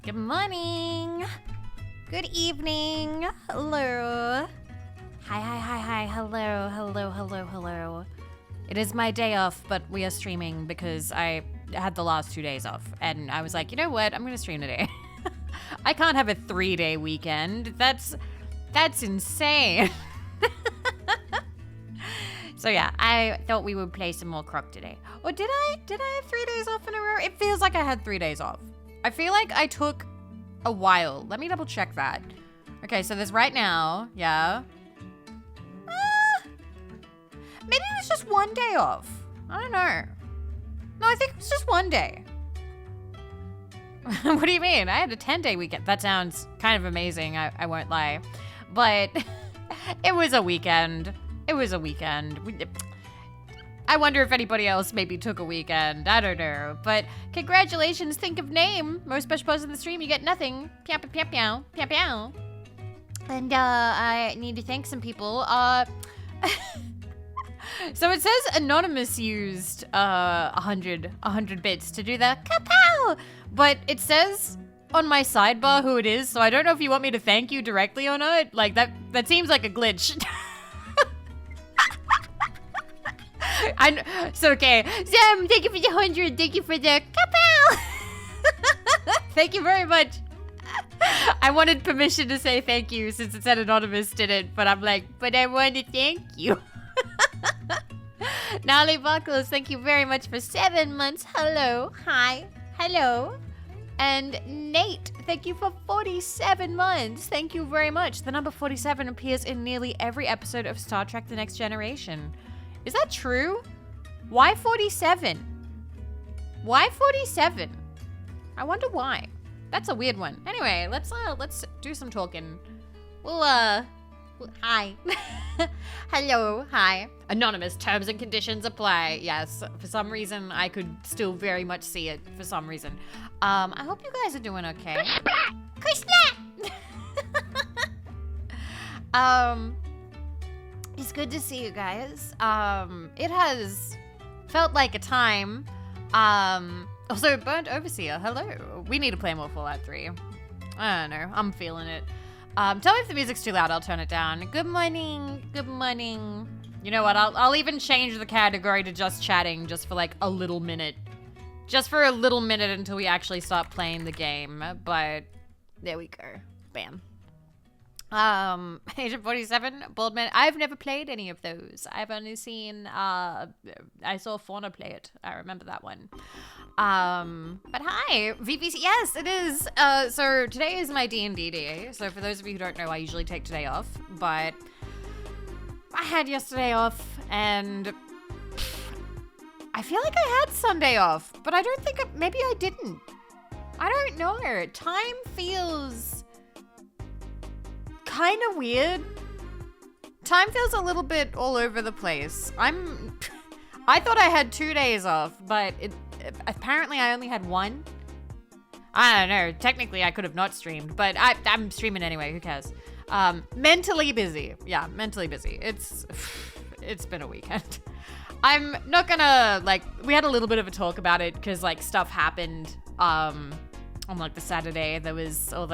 Good morning. Good evening. Hello. Hi. Hello. It is my day off, but we are streaming because I had the last 2 days off. And I was like, you know what? I'm going to stream today. I can't have a 3-day weekend. That's insane. So yeah, I thought we would play some more Croc today. Or did I have 3 days off in a row? It feels like I had 3 days off. I feel like I took a while. Let me double check that. Okay, so there's right now, yeah. Maybe it was just 1 day off. I don't know. No, I think it was just 1 day. What do you mean? I had a 10-day weekend. That sounds kind of amazing, I won't lie. But it was a weekend. I wonder if anybody else maybe took a weekend. I don't know. But congratulations, think of name. Most special person in the stream, you get nothing. Pew, pew, pew, pew, pew, pew. And I need to thank some people. So it says Anonymous used 100 bits to do the kapow! But it says on my sidebar who it is, so I don't know if you want me to thank you directly or not. Like, that seems like a glitch. So okay, Sam, thank you for the 100, thank you for the kapow! Thank you very much. I wanted permission to say thank you since it said Anonymous didn't, but I'm like, but I want to thank you. Nali Buckles, thank you very much for 7 months. Hello, hi, hello. And Nate, thank you for 47 months. Thank you very much. The number 47 appears in nearly every episode of Star Trek The Next Generation. Is that true? Why 47? Why 47? I wonder why. That's a weird one. Anyway, let's do some talking. We'll hi. Hello, hi. Anonymous, terms and conditions apply. Yes, for some reason I could still very much see it for some reason. I hope you guys are doing okay. It's good to see you guys. It has felt like a time. Also, Burnt Overseer, hello. We need to play more Fallout 3. I don't know, I'm feeling it. Tell me if the music's too loud, I'll turn it down. Good morning, good morning. You know what, I'll even change the category to just chatting just for like a little minute. Just for a little minute until we actually start playing the game, but there we go, bam. Agent 47, Boldman. I've never played any of those. I've only seen, I saw Fauna play it. I remember that one. But hi, VPC. Yes, it is. So today is my D&D day. So for those of you who don't know, I usually take today off, but I had yesterday off and I feel like I had Sunday off, but I don't think, maybe I didn't. I don't know. Time feels kind of weird. Time feels a little bit all over the place. I thought I had 2 days off, but apparently I only had 1. I don't know. Technically, I could have not streamed, but I'm streaming anyway. Who cares? Mentally busy. Yeah, mentally busy. It's been a weekend. I'm not gonna, like, we had a little bit of a talk about it because, like, stuff happened on, like, the Saturday. There was all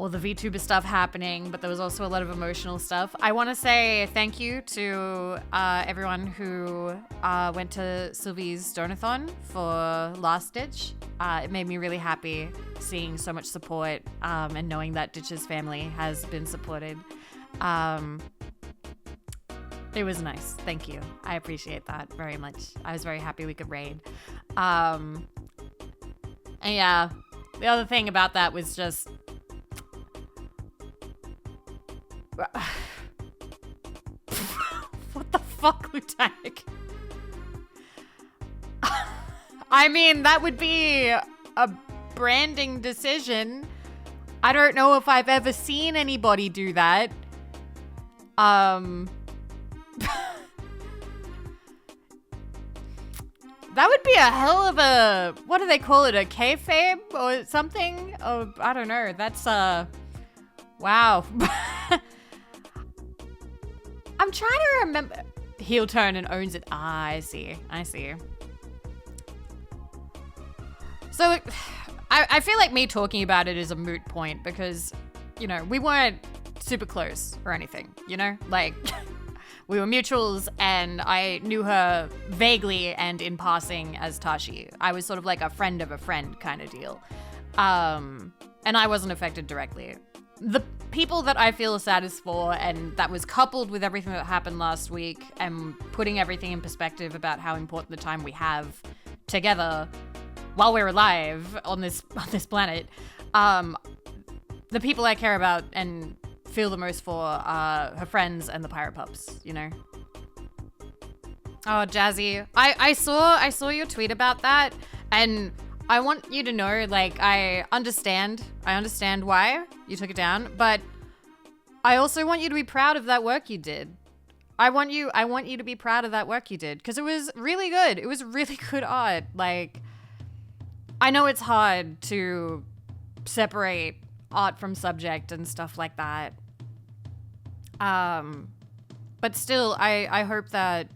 the VTuber stuff happening, but there was also a lot of emotional stuff. I want to say thank you to everyone who went to Sylvie's Donathon for Last Ditch. It made me really happy seeing so much support and knowing that Ditch's family has been supported. It was nice. Thank you. I appreciate that very much. I was very happy we could raid. And yeah, the other thing about that was just what the fuck, Lieutenant? I mean, that would be a branding decision. I don't know if I've ever seen anybody do that. That would be a hell of a, what do they call it, a kayfabe or something? Oh, I don't know. That's, wow. I'm trying to remember. Heel turn and owns it. Ah, I see. I see. So, I feel like me talking about it is a moot point because, you know, we weren't super close or anything, you know? Like, we were mutuals and I knew her vaguely and in passing as Tashi. I was sort of like a friend of a friend kind of deal. And I wasn't affected directly. The people that I feel saddest for, and that was coupled with everything that happened last week and putting everything in perspective about how important the time we have together while we're alive on this planet, the people I care about and feel the most for are her friends and the pirate pups, you know? Oh, Jazzy, I saw your tweet about that, and I want you to know, like, I understand why you took it down, but I also want you to be proud of that work you did. I want you to be proud of that work you did, because it was really good. It was really good art. Like, I know it's hard to separate art from subject and stuff like that. But still, I hope that,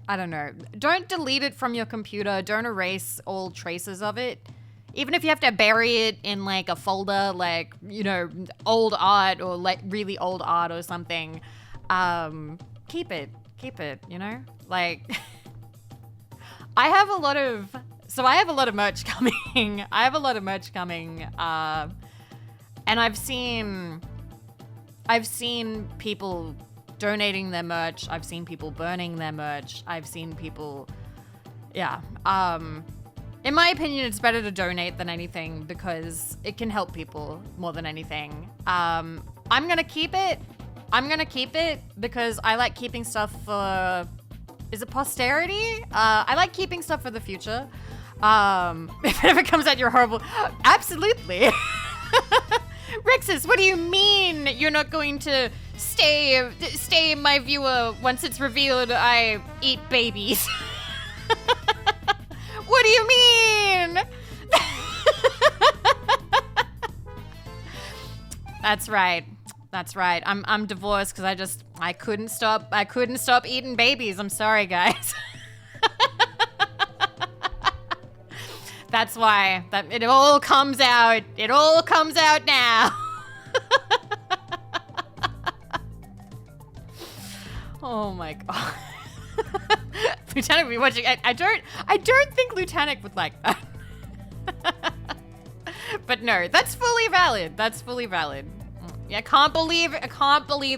I don't know, don't delete it from your computer. Don't erase all traces of it. Even if you have to bury it in like a folder, like, you know, old art or like really old art or something, keep it, you know? Like, I have a lot of merch coming. And I've seen people donating their merch. I've seen people burning their merch. I've seen people, yeah. In my opinion, it's better to donate than anything because it can help people more than anything. I'm gonna keep it because I like keeping stuff for, is it posterity? I like keeping stuff for the future. If it ever comes out, you're horrible. Absolutely. Rexus, what do you mean you're not going to stay my viewer once it's revealed I eat babies? What do you mean? That's right. That's right. I'm divorced because I couldn't stop eating babies. I'm sorry, guys. That's why it all comes out. It all comes out now. Oh my god. Lieutenant would be watching. I don't think Lieutenant would like that. But no, that's fully valid. That's fully valid. Yeah, I can't believe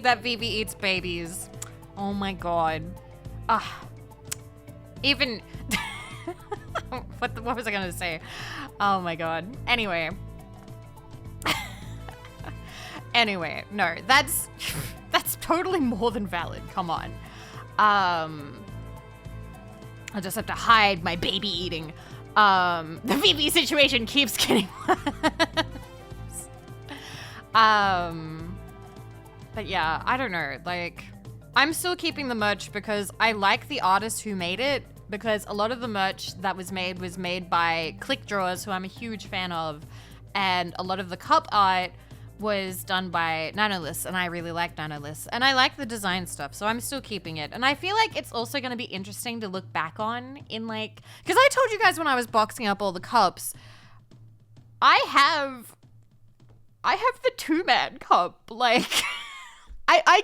that Vivi eats babies. Oh my god. Even what was I gonna say? Oh my god. Anyway. No, that's totally more than valid. Come on. I'll just have to hide my baby eating. The Vivi situation keeps getting worse. But yeah, I don't know. Like, I'm still keeping the merch because I like the artist who made it, because a lot of the merch that was made by Click Drawers, who I'm a huge fan of, and a lot of the cup art was done by Nanolith, and I really like Nanolith, and I like the design stuff, so I'm still keeping it. And I feel like it's also going to be interesting to look back on in, like, because I told you guys when I was boxing up all the cups, I have the 2-man cup. Like, I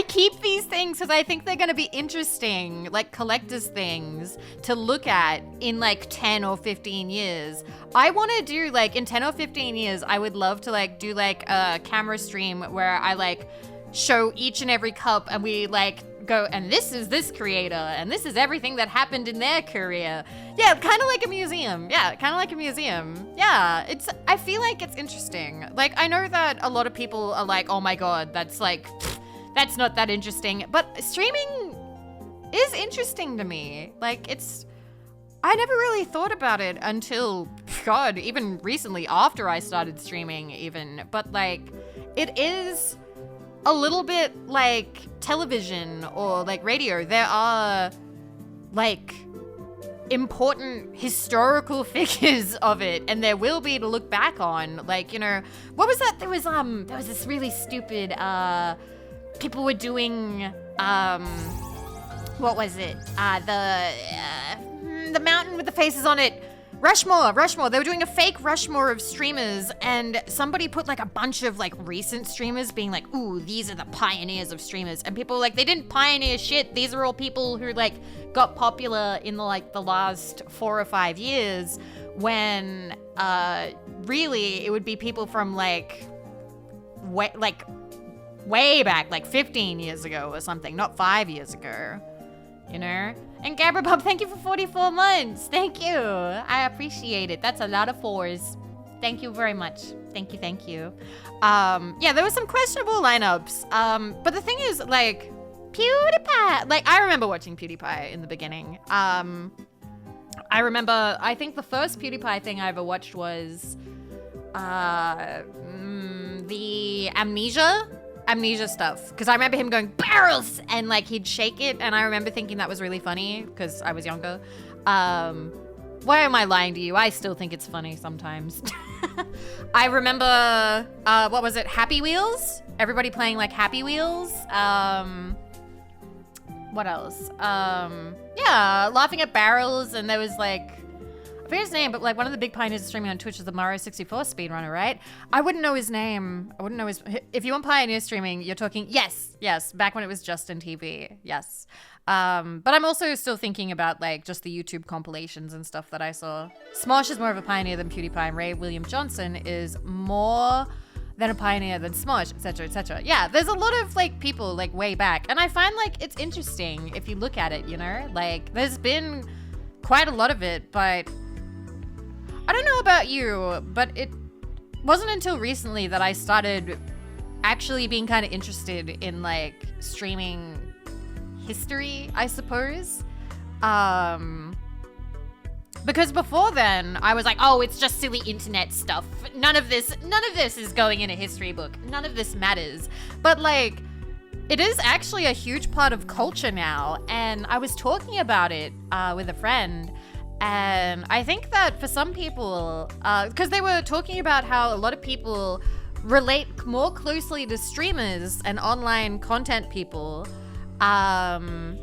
keep these things because I think they're going to be interesting, like collector's things to look at in like 10 or 15 years. I want to do, like, in 10 or 15 years, I would love to like do like a camera stream where I like show each and every cup and we like go, and this is this creator and this is everything that happened in their career. Yeah, kind of like a museum. Yeah, kind of like a museum. Yeah, I feel like it's interesting. Like, I know that a lot of people are like, oh my god, that's like, that's not that interesting. But streaming is interesting to me. Like, I never really thought about it until, god, even recently after I started streaming even. But like, it is a little bit like television or like radio. There are like important historical figures of it, and there will be to look back on. Like, you know, what was that? There was this really stupid people were doing what was it? The mountain with the faces on it. Rushmore. They were doing a fake Rushmore of streamers, and somebody put like a bunch of like recent streamers being like, ooh, these are the pioneers of streamers. And people were like, they didn't pioneer shit. These are all people who like got popular in the last 4 or 5 years, when really it would be people from like way back, like 15 years ago or something, not 5 years ago, you know? And Gabra Bob, thank you for 44 months. Thank you. I appreciate it. That's a lot of 4s. Thank you very much. Thank you. Yeah, there were some questionable lineups. But the thing is, like, PewDiePie. Like, I remember watching PewDiePie in the beginning. I think the first PewDiePie thing I ever watched was the Amnesia stuff, because I remember him going barrels and like he'd shake it, and I remember thinking that was really funny because I was younger. Why am I lying to you? I still think it's funny sometimes. I remember what was it, Happy Wheels? Everybody playing like Happy Wheels. What else? Yeah, laughing at barrels, and there was like, I forget his name, but like one of the big pioneers of streaming on Twitch is the Mario 64 speedrunner, right? I wouldn't know his name. If you want pioneer streaming, you're talking, yes, back when it was Justin TV, yes. But I'm also still thinking about like just the YouTube compilations and stuff that I saw. Smosh is more of a pioneer than PewDiePie, and Ray William Johnson is more than a pioneer than Smosh, etc., etc. Yeah, there's a lot of like people like way back, and I find like it's interesting if you look at it, you know? Like, there's been quite a lot of it, but I don't know about you, but it wasn't until recently that I started actually being kind of interested in like streaming history, I suppose. Because before then I was like, oh, it's just silly internet stuff. None of this is going in a history book. None of this matters. But like, it is actually a huge part of culture now. And I was talking about it with a friend, and I think that for some people, because they were talking about how a lot of people relate more closely to streamers and online content people than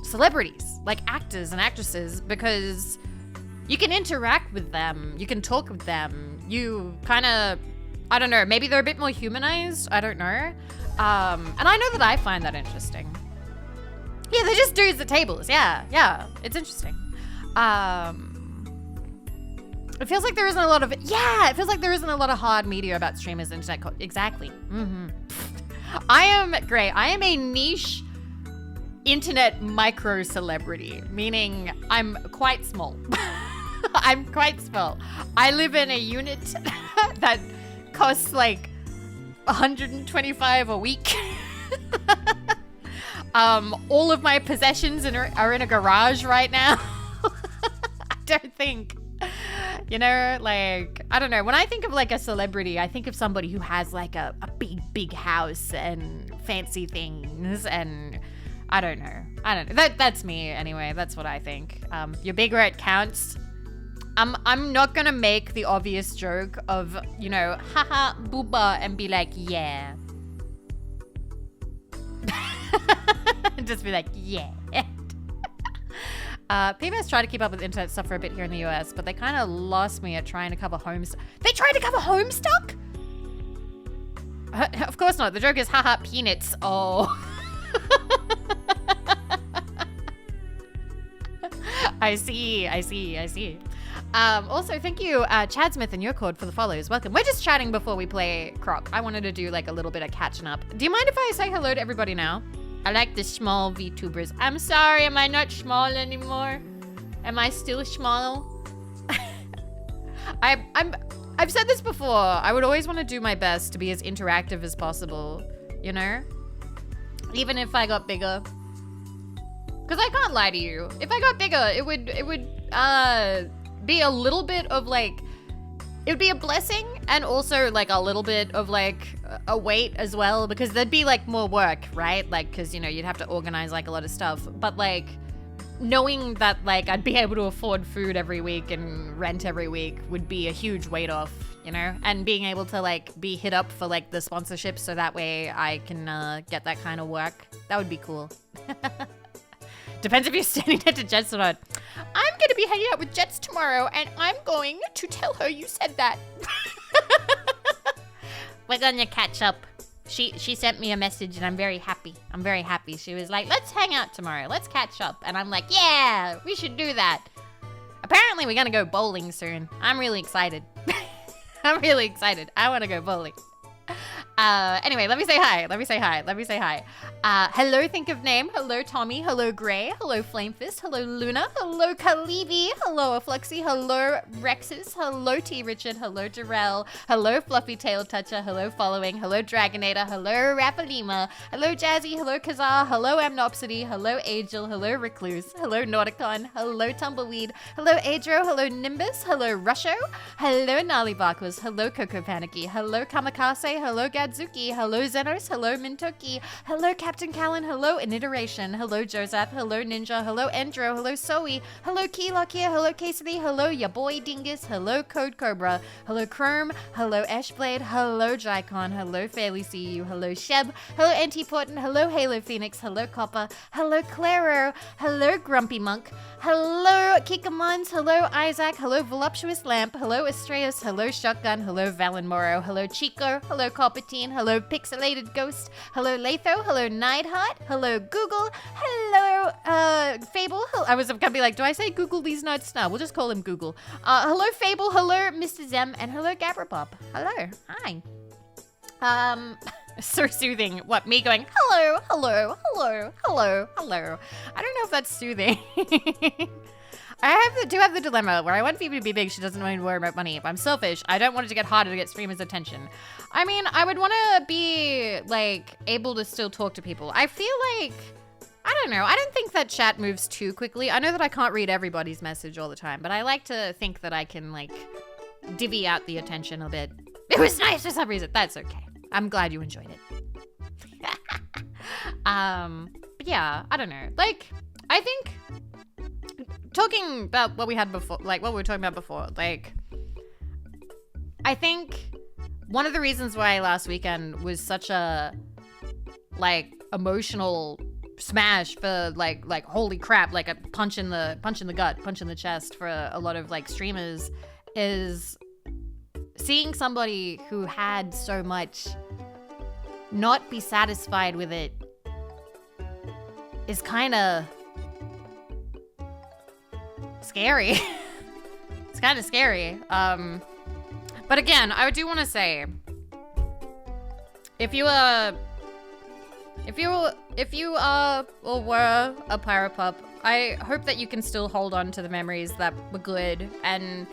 celebrities, like actors and actresses, because you can interact with them, you can talk with them, you kind of, I don't know, maybe they're a bit more humanized, I don't know. And I know that I find that interesting. Yeah, they're just dudes at tables, yeah, it's interesting. It feels like there isn't a lot of, it feels like there isn't a lot of hard media about streamers, internet, exactly. I am great, I am a niche internet micro celebrity, meaning I'm quite small. I'm quite small. I live in a unit that costs like $125 a week. All of my possessions are in a garage right now. I don't think, you know, like, I don't know. When I think of like a celebrity, I think of somebody who has like a big house and fancy things, and I don't know. That's me anyway. That's what I think. You're big where it counts. I'm not gonna make the obvious joke of, you know, haha, booba, and be like, yeah. Just be like, yeah. PBS tried to keep up with internet stuff for a bit here in the US, but they kind of lost me at trying to cover They tried to cover Homestuck? Of course not. The joke is, haha, peanuts. Oh. I see. Also, thank you, Chad Smith and your code for the follows. Welcome. We're just chatting before we play Croc. I wanted to do like a little bit of catching up. Do you mind if I say hello to everybody now? I like the small VTubers. I'm sorry, am I not small anymore? Am I still small? I've said this before. I would always want to do my best to be as interactive as possible, you know? Even if I got bigger. Because I can't lie to you. If I got bigger, it would be a little bit of like, it would be a blessing and also like a little bit of like a weight as well, because there'd be like more work, right? Like, because, you know, you'd have to organize like a lot of stuff. But like, knowing that like I'd be able to afford food every week and rent every week would be a huge weight off, you know? And being able to like be hit up for like the sponsorships so that way I can get that kind of work, that would be cool. Depends if you're standing next to Jets or not. I'm going to be hanging out with Jets tomorrow, and I'm going to tell her you said that. We're going to catch up. She sent me a message, and I'm very happy. She was like, let's hang out tomorrow. Let's catch up. And I'm like, yeah, we should do that. Apparently, we're going to go bowling soon. I'm really excited. I want to go bowling. Anyway, let me say hi. Hello, think of name. Hello, Tommy. Hello, Gray. Hello, Flamefist. Hello, Luna. Hello, Kalivi. Hello, Afluxy. Hello, Rexus. Hello, T. Richard. Hello, Darrell. Hello, Fluffy Tail Toucher. Hello, Following. Hello, Dragonator. Hello, Rapalima. Hello, Jazzy. Hello, Kazar. Hello, Amnopsody. Hello, Angel. Hello, Recluse. Hello, Nauticon. Hello, Tumbleweed. Hello, Adro. Hello, Nimbus. Hello, Rusho. Hello, Gnarly Barkwas. Hello, Coco Panicky. Hello, Kamikaze. Hello, Gadzuki. Hello, Zenos. Hello, Mintoki. Hello, Captain Callan. Hello, Initeration. Hello, Joseph. Hello, Ninja. Hello, Endro. Hello, Zoe. Hello, Keylock here. Hello, Cassidy. Hello, ya boy Dingus. Hello, Code Cobra. Hello, Chrome. Hello, Ashblade. Hello, Jicon. Hello, Fairly See You. Hello, Sheb. Hello, Anti-Porton. Hello, Halo Phoenix. Hello, Copper. Hello, Claro. Hello, Grumpy Monk. Hello, Kikamons. Hello, Isaac. Hello, Voluptuous Lamp. Hello, Astreus. Hello, Shotgun. Hello, Valen Moro. Hello, Chico. Hello, Coppertine. Hello, Pixelated Ghost. Hello, Latho. Hello, Nightheart. Hello, Google. Hello, Fable. I was gonna be like, do I say Google these notes? No, we'll just call him Google. Hello, Fable. Hello, Mr. Zem. And hello, Gabrapop. Hello. Hi. So soothing. What, me going, hello, hello, hello, hello, hello. I don't know if that's soothing. I do have the dilemma where I want Vivi to be big. She doesn't want me to worry about money. If I'm selfish, I don't want it to get harder to get streamers' attention. I mean, I would want to be, like, able to still talk to people. I feel like, I don't know. I don't think that chat moves too quickly. I know that I can't read everybody's message all the time, but I like to think that I can, like, divvy out the attention a bit. It was nice for some reason. That's okay. I'm glad you enjoyed it. But yeah, I don't know. Like, I think talking about what we had before, like what we were talking about before, like, I think one of the reasons why last weekend was such a, like, emotional smash for, like holy crap, like a punch in the gut, punch in the chest for a lot of, like, streamers is seeing somebody who had so much not be satisfied with it is kind of scary. It's kind of scary. But again, I do want to say, if you are or were a pirate pup, I hope that you can still hold on to the memories that were good, and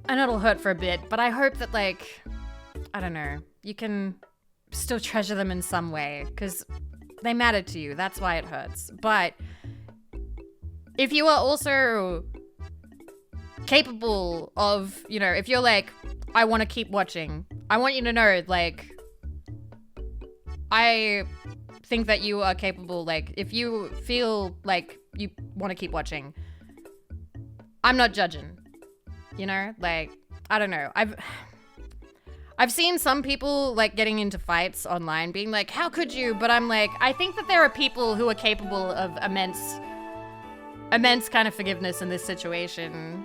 it'll hurt for a bit, but I hope that, like, I don't know, you can still treasure them in some way, because they matter to you. That's why it hurts. But if you are also capable of, you know, if you're like, I want to keep watching, I want you to know, like, I think that you are capable, like, if you feel like you want to keep watching, I'm not judging, you know? Like, I don't know. I've seen some people, like, getting into fights online being like, how could you? But I'm like, I think that there are people who are capable of immense kind of forgiveness in this situation.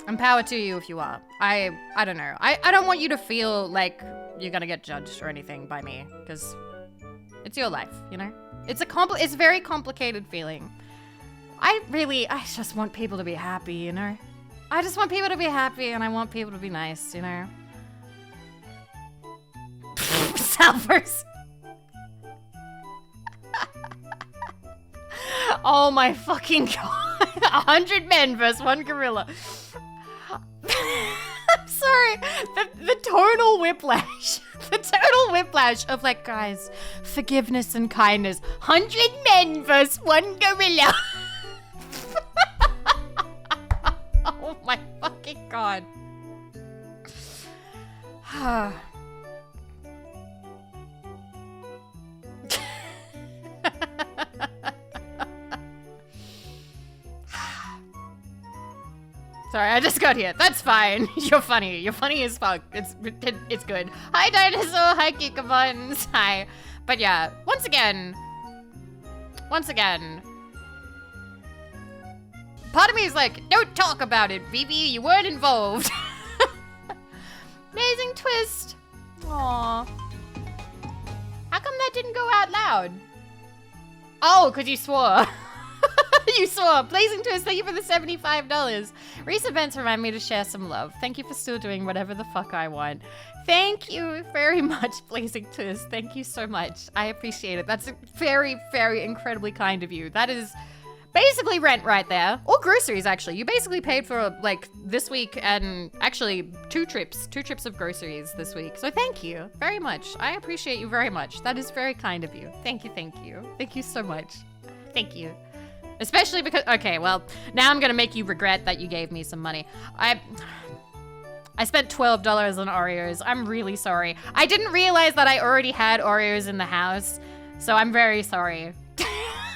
And power to you if you are. I don't know. I don't want you to feel like you're gonna get judged or anything by me, because it's your life, you know? It's a very complicated feeling. I just want people to be happy, you know? I just want people to be happy, and I want people to be nice, you know? Salvers. Oh my fucking god. 100 men versus 1 gorilla. I'm sorry. The tonal whiplash. The total whiplash of, like, guys, forgiveness and kindness. 100 men versus 1 gorilla. Oh my fucking god. Sorry, I just got here. That's fine. You're funny. You're funny as fuck. It's good. Hi, Dinosaur. Hi, Geekabuns. Hi. But yeah, once again, part of me is like, don't talk about it, Vivi. You weren't involved. Amazing twist. Aww. How come that didn't go out loud? Oh, because you swore. You swore. Blazing Twist, thank you for the $75. Recent events remind me to share some love. Thank you for still doing whatever the fuck I want. Thank you very much, Blazing Twist. Thank you so much. I appreciate it. That's very, very incredibly kind of you. That is basically rent right there. Or groceries, actually. You basically paid for, like, this week and actually two trips of groceries this week. So thank you very much. I appreciate you very much. That is very kind of you. Thank you, thank you. Thank you so much. Thank you. Especially because, okay, well, now I'm gonna make you regret that you gave me some money. I spent $12 on Oreos. I'm really sorry. I didn't realize that I already had Oreos in the house, so I'm very sorry.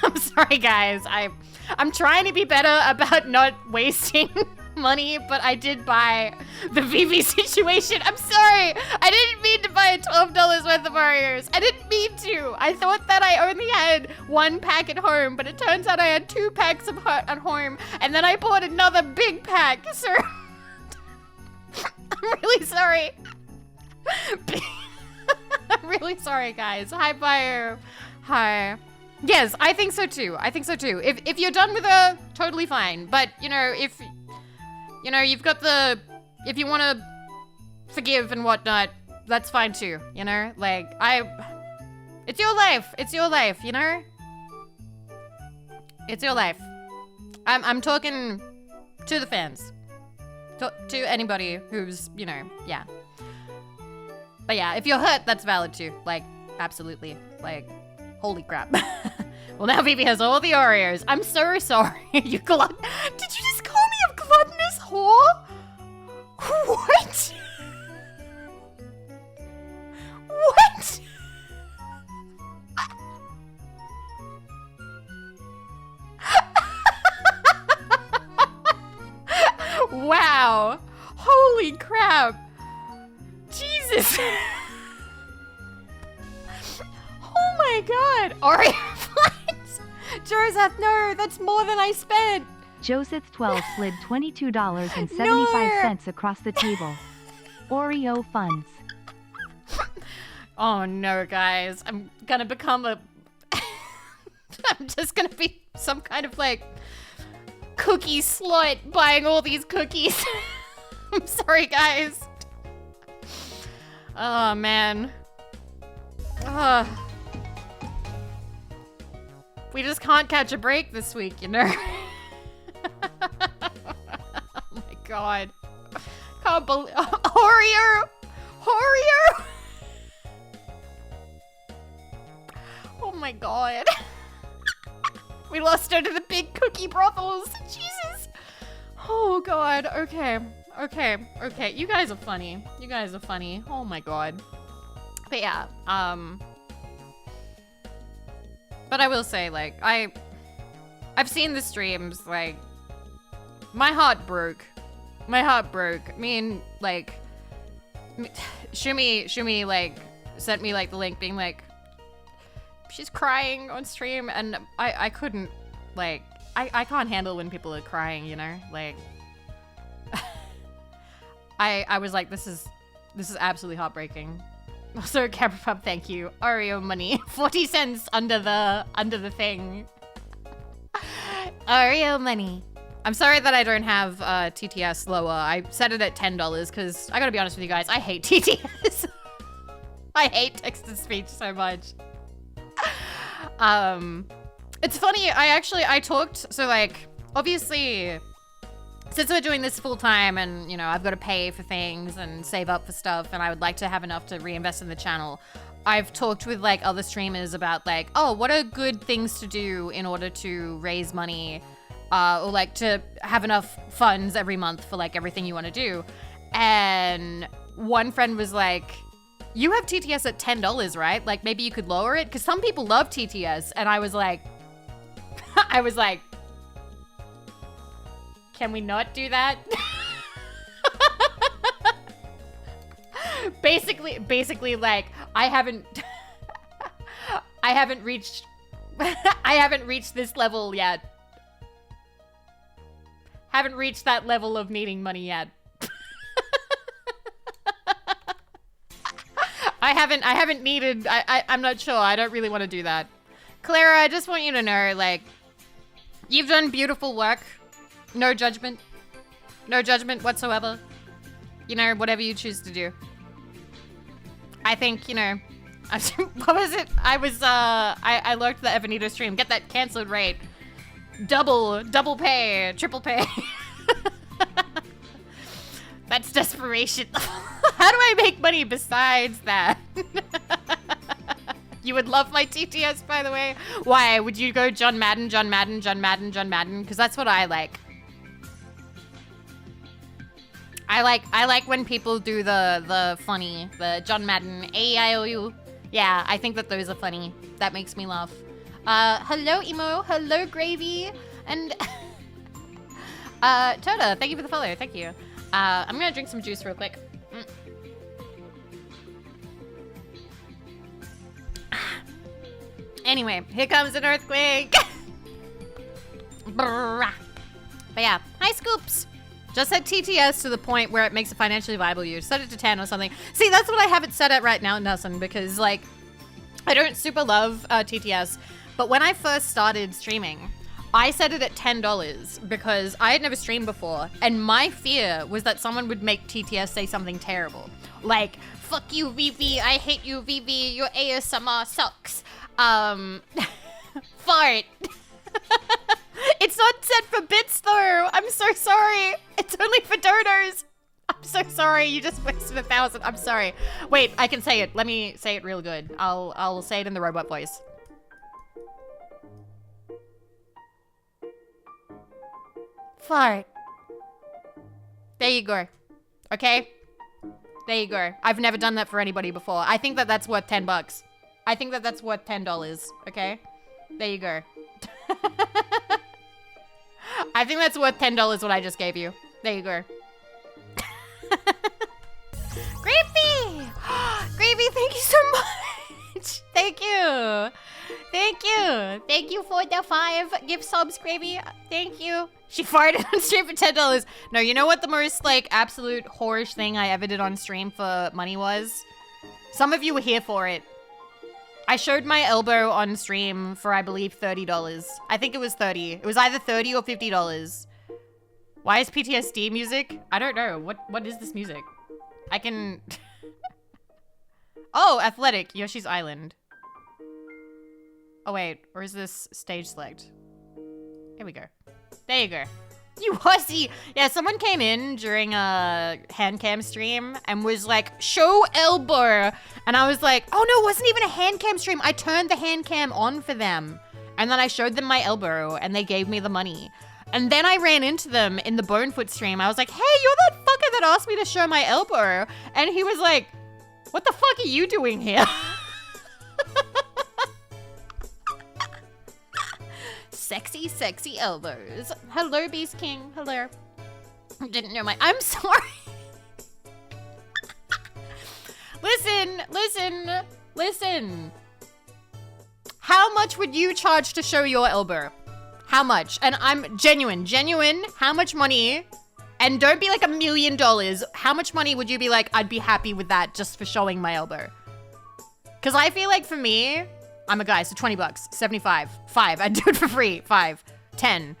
I'm sorry, guys. I'm trying to be better about not wasting money, but I did buy the Vivi situation. I'm sorry. I didn't mean to buy $12 worth of Oreos. I didn't mean to. I thought that I only had 1 pack at home, but it turns out I had 2 packs at home, and then I bought another big pack. So I'm really sorry. I'm really sorry, guys. Hi, Bio. Hi. Yes, I think so too. I think so too. If you're done with her, totally fine. But, you know, if you've got if you want to forgive and whatnot, that's fine too, you know? Like, it's your life. It's your life, you know? It's your life. I'm talking to the fans. To anybody who's, you know, yeah. But yeah, if you're hurt, that's valid too. Like, absolutely. Like, holy crap. Well, now Vivi has all the Oreos. I'm so sorry. Did you just call me a gluttonous whore? What? What? Wow. Holy Holy crap. Jesus. Oh my god. Oreo flights. Joseph, no, that's more than I spent. Joseph12 slid $22.75 across the table. Oreo funds. Oh no, guys. I'm gonna become a... I'm just gonna be some kind of like cookie slut buying all these cookies. I'm sorry, guys. Oh man. We just can't catch a break this week, you know? Oh my god. Can't believe... Oreo! Oreo! Oh my god. We lost her to the big cookie brothels. Jesus. Oh god. Okay. Okay. Okay. You guys are funny. You guys are funny. Oh my god. But yeah. But I will say, like, I've seen the streams, like, my heart broke. My heart broke. I mean, like, Shumi, like, sent me, like, the link being like, she's crying on stream, and I couldn't, like, I can't handle when people are crying, you know? Like, I was like, this is absolutely heartbreaking. Also, Camera Pub, thank you. Oreo money. 40 cents under the thing. Oreo money. I'm sorry that I don't have TTS lower. I set it at $10 because I gotta be honest with you guys, I hate TTS. I hate text-to-speech so much. It's funny, I talked, so like, obviously, since we're doing this full time and, you know, I've got to pay for things and save up for stuff and I would like to have enough to reinvest in the channel, I've talked with like other streamers about like, oh, what are good things to do in order to raise money or like to have enough funds every month for like everything you want to do. And one friend was like, you have TTS at $10, right? Like maybe you could lower it? Because some people love TTS. And I was like, can we not do that? basically like I haven't reached this level yet. Haven't reached that level of needing money yet. I haven't needed, I'm not sure. I don't really want to do that. Clara, I just want you to know, like, you've done beautiful work. No judgment. No judgment whatsoever. You know, whatever you choose to do. I think, you know, what was it? I lurked the Evanito stream. Get that canceled rate. Double pay, triple pay. That's desperation. How do I make money besides that? You would love my TTS, by the way. Why? Would you go John Madden? Because that's what I like. I like when people do the funny, the John Madden, A-I-O-U. Yeah, I think that those are funny. That makes me laugh. Hello, Emo. Hello, Gravy. And, Toda, thank you for the follow. Thank you. I'm gonna drink some juice real quick. Anyway, here comes an earthquake. But yeah, hi, Scoops. Just set TTS to the point where it makes a financially viable use. Set it to 10 or something. See, that's what I have it set at right now, Nelson, because, like, I don't super love TTS, but when I first started streaming, I set it at $10 because I had never streamed before, and my fear was that someone would make TTS say something terrible. Like, fuck you, Vivi, I hate you, Vivi, your ASMR sucks. Fart. It's not set for bits though. I'm so sorry. It's only for donors. I'm so sorry. You just wasted 1,000. I'm sorry. Wait, I can say it. Let me say it real good. I'll say it in the robot voice. Fart. There you go. Okay? There you go. I've never done that for anybody before. I think that that's worth $10. I think that that's worth $10. Okay? There you go. I think that's worth $10 what I just gave you. There you go. Gravy! Gravy, thank you so much. Thank you. Thank you. Thank you for the 5 gift subs, Gravy. Thank you. She farted on stream for $10. No, you know what the most, like, absolute whorish thing I ever did on stream for money was? Some of you were here for it. I showed my elbow on stream for, I believe, $30. I think it was 30. It was either 30 or $50. Why is PTSD music? I don't know. What is this music? I can... Oh, athletic. Yoshi's Island. Oh, wait. Or is this stage select? Here we go. There you go. You hussy! Yeah, someone came in during a hand cam stream and was like, show elbow! And I was like, oh no, it wasn't even a hand cam stream. I turned the hand cam on for them. And then I showed them my elbow and they gave me the money. And then I ran into them in the Bonefoot stream. I was like, hey, you're that fucker that asked me to show my elbow. And he was like, what the fuck are you doing here? Sexy, sexy elbows. Hello, Beast King. Hello. Didn't know my... I'm sorry. Listen. How much would you charge to show your elbow? How much? And I'm genuine. How much money? And don't be like $1 million. How much money would you be like, I'd be happy with that just for showing my elbow? Because I feel like for me... I'm a guy, so 20 bucks, 75, 5, I'd do it for free, 5, 10.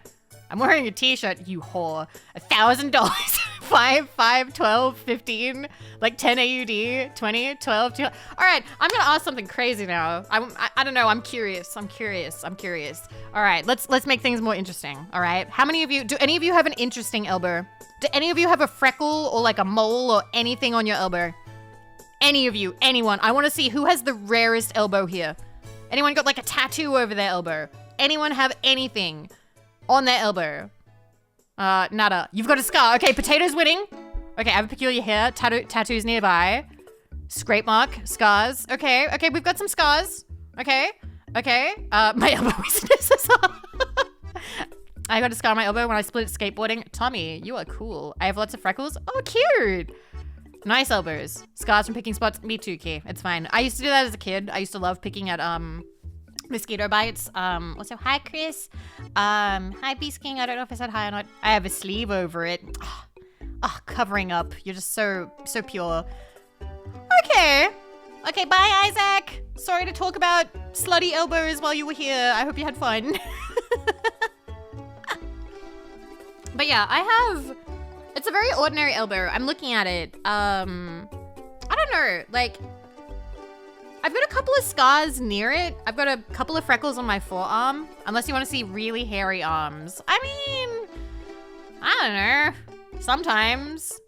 I'm wearing a t-shirt, you whore. $1,000, 5, 12, 15, like 10 AUD, 20, 12, 2. All right, I'm gonna ask something crazy now. I don't know, I'm curious. All right, let's make things more interesting, all right? How many of you, do any of you have an interesting elbow? Do any of you have a freckle or like a mole or anything on your elbow? Any of you, anyone. I wanna see who has the rarest elbow here. Anyone got like a tattoo over their elbow? Anyone have anything on their elbow? Nada. You've got a scar. Okay, Potato's winning. Okay, I have a peculiar hair. Tattoos nearby. Scrape mark. Scars. Okay, we've got some scars. Okay. My elbow is I got a scar on my elbow when I split skateboarding. Tommy, you are cool. I have lots of freckles. Oh, cute. Nice elbows. Scars from picking spots. Me too, Key. It's fine. I used to do that as a kid. I used to love picking at mosquito bites. Also, hi, Chris. Hi, Beast King. I don't know if I said hi or not. I have a sleeve over it. Covering up. You're just so pure. Okay, bye, Isaac. Sorry to talk about slutty elbows while you were here. I hope you had fun. But yeah, it's a very ordinary elbow. I'm looking at it. I don't know, like, I've got a couple of scars near it. I've got a couple of freckles on my forearm, unless you want to see really hairy arms. I mean, I don't know, sometimes.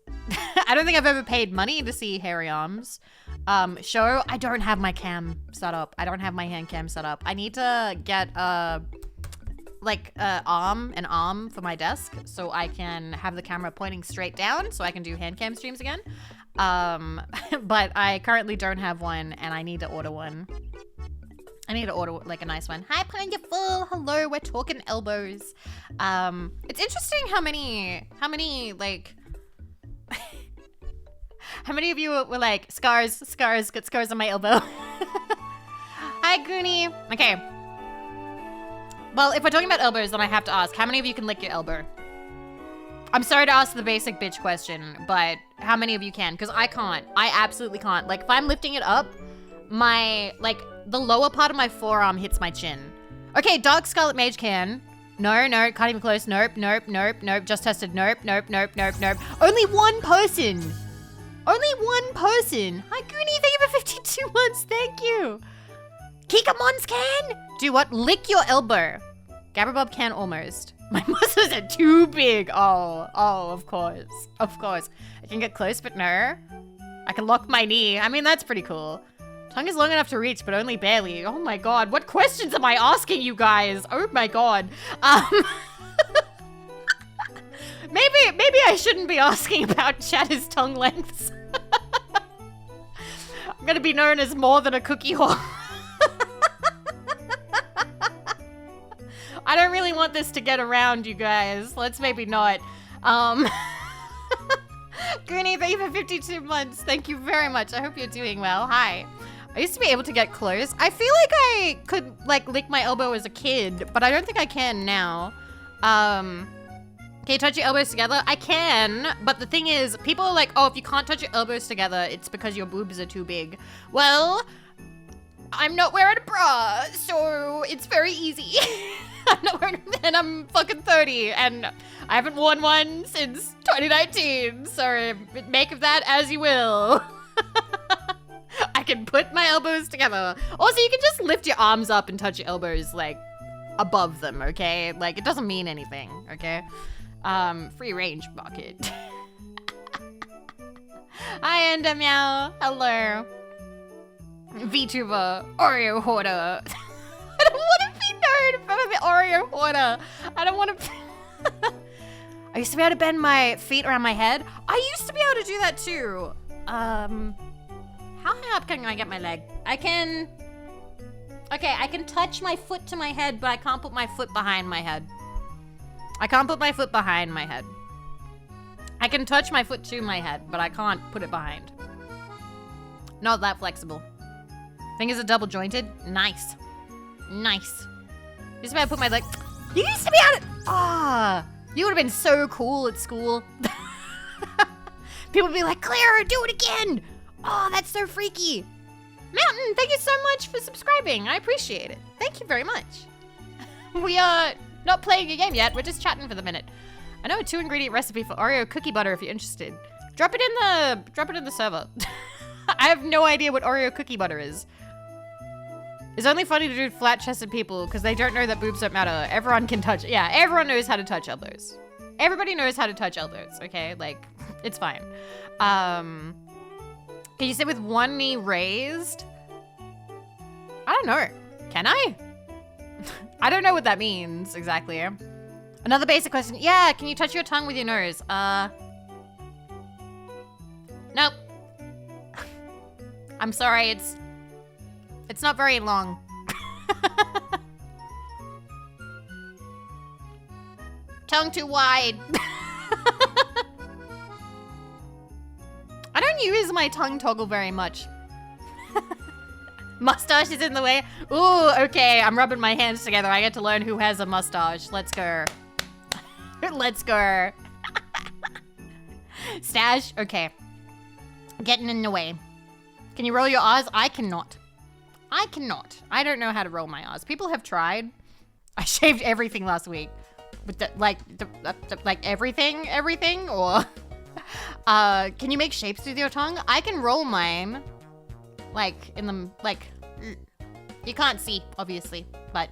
I don't think I've ever paid money to see hairy arms. I don't have my cam set up. I don't have my hand cam set up. I need to get an arm for my desk so I can have the camera pointing straight down so I can do hand cam streams again. But I currently don't have one and I need to order one. I need to order like a nice one. Hi, Pineapple. Hello, we're talking elbows. It's interesting how many like how many of you were like scars, got scars on my elbow. Hi, Goonie. Okay. Well, if we're talking about elbows, then I have to ask, how many of you can lick your elbow? I'm sorry to ask the basic bitch question, but how many of you can? Because I can't. I absolutely can't. Like, if I'm lifting it up, the lower part of my forearm hits my chin. Okay, Dark Scarlet Mage can. No, can't even close. Nope. Just tested. Nope. Only one person. Hi, Goonie, thank you for 52 months. Thank you. Kikamons can? Do what? Lick your elbow. Gabberbob can almost. My muscles are too big. Oh, of course. I can get close, but no. I can lock my knee. I mean, that's pretty cool. Tongue is long enough to reach, but only barely. Oh my god, what questions am I asking you guys? Oh my god. Maybe I shouldn't be asking about Chatter's tongue lengths. I'm gonna be known as more than a cookie whore. I don't really want this to get around, you guys. Let's maybe not. Goonie, thank you for 52 months. Thank you very much. I hope you're doing well. Hi. I used to be able to get close. I feel like I could like lick my elbow as a kid, but I don't think I can now. Can you touch your elbows together? I can, but the thing is, people are like, oh, if you can't touch your elbows together, it's because your boobs are too big. Well, I'm not wearing a bra, so it's very easy. I'm not wearing, and I'm fucking 30, and I haven't worn one since 2019, so make of that as you will. I can put my elbows together. Also, you can just lift your arms up and touch your elbows, like, above them, okay? Like, it doesn't mean anything, okay? Free range bucket. Hi, Enda Meow. Hello. VTuber. Oreo hoarder. I don't want to be known for the Oreo hoarder. I don't want to... I used to be able to bend my feet around my head. I used to be able to do that too. How high up can I get my leg? I can... Okay, I can touch my foot to my head, but I can't put my foot behind my head. I can't put my foot behind my head. I can touch my foot to my head, but I can't put it behind. Not that flexible. Fingers are double jointed. Nice. Nice. Used to be able to put my leg... You used to be able to... Ah, you would have been so cool at school. People would be like, Claire, do it again. Oh, that's so freaky. Mountain, thank you so much for subscribing. I appreciate it. Thank you very much. We are not playing a game yet. We're just chatting for the minute. I know a 2-ingredient recipe for Oreo cookie butter if you're interested. Drop it in the server. I have no idea what Oreo cookie butter is. It's only funny to do flat-chested people because they don't know that boobs don't matter. Everyone can touch. Yeah, everyone knows how to touch elbows. Everybody knows how to touch elbows, okay? Like, it's fine. Can you sit with one knee raised? I don't know. Can I? I don't know what that means exactly. Another basic question. Yeah, can you touch your tongue with your nose? Nope. I'm sorry, it's not very long. Tongue too wide. I don't use my tongue toggle very much. Mustache is in the way. Ooh, okay, I'm rubbing my hands together. I get to learn who has a mustache. Let's go. Let's go. Stash, okay. Getting in the way. Can you roll your R's? I cannot. I cannot. I don't know how to roll my R's. People have tried. I shaved everything last week. With the, like everything, or... can you make shapes with your tongue? I can roll mine. Like, in the, like... You can't see, obviously, but...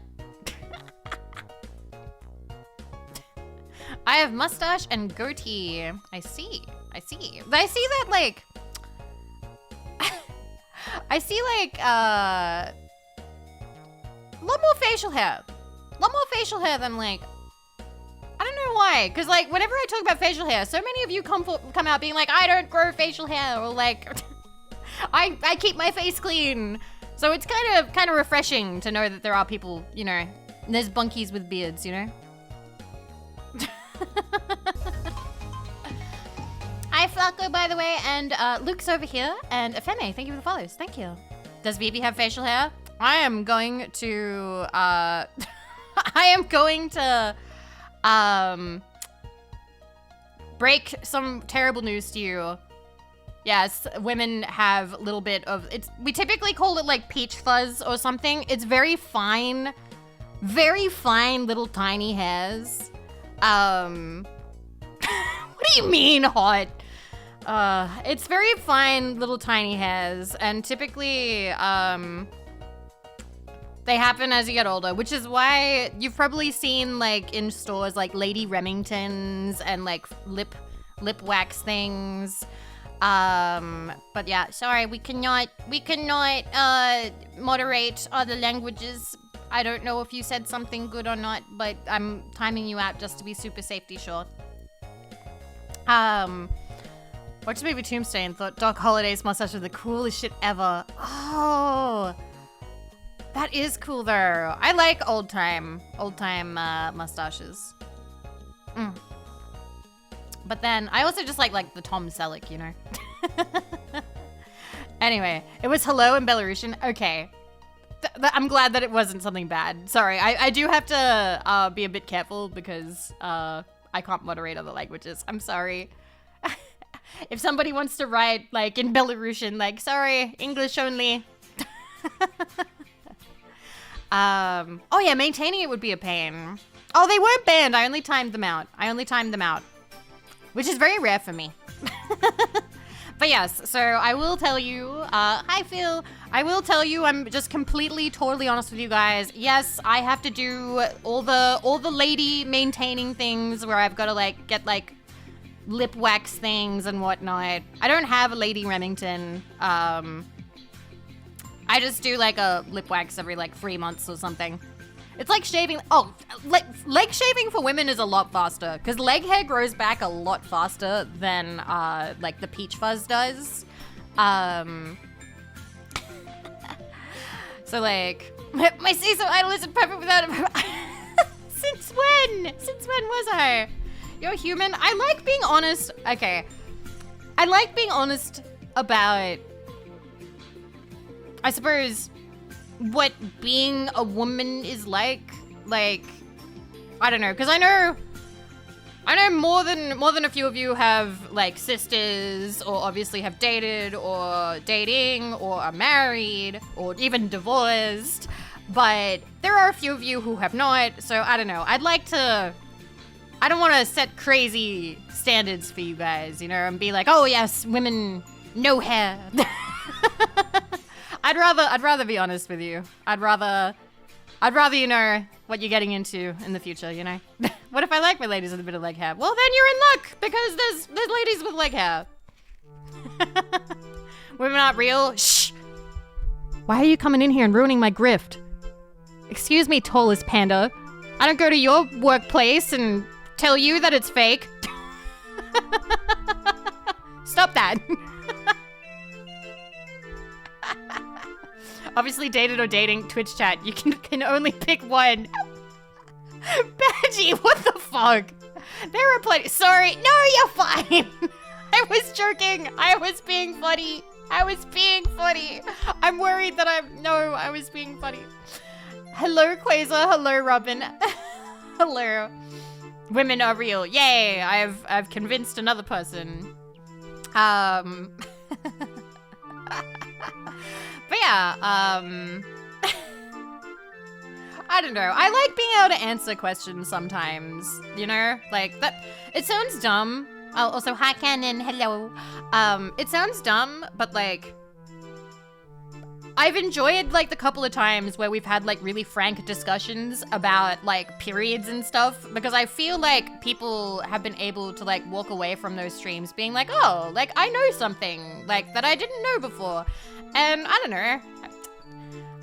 I have mustache and goatee. I see. I see. I see that, like... I see, like, a lot more facial hair. A lot more facial hair than, like... I don't know why, because, like, whenever I talk about facial hair, so many of you come out being like, I don't grow facial hair, or, like, I keep my face clean. So it's kind of refreshing to know that there are people, you know, there's bunkies with beards, you know? Hi, Flacco, by the way, and Luke's over here, and Efeme, thank you for the follows. Thank you. Does Vivi have facial hair? I am going to, break some terrible news to you. Yes, women have a little bit of, we typically call it like peach fuzz or something. It's very fine little tiny hairs. What do you mean hot? It's very fine little tiny hairs, and typically, they happen as you get older, which is why you've probably seen, like, in stores, like, Lady Remingtons and, like, lip wax things. But yeah, sorry, we cannot, moderate other languages. I don't know if you said something good or not, but I'm timing you out just to be super safety sure. Watched the movie Tombstone and thought Doc Holliday's mustache was the coolest shit ever. Oh, that is cool though. I like old time mustaches. But then I also just like the Tom Selleck, you know? Anyway, it was hello in Belarusian. Okay. I'm glad that it wasn't something bad. Sorry, I do have to be a bit careful because I can't moderate other languages. I'm sorry. If somebody wants to write like in Belarusian, like, sorry, English only. Oh yeah, maintaining it would be a pain. Oh, they weren't banned. I only timed them out. Which is very rare for me. But yes, so I will tell you, hi Phil, I will tell you, I'm just completely, totally honest with you guys. Yes, I have to do all the lady maintaining things where I've got to like get like lip wax things and whatnot. I don't have a Lady Remington. I just do like a lip wax every like 3 months or something. It's like shaving. Oh, leg shaving for women is a lot faster because leg hair grows back a lot faster than like the peach fuzz does. So like my say so idol isn't perfect without him. Since when? Since when was I? You're human. I like being honest. Okay. I like being honest about, I suppose, what being a woman is like. Like, I don't know, because I know more than a few of you have like sisters, or obviously have dated, or dating, or are married, or even divorced. But there are a few of you who have not. So I don't know. I don't want to set crazy standards for you guys, you know, and be like, oh yes, women, no hair. I'd rather be honest with you. I'd rather you know what you're getting into in the future, you know? What if I like my ladies with a bit of leg hair? Well, then you're in luck, because there's ladies with leg hair. Women aren't real. Shh. Why are you coming in here and ruining my grift? Excuse me, tallest panda. I don't go to your workplace and tell you that it's fake. Stop that. Obviously, dated or dating, Twitch chat. You can only pick one. Badgie, what the fuck? There are plenty. Sorry. No, you're fine. I was joking. I was being funny. I'm worried that I was being funny. Hello, Quasar. Hello, Robin. Hello. Women are real. Yay! I've convinced another person. But yeah, I don't know. I like being able to answer questions sometimes, you know? Like, that, it sounds dumb. Oh, also, hi, Cannon, hello. It sounds dumb, but like, I've enjoyed like the couple of times where we've had like really frank discussions about like periods and stuff, because I feel like people have been able to like walk away from those streams being like, oh, like I know something like that I didn't know before. And I don't know.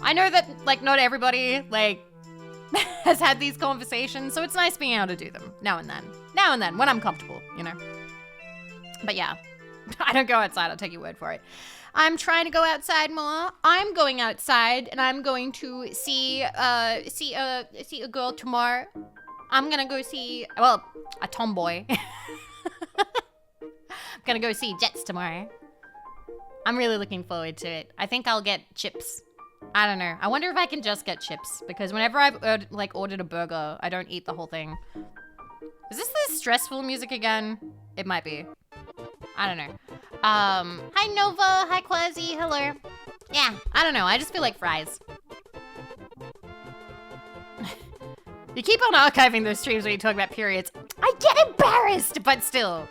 I know that like not everybody like has had these conversations, so it's nice being able to do them now and then. Now and then when I'm comfortable, you know. But yeah, I don't go outside. I'll take your word for it. I'm trying to go outside more. I'm going outside, and I'm going to see a girl tomorrow. I'm gonna go see, well, a tomboy. I'm gonna go see Jets tomorrow. I'm really looking forward to it. I think I'll get chips. I don't know. I wonder if I can just get chips, because whenever I've ordered a burger, I don't eat the whole thing. Is this the stressful music again? It might be. I don't know. Hi Nova, hi Quasi, hello. Yeah, I don't know, I just feel like fries. You keep on archiving those streams when you talk about periods. I get embarrassed, but still.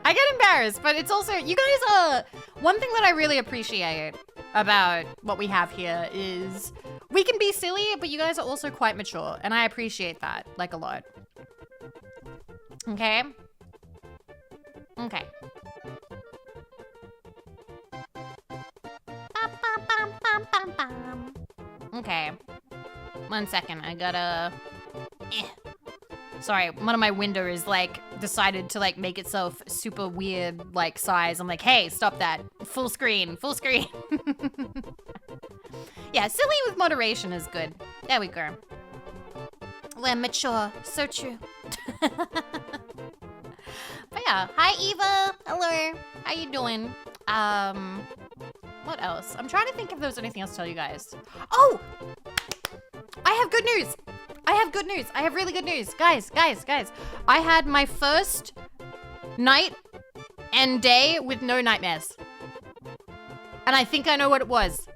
I get embarrassed, but it's also, you guys are, one thing that I really appreciate about what we have here is we can be silly, but you guys are also quite mature, and I appreciate that, like, a lot. Okay? Okay. Okay. 1 second, I gotta... Sorry, one of my windows, like, decided to, like, make itself super weird, like, size. I'm like, hey, stop that. Full screen, full screen. Yeah, silly with moderation is good. There we go. We're mature. So true. But yeah, hi Eva. Hello. How you doing? What else? I'm trying to think if there was anything else to tell you guys. Oh! I have good news. I have good news. I have really good news. Guys. I had my first night and day with no nightmares. And I think I know what it was.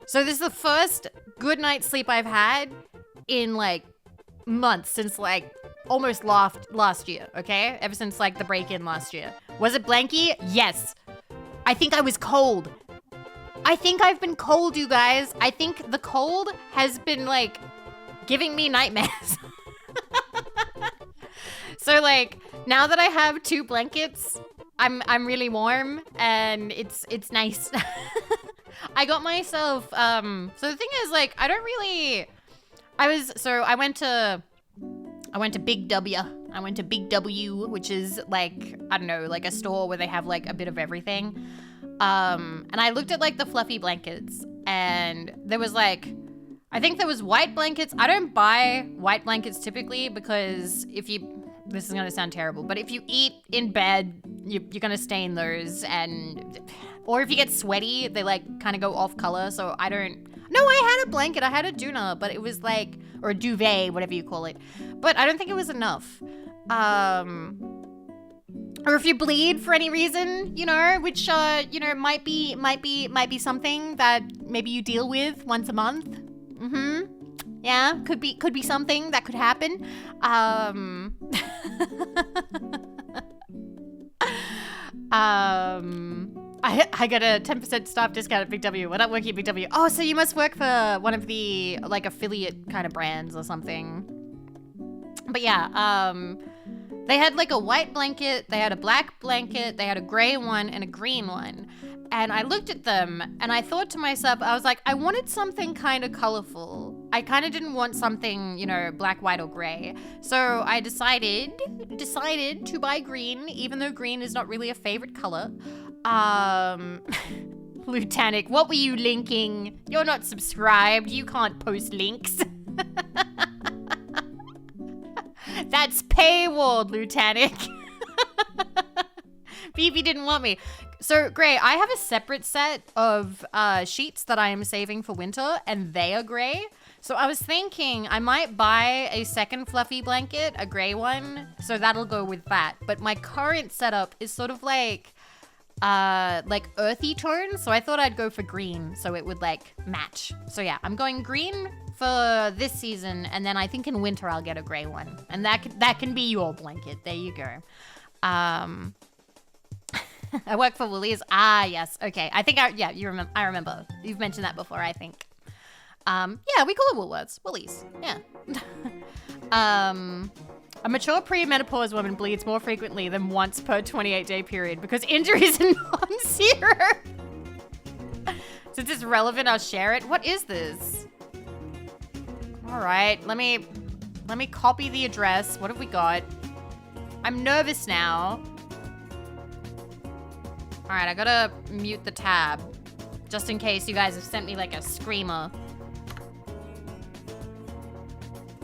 So this is the first good night's sleep I've had in like months, since like almost last year, okay? Ever since like the break-in last year. Was it blanky? Yes. I think I was cold. I think I've been cold, you guys. I think the cold has been like giving me nightmares. So like now that I have 2 blankets, I'm really warm and it's nice. I got myself so the thing is like I went to Big W. I went to Big W, which is like, I don't know, like a store where they have like a bit of everything. And I looked at like the fluffy blankets and there was like, I think there was white blankets. I don't buy white blankets typically because this is gonna sound terrible, but if you eat in bed, you're gonna stain those, or if you get sweaty, they like kind of go off color. So I had a blanket. I had a doona, but it was like, or a duvet, whatever you call it. But I don't think it was enough. Or if you bleed for any reason, you know, which, you know, might be something that maybe you deal with once a month. Yeah, could be something that could happen. I got a 10% staff discount at Big W. We're not working at Big W. Oh, so you must work for one of the like affiliate kind of brands or something. But yeah, they had like a white blanket, they had a black blanket, they had a gray one and a green one. And I looked at them and I thought to myself, I was like, I wanted something kind of colorful. I kind of didn't want something, you know, black, white, or gray. So I decided to buy green, even though green is not really a favorite color. Lieutenant, what were you linking? You're not subscribed. You can't post links. That's paywalled, Lieutenant. Vivi didn't want me. So, Gray, I have a separate set of sheets that I am saving for winter, and they are gray. So I was thinking I might buy a second fluffy blanket, a gray one, so that'll go with that. But my current setup is sort of like earthy tones, so I thought I'd go for green, so it would like match. So yeah, I'm going green for this season, and then I think in winter I'll get a gray one, and that can be your blanket. There you go. I work for Woolies. Ah, yes. Okay. I think you remember. I remember. You've mentioned that before, I think. Yeah, we call it Woolworths. Woolies. Yeah. A mature pre-menopause woman bleeds more frequently than once per 28-day period because injuries are non-zero. Since it's relevant, I'll share it. What is this? All right, let me copy the address. What have we got? I'm nervous now. All right, I gotta mute the tab just in case you guys have sent me like a screamer.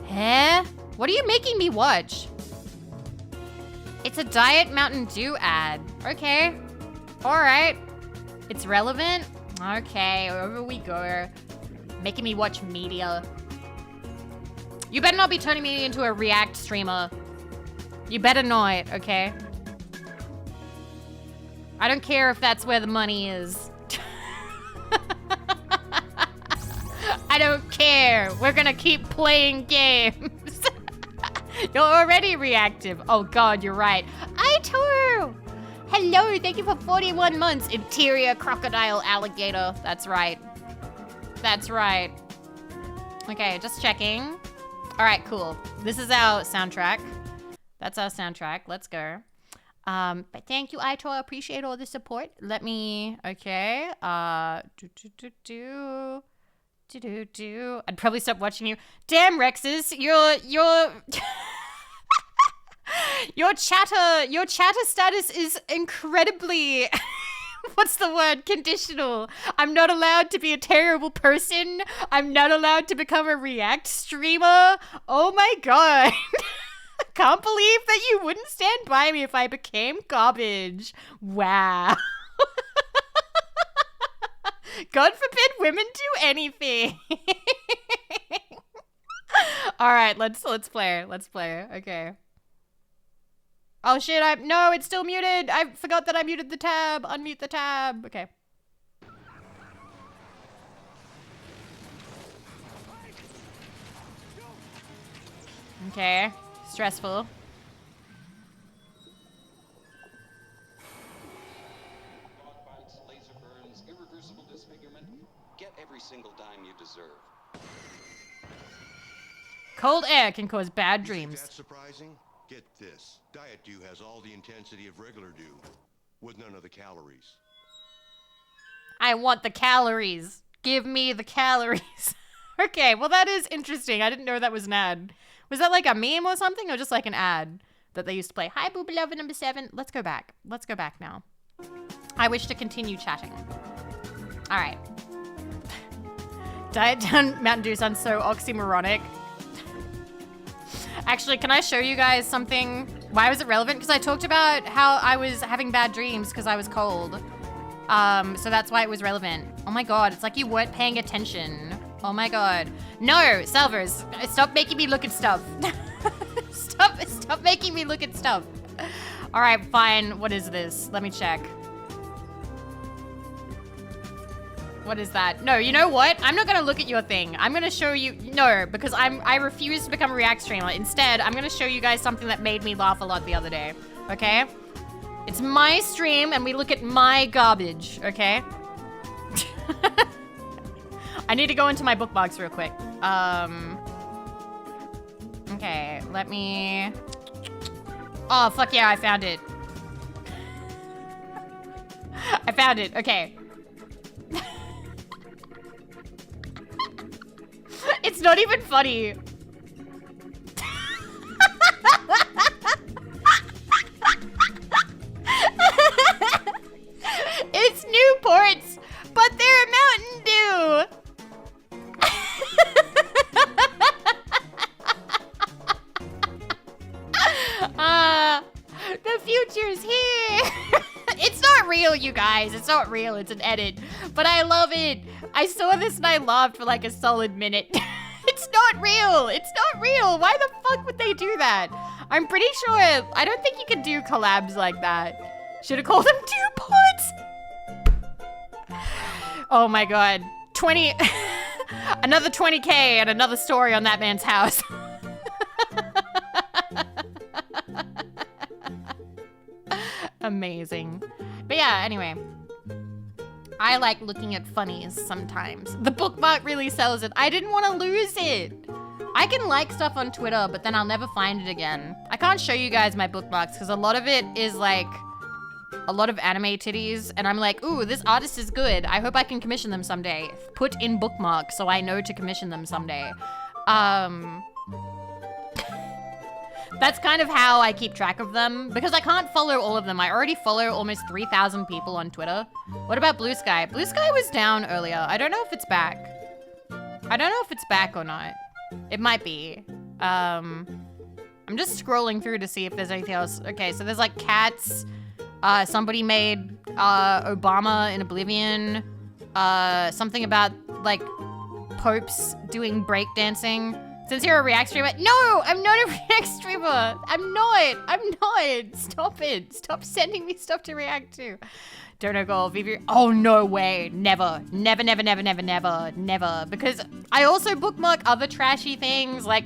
Huh? What are you making me watch? It's a Diet Mountain Dew ad. Okay. All right. It's relevant. Okay, over we go. Making me watch media. You better not be turning me into a React streamer. You better not, okay? I don't care if that's where the money is. I don't care. We're gonna keep playing games. You're already reactive. Oh God, you're right. Aito! Hello, thank you for 41 months. Interior crocodile alligator. That's right. That's right. Okay, just checking. All right, cool. This is our soundtrack. That's our soundtrack. Let's go. But thank you, Aito. I appreciate all the support. Let me, okay. I'd probably stop watching you. Damn, Rexes, your chatter status is incredibly What's the word? Conditional. I'm not allowed to be a terrible person. I'm not allowed to become a React streamer. Oh my god. Can't believe that you wouldn't stand by me if I became garbage. Wow. God forbid women do anything. All right, let's play. Let's play. Okay. Oh shit, no, it's still muted. I forgot that I muted the tab. Unmute the tab. Okay. Okay. Stressful. Laser burns, irreversible disfigurement. Get every single dime you deserve. Cold air can cause bad dreams. That's surprising? Get this. Diet Dew has all the intensity of regular dew, with none of the calories. I want the calories. Give me the calories. Okay, well that is interesting. I didn't know that was an ad. Was that like a meme or something, or just like an ad that they used to play? Hi, boo beloved number 7. Let's go back. Let's go back now. I wish to continue chatting. All right. Diet down Mountain Dew sounds so oxymoronic. Actually, can I show you guys something? Why was it relevant? Because I talked about how I was having bad dreams because I was cold. So that's why it was relevant. Oh my god, it's like you weren't paying attention. Oh my god. No, Salvers, stop making me look at stuff. Stop making me look at stuff. All right, fine. What is this? Let me check. What is that? No, you know what? I'm not gonna look at your thing. I'm gonna show you, no, because I refuse to become a React streamer. Instead, I'm gonna show you guys something that made me laugh a lot the other day, okay? It's my stream and we look at my garbage, okay? I need to go into my bookmarks real quick. Okay, let me, oh, fuck yeah, I found it. I found it, okay. It's not even funny. It's Newports, but they're Mountain Dew. The future's here. It's not real, you guys. It's not real. It's an edit. But I love it. I saw this and I laughed for like a solid minute. It's not real. It's not real. Why the fuck would they do that? I'm pretty sure. I don't think you can do collabs like that. Should have called them Newports. Oh my god. 20. Another 20K and another story on that man's house. Amazing. But yeah, anyway. I like looking at funnies sometimes. The bookmark really sells it. I didn't want to lose it. I can like stuff on Twitter, but then I'll never find it again. I can't show you guys my bookmarks because a lot of it is like a lot of anime titties. And I'm like, ooh, this artist is good. I hope I can commission them someday. Put in bookmarks so I know to commission them someday. That's kind of how I keep track of them because I can't follow all of them. I already follow almost 3,000 people on Twitter. What about Blue Sky? Blue Sky was down earlier. I don't know if it's back. I don't know if it's back or not. It might be. I'm just scrolling through to see if there's anything else. Okay, so there's like cats. Somebody made Obama in Oblivion. Something about like popes doing breakdancing. Since you're a React streamer, no, I'm not a React streamer. I'm not. Stop it. Stop sending me stuff to react to. Don't know, goal, Vivi. Oh, no way. Never. Never. Because I also bookmark other trashy things. Like,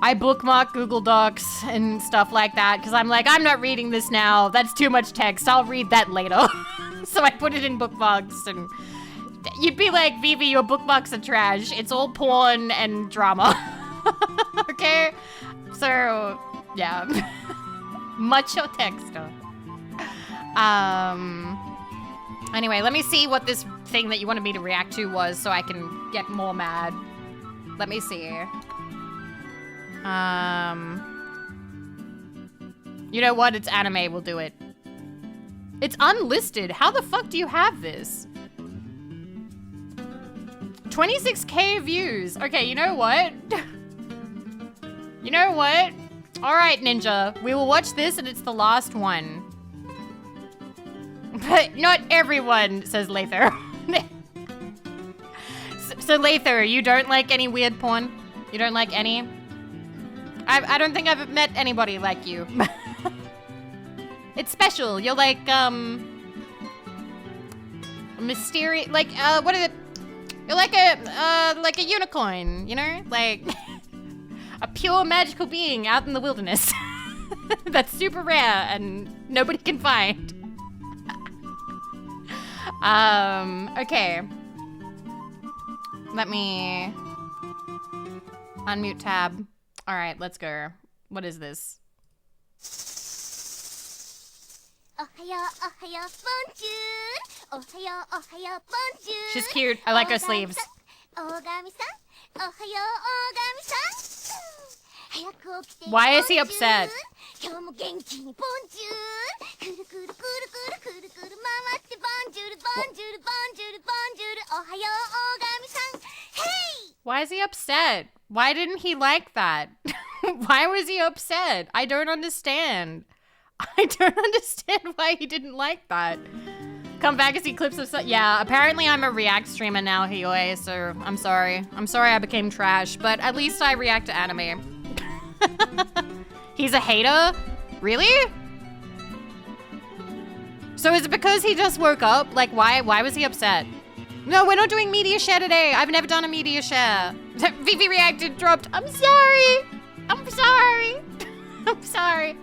I bookmark Google Docs and stuff like that. Because I'm like, I'm not reading this now. That's too much text. I'll read that later. So I put it in bookmarks and... You'd be like, Vivi, your bookmarks are trash. It's all porn and drama. Okay? So, yeah. Mucho texto. Anyway, let me see what this thing that you wanted me to react to was so I can get more mad. Let me see. You know what? It's anime. We'll do it. It's unlisted. How the fuck do you have this? 26K views. Okay, you know what? You know what? All right, Ninja. We will watch this and it's the last one. But not everyone, says Lather. So Lather, you don't like any weird porn? You don't like any? I don't think I've met anybody like you. It's special. You're like, mysterious, like, what is it? You're like a unicorn, you know? Like, a pure magical being out in the wilderness. That's super rare and nobody can find. Okay. Let me unmute tab. All right, let's go. What is this? She's cute. I like her sleeves. Why is he upset? Why is he upset? Why didn't he like that? Why was he upset? I don't understand. I don't understand why he didn't like that. Come back and see clips of yeah, apparently I'm a React streamer now, Hiyoi, so I'm sorry. I'm sorry I became trash, but at least I react to anime. He's a hater? Really? So is it because he just woke up? Like, why was he upset? No, we're not doing media share today. I've never done a media share. Vivi reacted, dropped. I'm sorry. I'm sorry. I'm sorry.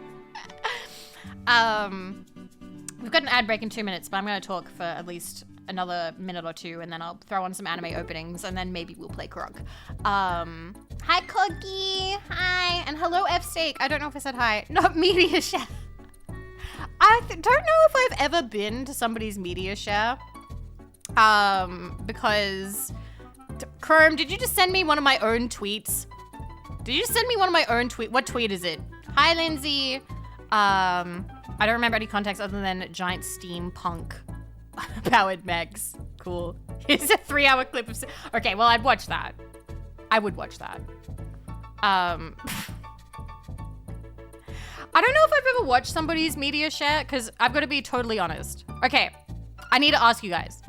We've got an ad break in 2 minutes, but I'm gonna talk for at least another minute or two, and then I'll throw on some anime openings, and then maybe we'll play Croc. Hi, Cookie. Hi, and hello, F-Steak. I don't know if I said hi. Not media share. I don't know if I've ever been to somebody's media share. Because Chrome, did you just send me one of my own tweets? Did you just send me one of my own tweet? What tweet is it? Hi, Lindsay. I don't remember any context other than giant steampunk powered mechs. Cool. Here's a 3-hour clip of. Okay, well, I'd watch that. I would watch that. I don't know if I've ever watched somebody's media share, because I've got to be totally honest. Okay, I need to ask you guys.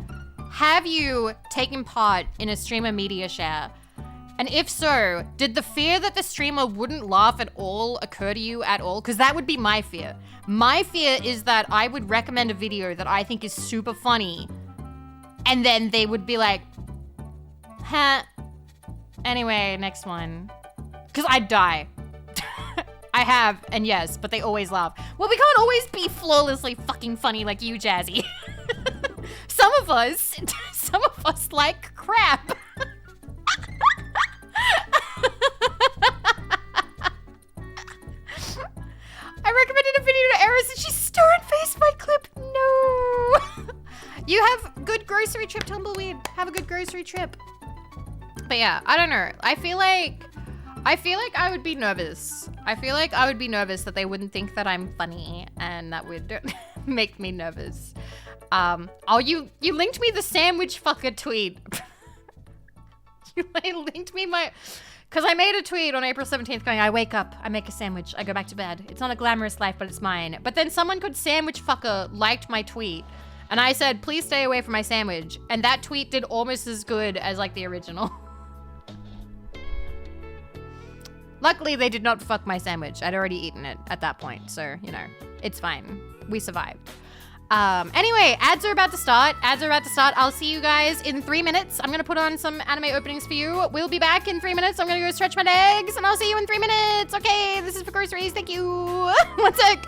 Have you taken part in a streamer media share? And if so, did the fear that the streamer wouldn't laugh at all occur to you at all? Because that would be my fear. My fear is that I would recommend a video that I think is super funny, and then they would be like, huh. Anyway, next one. Because I'd die. I have, and yes, but they always laugh. Well, we can't always be flawlessly fucking funny like you, Jazzy. Some of us like crap. I recommended a video to Eris and she's stone-faced my clip. No. You have good grocery trip, Tumbleweed. Have a good grocery trip. But yeah, I don't know. I feel like I would be nervous. I feel like I would be nervous that they wouldn't think that I'm funny, and that would make me nervous. Oh, you linked me the sandwich fucker tweet. You linked me because I made a tweet on April 17th going, I wake up, I make a sandwich, I go back to bed. It's not a glamorous life, but it's mine. But then someone called Sandwich Fucker liked my tweet. And I said, please stay away from my sandwich. And that tweet did almost as good as like the original. Luckily, they did not fuck my sandwich. I'd already eaten it at that point. So, you know, it's fine. We survived. Anyway, ads are about to start. I'll see you guys in 3 minutes. I'm gonna put on some anime openings for you. We'll be back in 3 minutes. I'm gonna go stretch my legs and I'll see you in 3 minutes. Okay, this is for groceries. Thank you. 1 sec.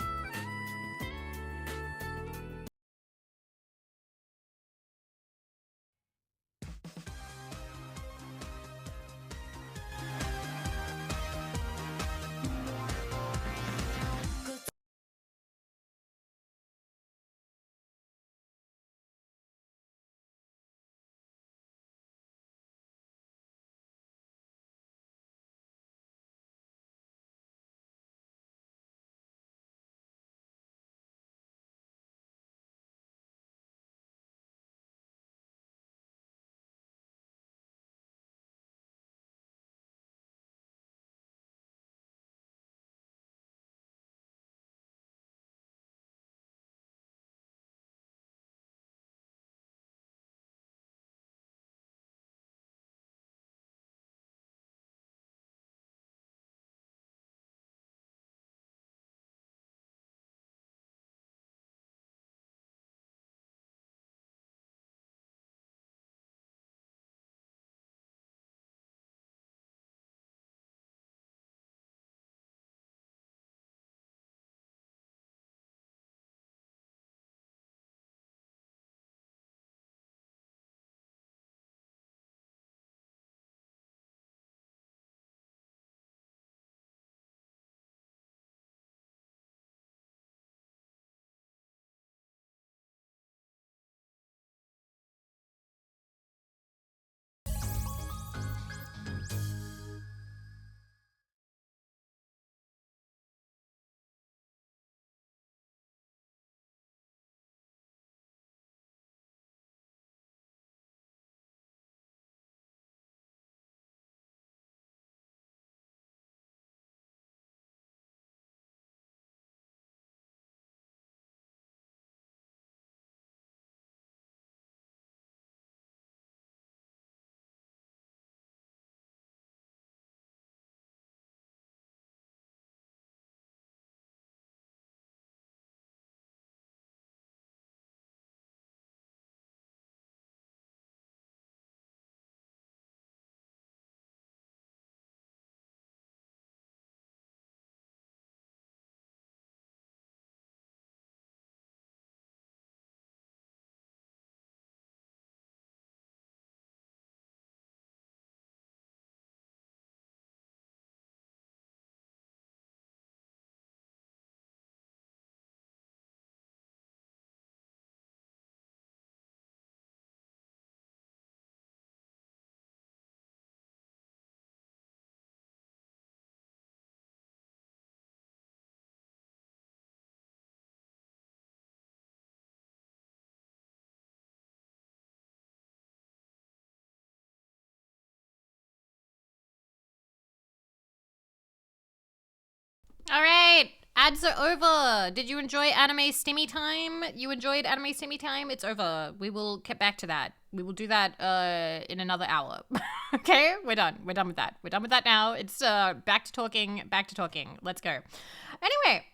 All right. Ads are over. Did you enjoy anime stimmy time? You enjoyed anime stimmy time? It's over. We will get back to that. We will do that in another hour. Okay? We're done. We're done with that. We're done with that now. It's back to talking. Back to talking. Let's go. Anyway.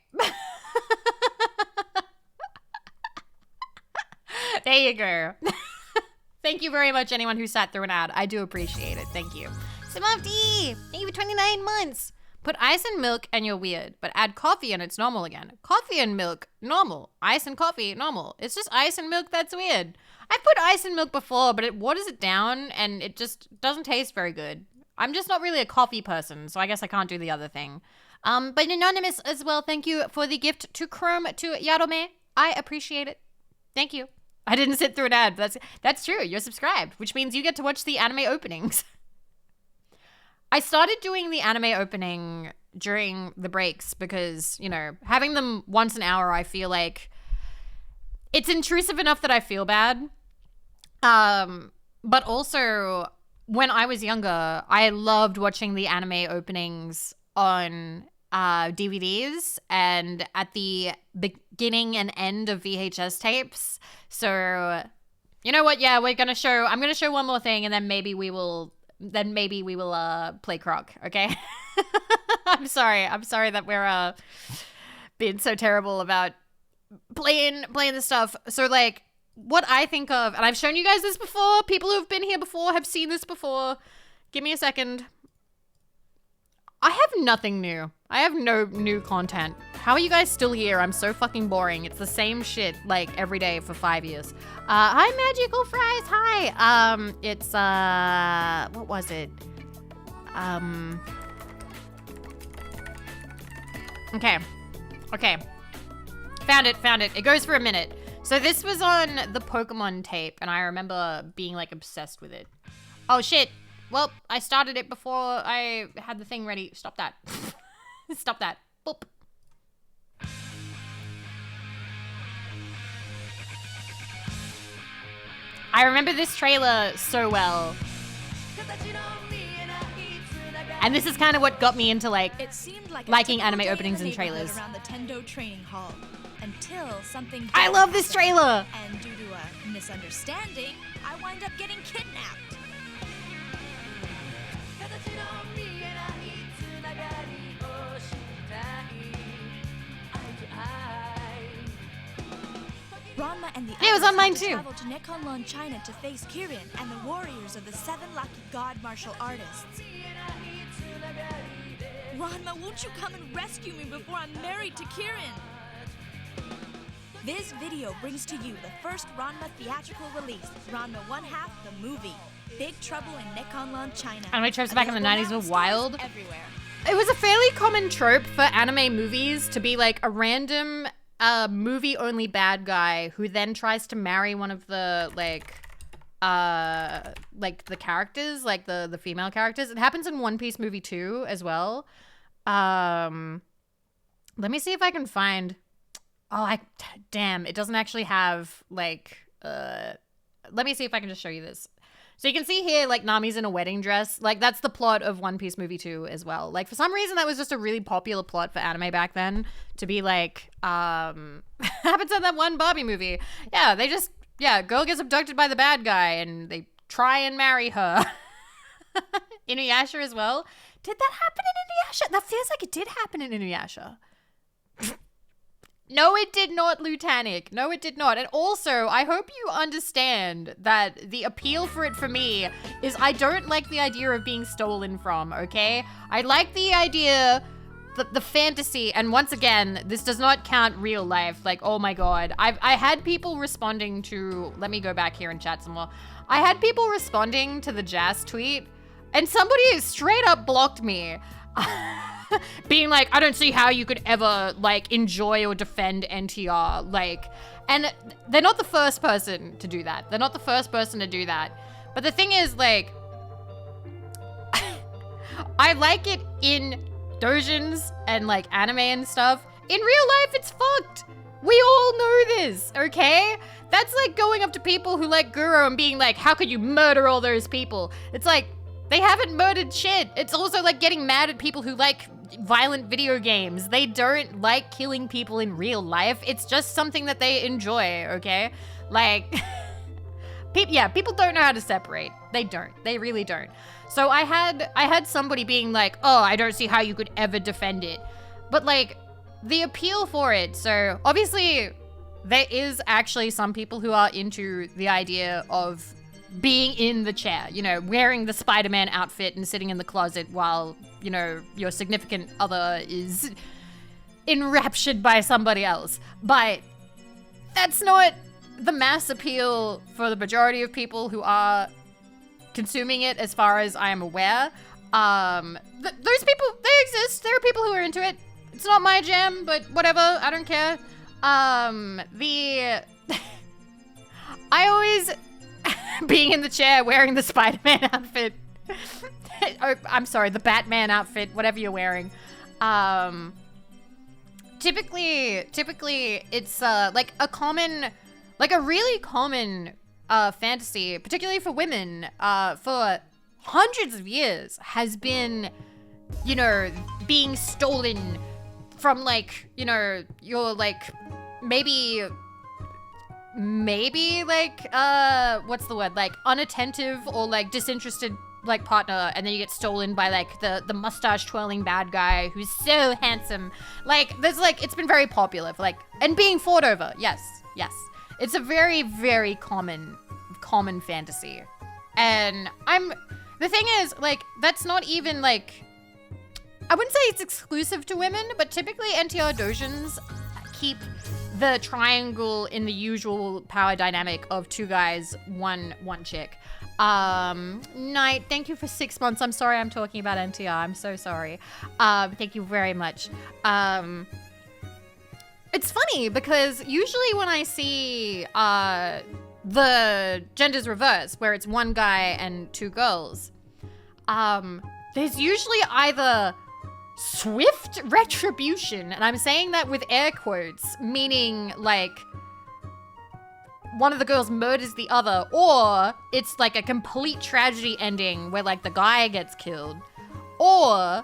There you go. Thank you very much, anyone who sat through an ad. I do appreciate it. Thank you. Samafti, thank you for 29 months. Put ice and milk and you're weird, but add coffee and it's normal again. Coffee and milk, normal. Ice and coffee, normal. It's just ice and milk that's weird. I've put ice and milk before, but it waters it down and it just doesn't taste very good. I'm just not really a coffee person, so I guess I can't do the other thing. But anonymous as well, thank you for the gift to Chrome to Yarome. I appreciate it. Thank you. I didn't sit through an ad. That's true. You're subscribed, which means you get to watch the anime openings. I started doing the anime opening during the breaks because, you know, having them once an hour, I feel like it's intrusive enough that I feel bad. But also, when I was younger, I loved watching the anime openings on DVDs and at the beginning and end of VHS tapes. So, you know what? Yeah, I'm gonna show one more thing, and then maybe we will play Croc. Okay. I'm sorry that we're being so terrible about playing this stuff. So like, what I think of, and I've shown you guys this before. People who have been here before have seen this before. Give me a second. I have nothing new. I have no new content. How are you guys still here? I'm so fucking boring. It's the same shit like every day for 5 years. Hi, Magical Fries. Hi. It's what was it? Okay. Found it. It goes for a minute. So this was on the Pokemon tape, and I remember being like obsessed with it. Oh shit. Well, I started it before I had the thing ready. Stop that. Stop that. Boop. I remember this trailer so well. And this is kind of what got me into like it seemed like liking anime openings and trailers. Around the Tendo training hall until something I love this trailer. And due to a misunderstanding, I wind up getting kidnapped. Ranma and the it was on mine too. Travel to Nekonlon, China to face Kirin and the warriors of the 7 lucky god martial artists. Ranma, won't you come and rescue me before I'm married to Kirin? This video brings to you the first Ranma theatrical release, Ranma 1/2, the movie. Big Trouble in Nekonlon, China. Anime tropes back in the 90s were wild. Everywhere. It was a fairly common trope for anime movies to be like a random movie-only bad guy who then tries to marry one of the like the characters, like the female characters. It happens in One Piece movie 2 as well. Let me see if I can find. Oh, damn! It doesn't actually have like. Let me see if I can just show you this. So you can see here, like, Nami's in a wedding dress. Like, that's the plot of One Piece movie 2 as well. Like, for some reason, that was just a really popular plot for anime back then. To be like, happens in that one Barbie movie. Yeah, girl gets abducted by the bad guy, and they try and marry her. Inuyasha as well. Did that happen in Inuyasha? That feels like it did happen in Inuyasha. No, it did not, Lutanic. No, it did not. And also, I hope you understand that the appeal for it for me is I don't like the idea of being stolen from, okay? I like the idea, the fantasy, and once again, this does not count real life. Like, oh my god. I had people responding to, let me go back here and chat some more. I had people responding to the Jazz tweet, and somebody straight up blocked me. Being like, I don't see how you could ever, like, enjoy or defend NTR, like, and they're not the first person to do that. They're not the first person to do that. But the thing is, like, I like it in doujins and, like, anime and stuff. In real life, it's fucked. We all know this, okay? That's like going up to people who like Guro and being like, how could you murder all those people? It's like, they haven't murdered shit. It's also like getting mad at people who like violent video games. They don't like killing people in real life. It's just something that they enjoy, okay? Like, people don't know how to separate. They don't. They really don't. So I had somebody being like, oh, I don't see how you could ever defend it. But like, the appeal for it, so obviously there is actually some people who are into the idea of being in the chair, you know, wearing the Spider-Man outfit and sitting in the closet while, you know, your significant other is enraptured by somebody else. But that's not the mass appeal for the majority of people who are consuming it, as far as I am aware. Those people, they exist. There are people who are into it. It's not my jam, but whatever. I don't care. I always being in the chair wearing the Spider-Man outfit. Oh, I'm sorry, the Batman outfit, whatever you're wearing. Typically it's like a really common fantasy, particularly for women, for hundreds of years, has been, you know, being stolen from, like, you know, your, like, maybe like, what's the word, like, unattentive or, like, disinterested, like, partner, and then you get stolen by, like, the mustache twirling bad guy who's so handsome. Like, there's, like, it's been very popular for, like, and being fought over. Yes. It's a very, very common fantasy. And the thing is, like, that's not even, like, I wouldn't say it's exclusive to women, but typically NTR dojins keep the triangle in the usual power dynamic of two guys, one chick. Knight, thank you for 6 months. I'm sorry I'm talking about NTR. I'm so sorry. Thank you very much. It's funny because usually when I see the genders reverse, where it's one guy and two girls, there's usually either swift retribution, and I'm saying that with air quotes, meaning like one of the girls murders the other, or it's like a complete tragedy ending where like the guy gets killed, or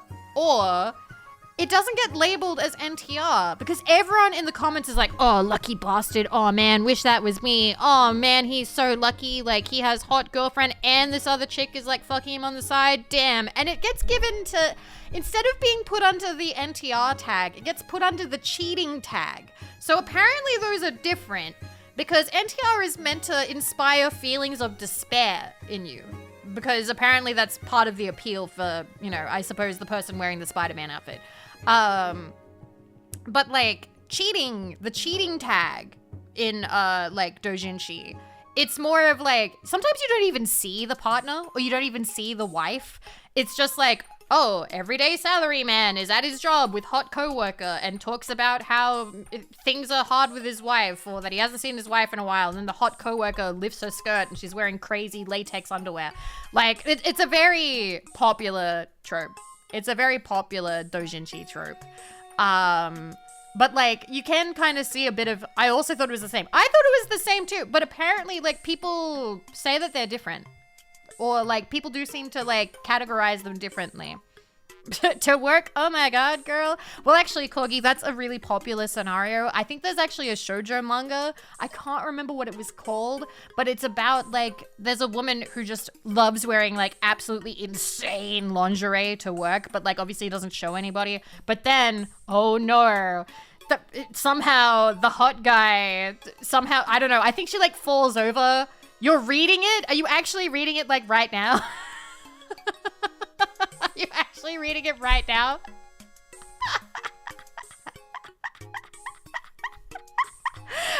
it doesn't get labeled as NTR because everyone in the comments is like, oh, lucky bastard. Oh man, wish that was me. Oh man, he's so lucky. Like, he has hot girlfriend and this other chick is like fucking him on the side. Damn. And it gets given to, instead of being put under the NTR tag, it gets put under the cheating tag. So apparently those are different because NTR is meant to inspire feelings of despair in you. Because apparently that's part of the appeal for, you know, I suppose the person wearing the Spider-Man outfit. But like the cheating tag in like doujinshi, it's more of like, sometimes you don't even see the partner or you don't even see the wife. It's just like, oh, everyday salaryman is at his job with hot coworker and talks about how things are hard with his wife, or that he hasn't seen his wife in a while, and then the hot coworker lifts her skirt and she's wearing crazy latex underwear. Like, it's a very popular trope. It's a very popular doujinshi trope. But like, you can kind of see a bit of, I also thought it was the same. I thought it was the same too, but apparently like people say that they're different. Or like people do seem to like categorize them differently. To work? Oh my god, girl. Well, actually, Corgi, that's a really popular scenario. I think there's actually a shoujo manga. I can't remember what it was called, but it's about like, there's a woman who just loves wearing like absolutely insane lingerie to work, but like obviously doesn't show anybody. But then, oh no, somehow the hot guy, somehow, I don't know, I think she like falls over. You're reading it? Are you actually reading it like right now? Are you actually reading it right now?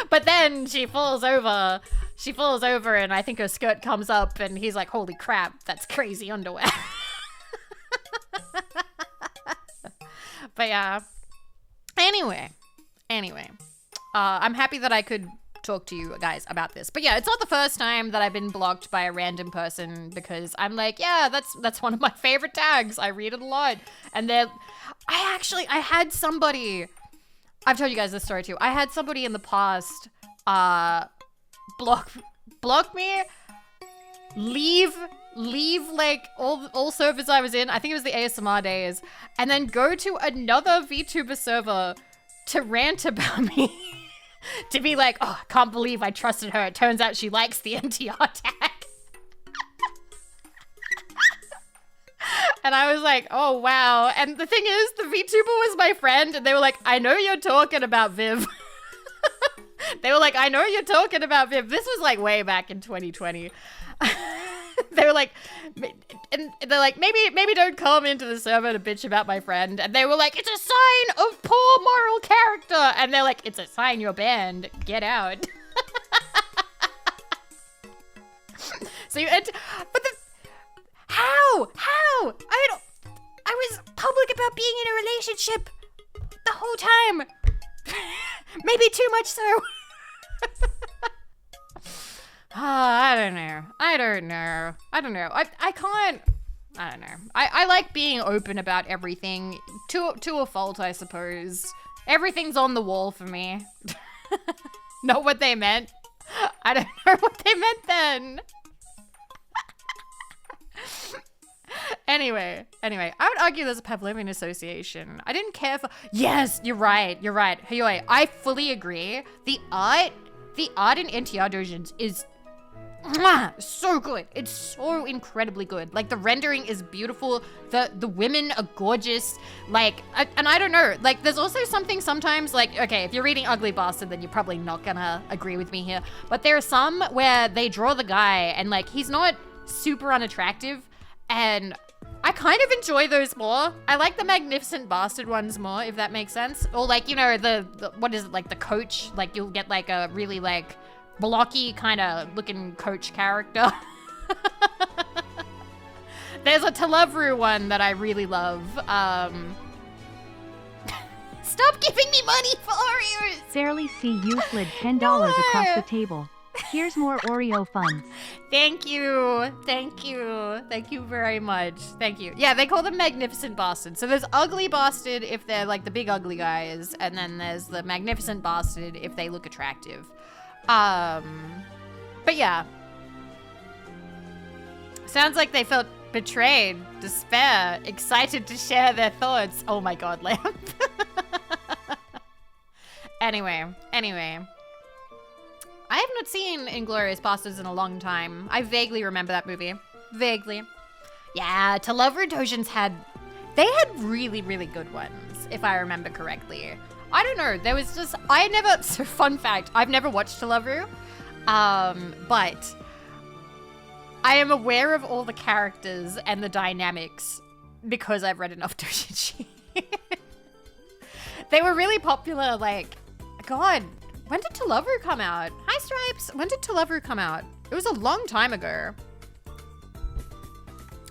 But then she falls over. She falls over and I think her skirt comes up and he's like, holy crap, that's crazy underwear. But yeah. Anyway. I'm happy that I could talk to you guys about this. But yeah, it's not the first time that I've been blocked by a random person because I'm like, yeah, that's one of my favorite tags. I read it a lot. And then I had somebody, I've told you guys this story too. I had somebody in the past block me, leave leave like all servers I was in, I think it was the ASMR days, and then go to another VTuber server to rant about me. To be like, oh, I can't believe I trusted her. It turns out she likes the MTR tag. And I was like, oh, wow. And the thing is, the VTuber was my friend, and they were like, I know you're talking about Viv. They were like, I know you're talking about Viv. This was like way back in 2020. They were like, and they're like, maybe don't come into the server to bitch about my friend. And they were like, it's a sign of poor moral character. And they're like, it's a sign you're banned. Get out. So you enter, but how? I was public about being in a relationship the whole time. Maybe too much so. I don't know. I don't know. I like being open about everything to a fault, I suppose. Everything's on the wall for me. Not what they meant. I don't know what they meant then. Anyway, I would argue there's a Pavlovian association. I didn't care for... Yes, you're right. Anyway, I fully agree. The art in NTR Dojins is so good. It's so incredibly good. Like, the rendering is beautiful. The women are gorgeous. Like, and I don't know. Like, there's also something sometimes, like, okay, if you're reading Ugly Bastard, then you're probably not gonna agree with me here. But there are some where they draw the guy and, like, he's not super unattractive. And I kind of enjoy those more. I like the Magnificent Bastard ones more, if that makes sense. Or like, you know, the what is it, like the coach? Like you'll get like a really like blocky kind of looking coach character. There's a Talavru one that I really love. Stop giving me money for Oreos! Fairly see you slid $10 across the table. Here's more Oreo funds. Thank you very much. Thank you. Yeah, they call them Magnificent Bastard. So there's Ugly Bastard if they're like the big ugly guys, and then there's the Magnificent Bastard if they look attractive. But yeah. Sounds like they felt betrayed, despair, excited to share their thoughts. Oh my god, Lamp. Anyway. I have not seen Inglourious Basterds in a long time. I vaguely remember that movie. Vaguely. Yeah, Talavru Dojins had really, really good ones, if I remember correctly. I don't know, there was just, so fun fact, I've never watched Talavru, but I am aware of all the characters and the dynamics because I've read enough doujinshi. They were really popular, like, God, when did Talavru come out? Hi, Stripes. When did Talavru come out? It was a long time ago.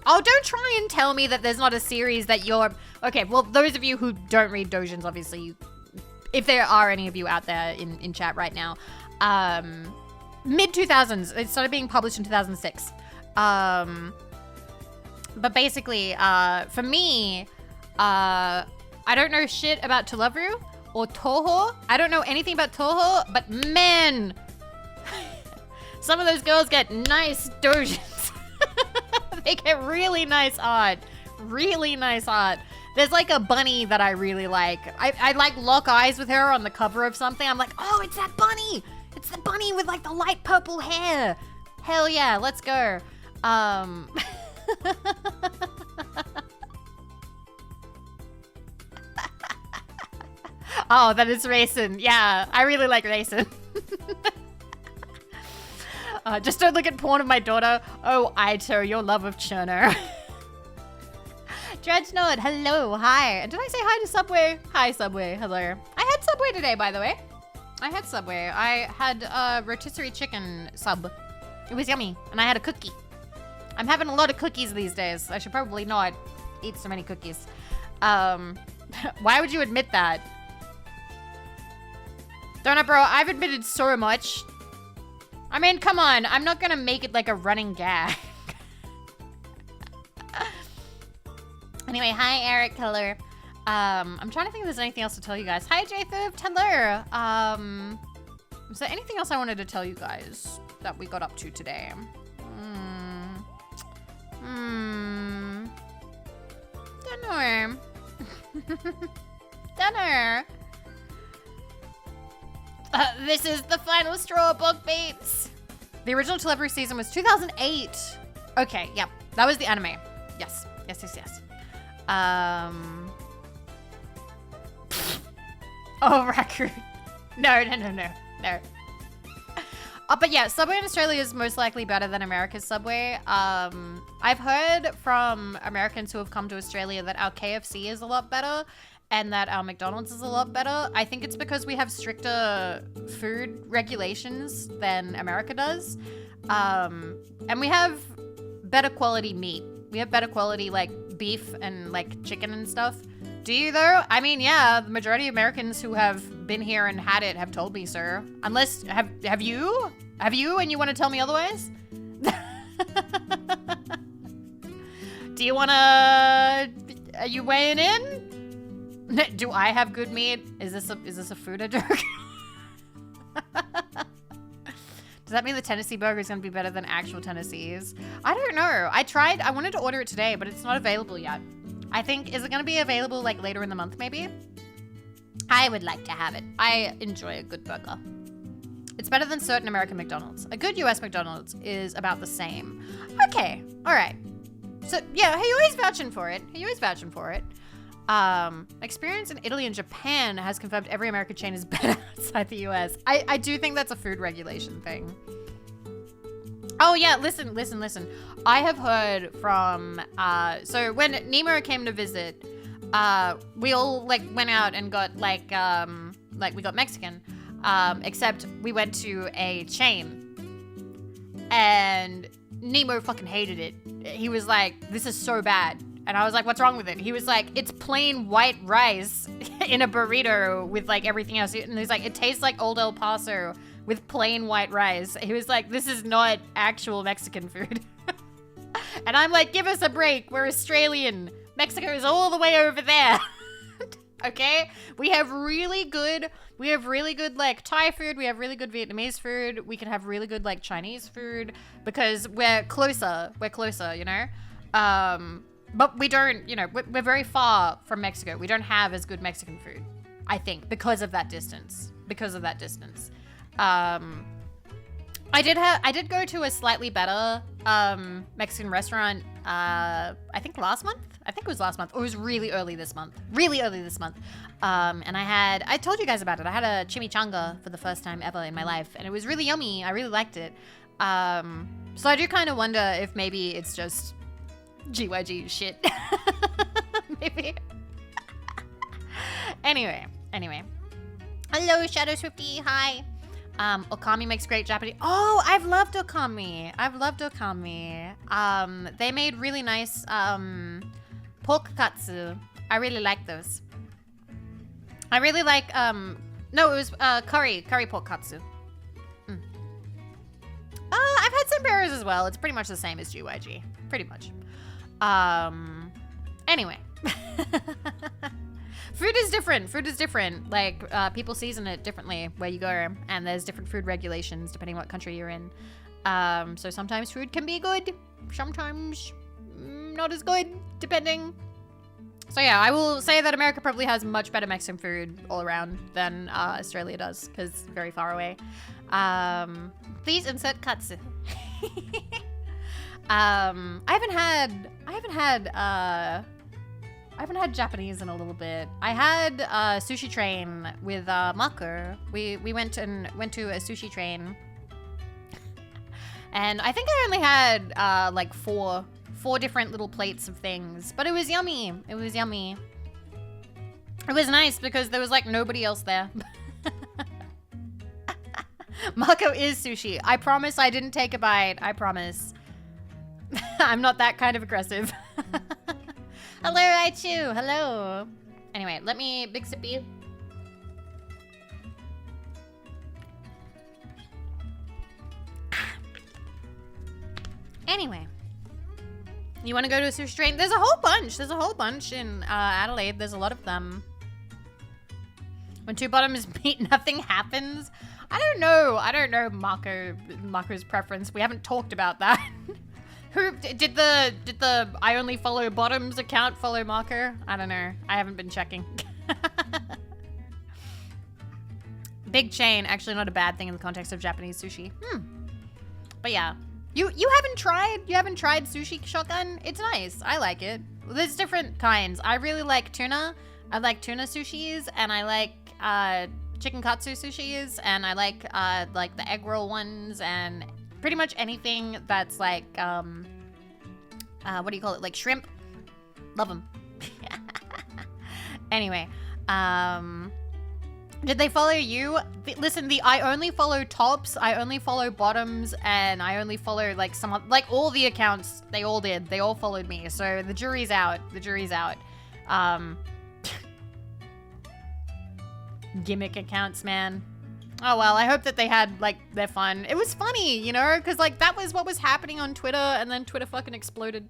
Oh, don't try and tell me that there's not a series that you're... Okay, well, those of you who don't read doujins, obviously, if there are any of you out there in chat right now, mid-2000s. It started being published in 2006. But basically, for me, I don't know shit about Talavru or Toho. I don't know anything about Toho, but man, some of those girls get nice doujins. They get really nice art. Really nice art. There's like a bunny that I really like. I like lock eyes with her on the cover of something. I'm like, oh, it's that bunny. It's the bunny with like the light purple hair. Hell yeah, let's go. Oh, that is Raisin. Yeah, I really like Raisin. Just don't look at porn of my daughter. Oh, Aito, your love of Cherno. Dreadnought, hello, hi. Did I say hi to Subway? Hi, Subway, hello. I had Subway today, by the way. I had Subway. I had rotisserie chicken sub. It was yummy, and I had a cookie. I'm having a lot of cookies these days. I should probably not eat so many cookies. Why would you admit that? Donut bro, I've admitted so much. I mean, come on. I'm not gonna make it like a running gag. Anyway, hi, Eric. Hello. I'm trying to think if there's anything else to tell you guys. Hi, Jathuv. Hello. Is there anything else I wanted to tell you guys that we got up to today? Don't know. Don't know. This is the final straw, Bug Beats. The original Delivery season was 2008. Okay, yep. That was the anime. Yes. Yes. Oh, raccoon. No. But yeah, Subway in Australia is most likely better than America's Subway. I've heard from Americans who have come to Australia that our KFC is a lot better and that our McDonald's is a lot better. I think it's because we have stricter food regulations than America does. And we have better quality meat. We have better quality like beef and like chicken and stuff. Do you though? I mean, yeah, the majority of Americans who have been here and had it have told me so. Unless, have you? Have you and you want to tell me otherwise? Do you want to, are you weighing in? Do I have good meat? Is this a food joke? Does that mean the Tennessee burger is going to be better than actual Tennessee's? I don't know. I wanted to order it today, but it's not available yet. I think, is it going to be available like later in the month maybe? I would like to have it. I enjoy a good burger. It's better than certain American McDonald's. A good US McDonald's is about the same. Okay, all right. So yeah, hey, you always vouching for it. Experience in Italy and Japan has confirmed every American chain is better outside the US. I do think that's a food regulation thing. Oh yeah, listen. I have heard from, so when Nemo came to visit, we all like went out and got like we got Mexican, except we went to a chain and Nemo fucking hated it. He was like, this is so bad. And I was like, what's wrong with it? He was like, it's plain white rice in a burrito with like everything else. And he's like, it tastes like Old El Paso with plain white rice. He was like, this is not actual Mexican food. And I'm like, give us a break. We're Australian. Mexico is all the way over there. Okay? We have really good like Thai food. We have really good Vietnamese food. We can have really good like Chinese food because we're closer, you know? But we don't, you know, we're very far from Mexico. We don't have as good Mexican food, I think, because of that distance. I did go to a slightly better Mexican restaurant, I think last month. I think it was last month. Or it was really early this month. And I told you guys about it. I had a chimichanga for the first time ever in my life. And it was really yummy. I really liked it. So I do kind of wonder if maybe it's just GYG shit. Maybe. Anyway. Hello, Shadow Swifty. Hi. Okami makes great Japanese. Oh, I've loved Okami. They made really nice pork katsu. I really like those. I really like no, it was curry pork katsu. I've had some burgers as well. It's pretty much the same as GYG. Pretty much. Anyway. Food is different. Like, people season it differently where you go, and there's different food regulations depending what country you're in. So sometimes food can be good, sometimes not as good, depending. So yeah, I will say that America probably has much better Mexican food all around than Australia does, because it's very far away. Please insert katsu. I haven't had Japanese in a little bit. I had a sushi train with Mako. We went to a sushi train, and I think I only had like four different little plates of things, but it was yummy. It was nice because there was like nobody else there. Mako is sushi. I promise I didn't take a bite. I promise. I'm not that kind of aggressive. Hello, Aichu. Hello. Anyway, let me big sippy. Anyway, you want to go to a sushi train? There's a whole bunch in Adelaide. There's a lot of them. When two bottoms meet, nothing happens. I don't know Mako's preference. We haven't talked about that. Who did the I only follow bottoms account follow Marco? I don't know. I haven't been checking. Big chain, actually not a bad thing in the context of Japanese sushi. But yeah. You haven't tried sushi shotgun? It's nice. I like it. There's different kinds. I really like tuna. I like tuna sushis, and I like chicken katsu sushis, and I like the egg roll ones, and pretty much anything that's like what do you call it? Like shrimp. Love them. Anyway, did they follow you? Listen, I only follow tops, I only follow bottoms, and I only follow like all the accounts. They all did. They all followed me. So the jury's out. The jury's out. Gimmick accounts, man. Oh well, I hope that they had like their fun. It was funny, you know, because like that was what was happening on Twitter, and then Twitter fucking exploded.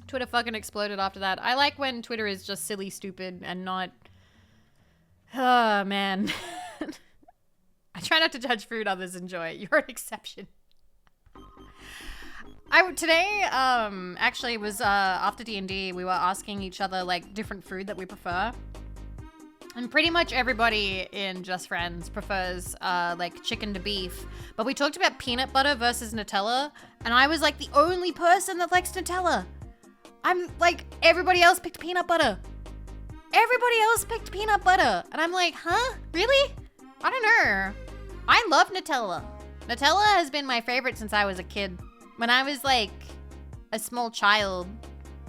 Twitter fucking exploded after that. I like when Twitter is just silly, stupid, and not. Oh man. I try not to judge food others enjoy. You're an exception. Today actually was after D&D, we were asking each other like different food that we prefer. And pretty much everybody in Just Friends prefers like chicken to beef. But we talked about peanut butter versus Nutella, and I was like the only person that likes Nutella. I'm like, everybody else picked peanut butter. Everybody else picked peanut butter. And I'm like, huh? Really? I don't know. I love Nutella. Nutella has been my favorite since I was a kid. When I was like a small child.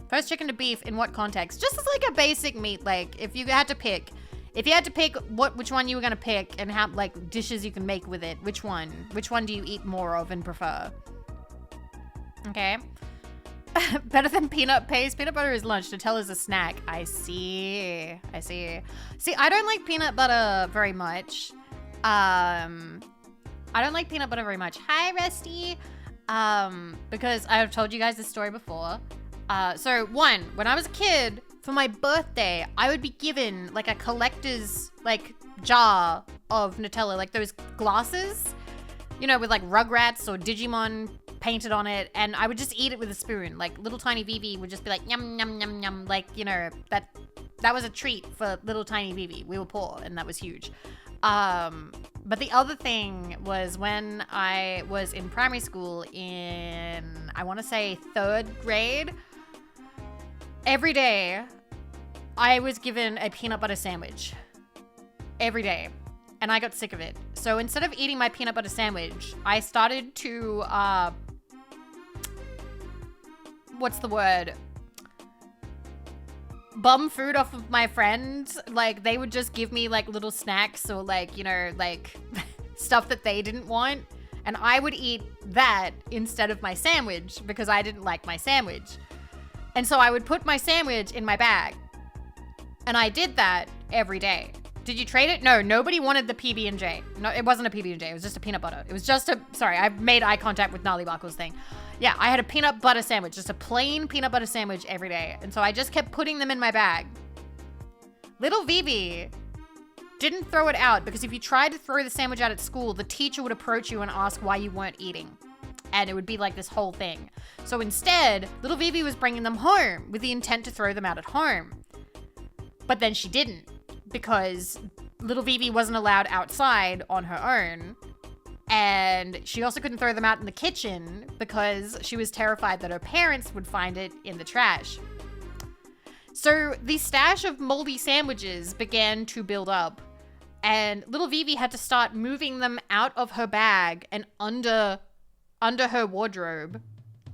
First chicken to beef, in what context? Just as like a basic meat, like if you had to pick. If you had to pick which one you were gonna pick and how like dishes you can make with it, which one? Which one do you eat more of and prefer? Okay. Better than peanut paste. Peanut butter is lunch. Nutella is a snack. I see. See, I don't like peanut butter very much. I don't like peanut butter very much. Hi, Rusty. Because I've told you guys this story before. So one, when I was a kid, for my birthday, I would be given like a collector's like jar of Nutella, like those glasses, you know, with like Rugrats or Digimon painted on it, and I would just eat it with a spoon. Like little tiny Vivi would just be like yum yum yum yum, like, you know, that was a treat for little tiny Vivi. We were poor, and that was huge. But the other thing was when I was in primary school in, I want to say 3rd grade, every day I was given a peanut butter sandwich. Every day. And I got sick of it. So instead of eating my peanut butter sandwich, I started to, what's the word? Bum food off of my friends. Like, they would just give me like little snacks or like, you know, like stuff that they didn't want. And I would eat that instead of my sandwich because I didn't like my sandwich. And so I would put my sandwich in my bag. And I did that every day. Did you trade it? No, nobody wanted the PB&J. No, it wasn't a PB&J. It was just a peanut butter. It was just a, sorry, I made eye contact with Gnarly Buckle's thing. Yeah, I had a peanut butter sandwich, just a plain peanut butter sandwich every day. And so I just kept putting them in my bag. Little Vivi didn't throw it out because if you tried to throw the sandwich out at school, the teacher would approach you and ask why you weren't eating. And it would be like this whole thing. So instead, little Vivi was bringing them home with the intent to throw them out at home. But then she didn't, because little Vivi wasn't allowed outside on her own. And she also couldn't throw them out in the kitchen because she was terrified that her parents would find it in the trash. So the stash of moldy sandwiches began to build up. And little Vivi had to start moving them out of her bag and under her wardrobe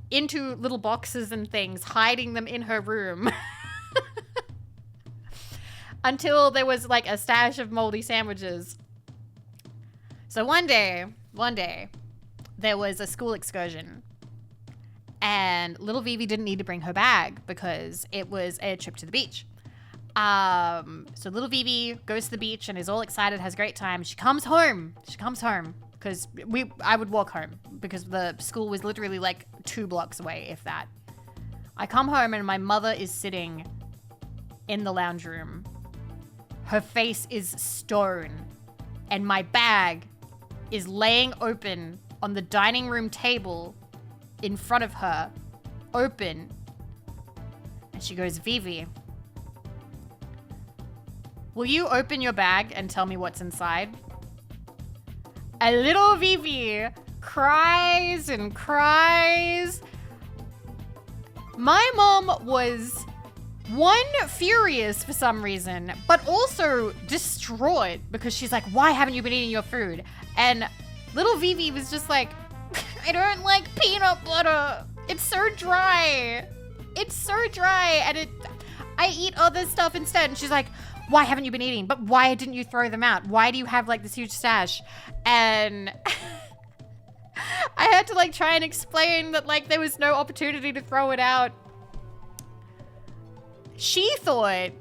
into little boxes and things, hiding them in her room. Until there was like a stash of moldy sandwiches. So one day, there was a school excursion. And little Vivi didn't need to bring her bag because it was a trip to the beach. So little Vivi goes to the beach and is all excited, has a great time. She comes home because I would walk home because the school was literally like 2 blocks away, if that. I come home and my mother is sitting in the lounge room. Her face is stone, and my bag is laying open on the dining room table in front of her, open. And she goes, Vivi, will you open your bag and tell me what's inside? And little Vivi cries and cries. My mom was, one, furious for some reason, but also distraught because she's like, why haven't you been eating your food? And little Vivi was just like, I don't like peanut butter. It's so dry. It's so dry. And I eat other stuff instead. And she's like, why haven't you been eating? But why didn't you throw them out? Why do you have like this huge stash? And I had to like try and explain that like there was no opportunity to throw it out. She thought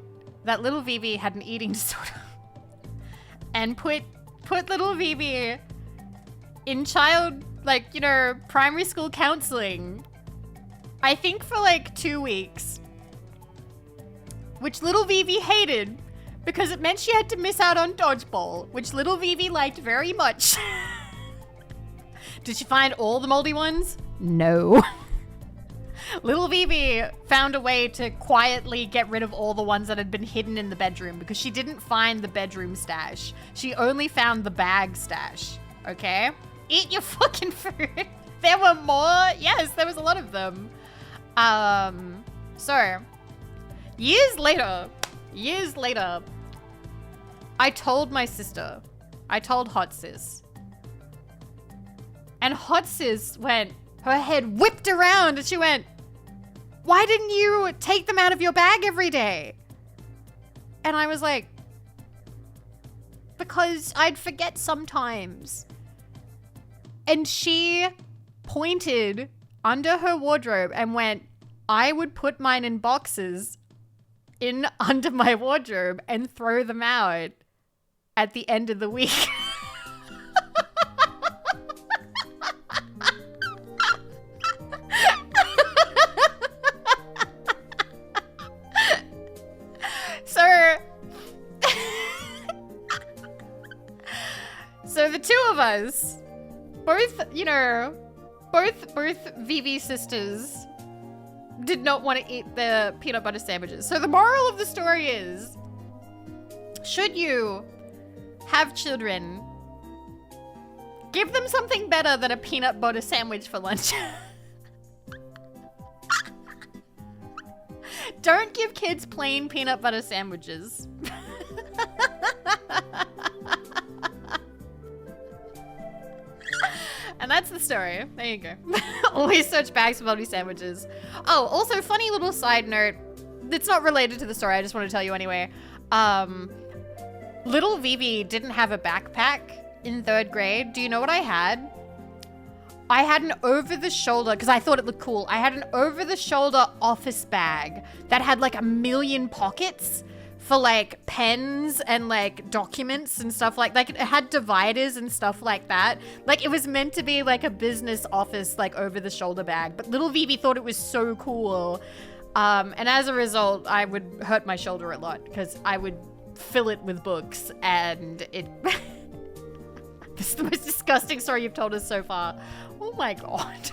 that little Vivi had an eating disorder and put little Vivi in primary school counseling, I think for like 2 weeks, which little Vivi hated because it meant she had to miss out on dodgeball, which little Vivi liked very much. Did she find all the moldy ones? No. Little Vivi found a way to quietly get rid of all the ones that had been hidden in the bedroom because she didn't find the bedroom stash. She only found the bag stash, okay? Eat your fucking food. There were more? Yes, there was a lot of them. So, years later, I told my sister. I told Hot Sis. And Hot Sis went, her head whipped around and she went, why didn't you take them out of your bag every day? And I was like, because I'd forget sometimes. And she pointed under her wardrobe and went, I would put mine in boxes under my wardrobe and throw them out at the end of the week. So the two of us, both Vivi sisters, did not want to eat the peanut butter sandwiches. So the moral of the story is, should you have children, give them something better than a peanut butter sandwich for lunch. Don't give kids plain peanut butter sandwiches. And that's the story. There you go. Always search bags for moldy sandwiches. Oh, also funny little side note. It's not related to the story. I just want to tell you anyway. Little Vivi didn't have a backpack in 3rd grade. Do you know what I had? I had an over-the-shoulder, because I thought it looked cool. I had an over-the-shoulder office bag that had like 1,000,000 pockets for like pens and like documents and stuff like it had dividers and stuff like that. Like it was meant to be like a business office, like over-the-shoulder bag. But little Vivi thought it was so cool. And as a result, I would hurt my shoulder a lot because I would fill it with books and it... This is the most disgusting story you've told us so far. Oh my god.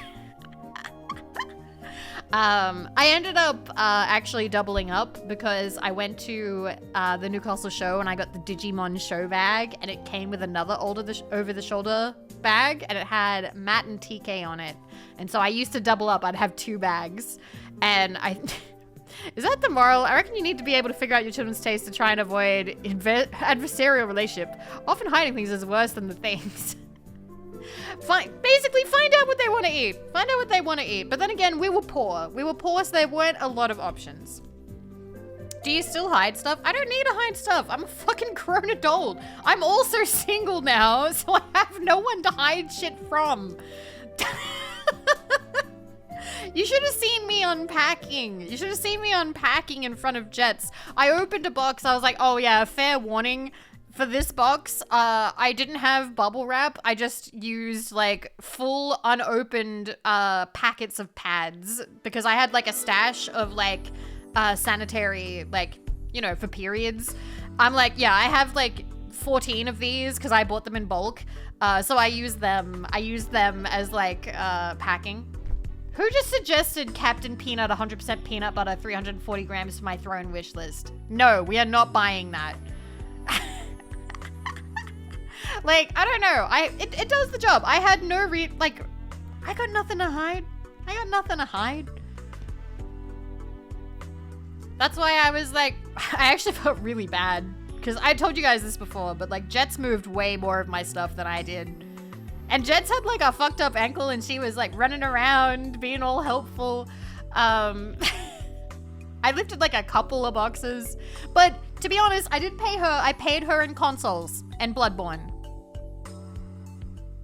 I ended up actually doubling up because I went to the Newcastle show and I got the Digimon show bag and it came with another over-the-shoulder bag and it had Matt and TK on it. And so I used to double up. I'd have 2 bags. And is that the moral? I reckon you need to be able to figure out your children's taste to try and avoid adversarial relationship. Often hiding things is worse than the things. Basically, find out what they want to eat. Find out what they want to eat. But then again, we were poor. We were poor, so there weren't a lot of options. Do you still hide stuff? I don't need to hide stuff. I'm a fucking grown adult. I'm also single now, so I have no one to hide shit from. You should have seen me unpacking. You should have seen me unpacking in front of Jets. I opened a box. I was like, oh yeah, fair warning. For this box, I didn't have bubble wrap. I just used like full unopened packets of pads because I had like a stash of like sanitary, like, you know, for periods. I'm like, yeah, I have like 14 of these because I bought them in bulk. So I use them as like packing. Who just suggested Captain Peanut 100% peanut butter 340 grams for my throne wish list? No, we are not buying that. Like, I don't know. It does the job. I had no I got nothing to hide. I got nothing to hide. That's why I was like, I actually felt really bad. Because I told you guys this before, but like Jets moved way more of my stuff than I did. And Jets had like a fucked up ankle and she was like running around, being all helpful. I lifted like a couple of boxes. But to be honest, I didn't pay her. I paid her in consoles and Bloodborne.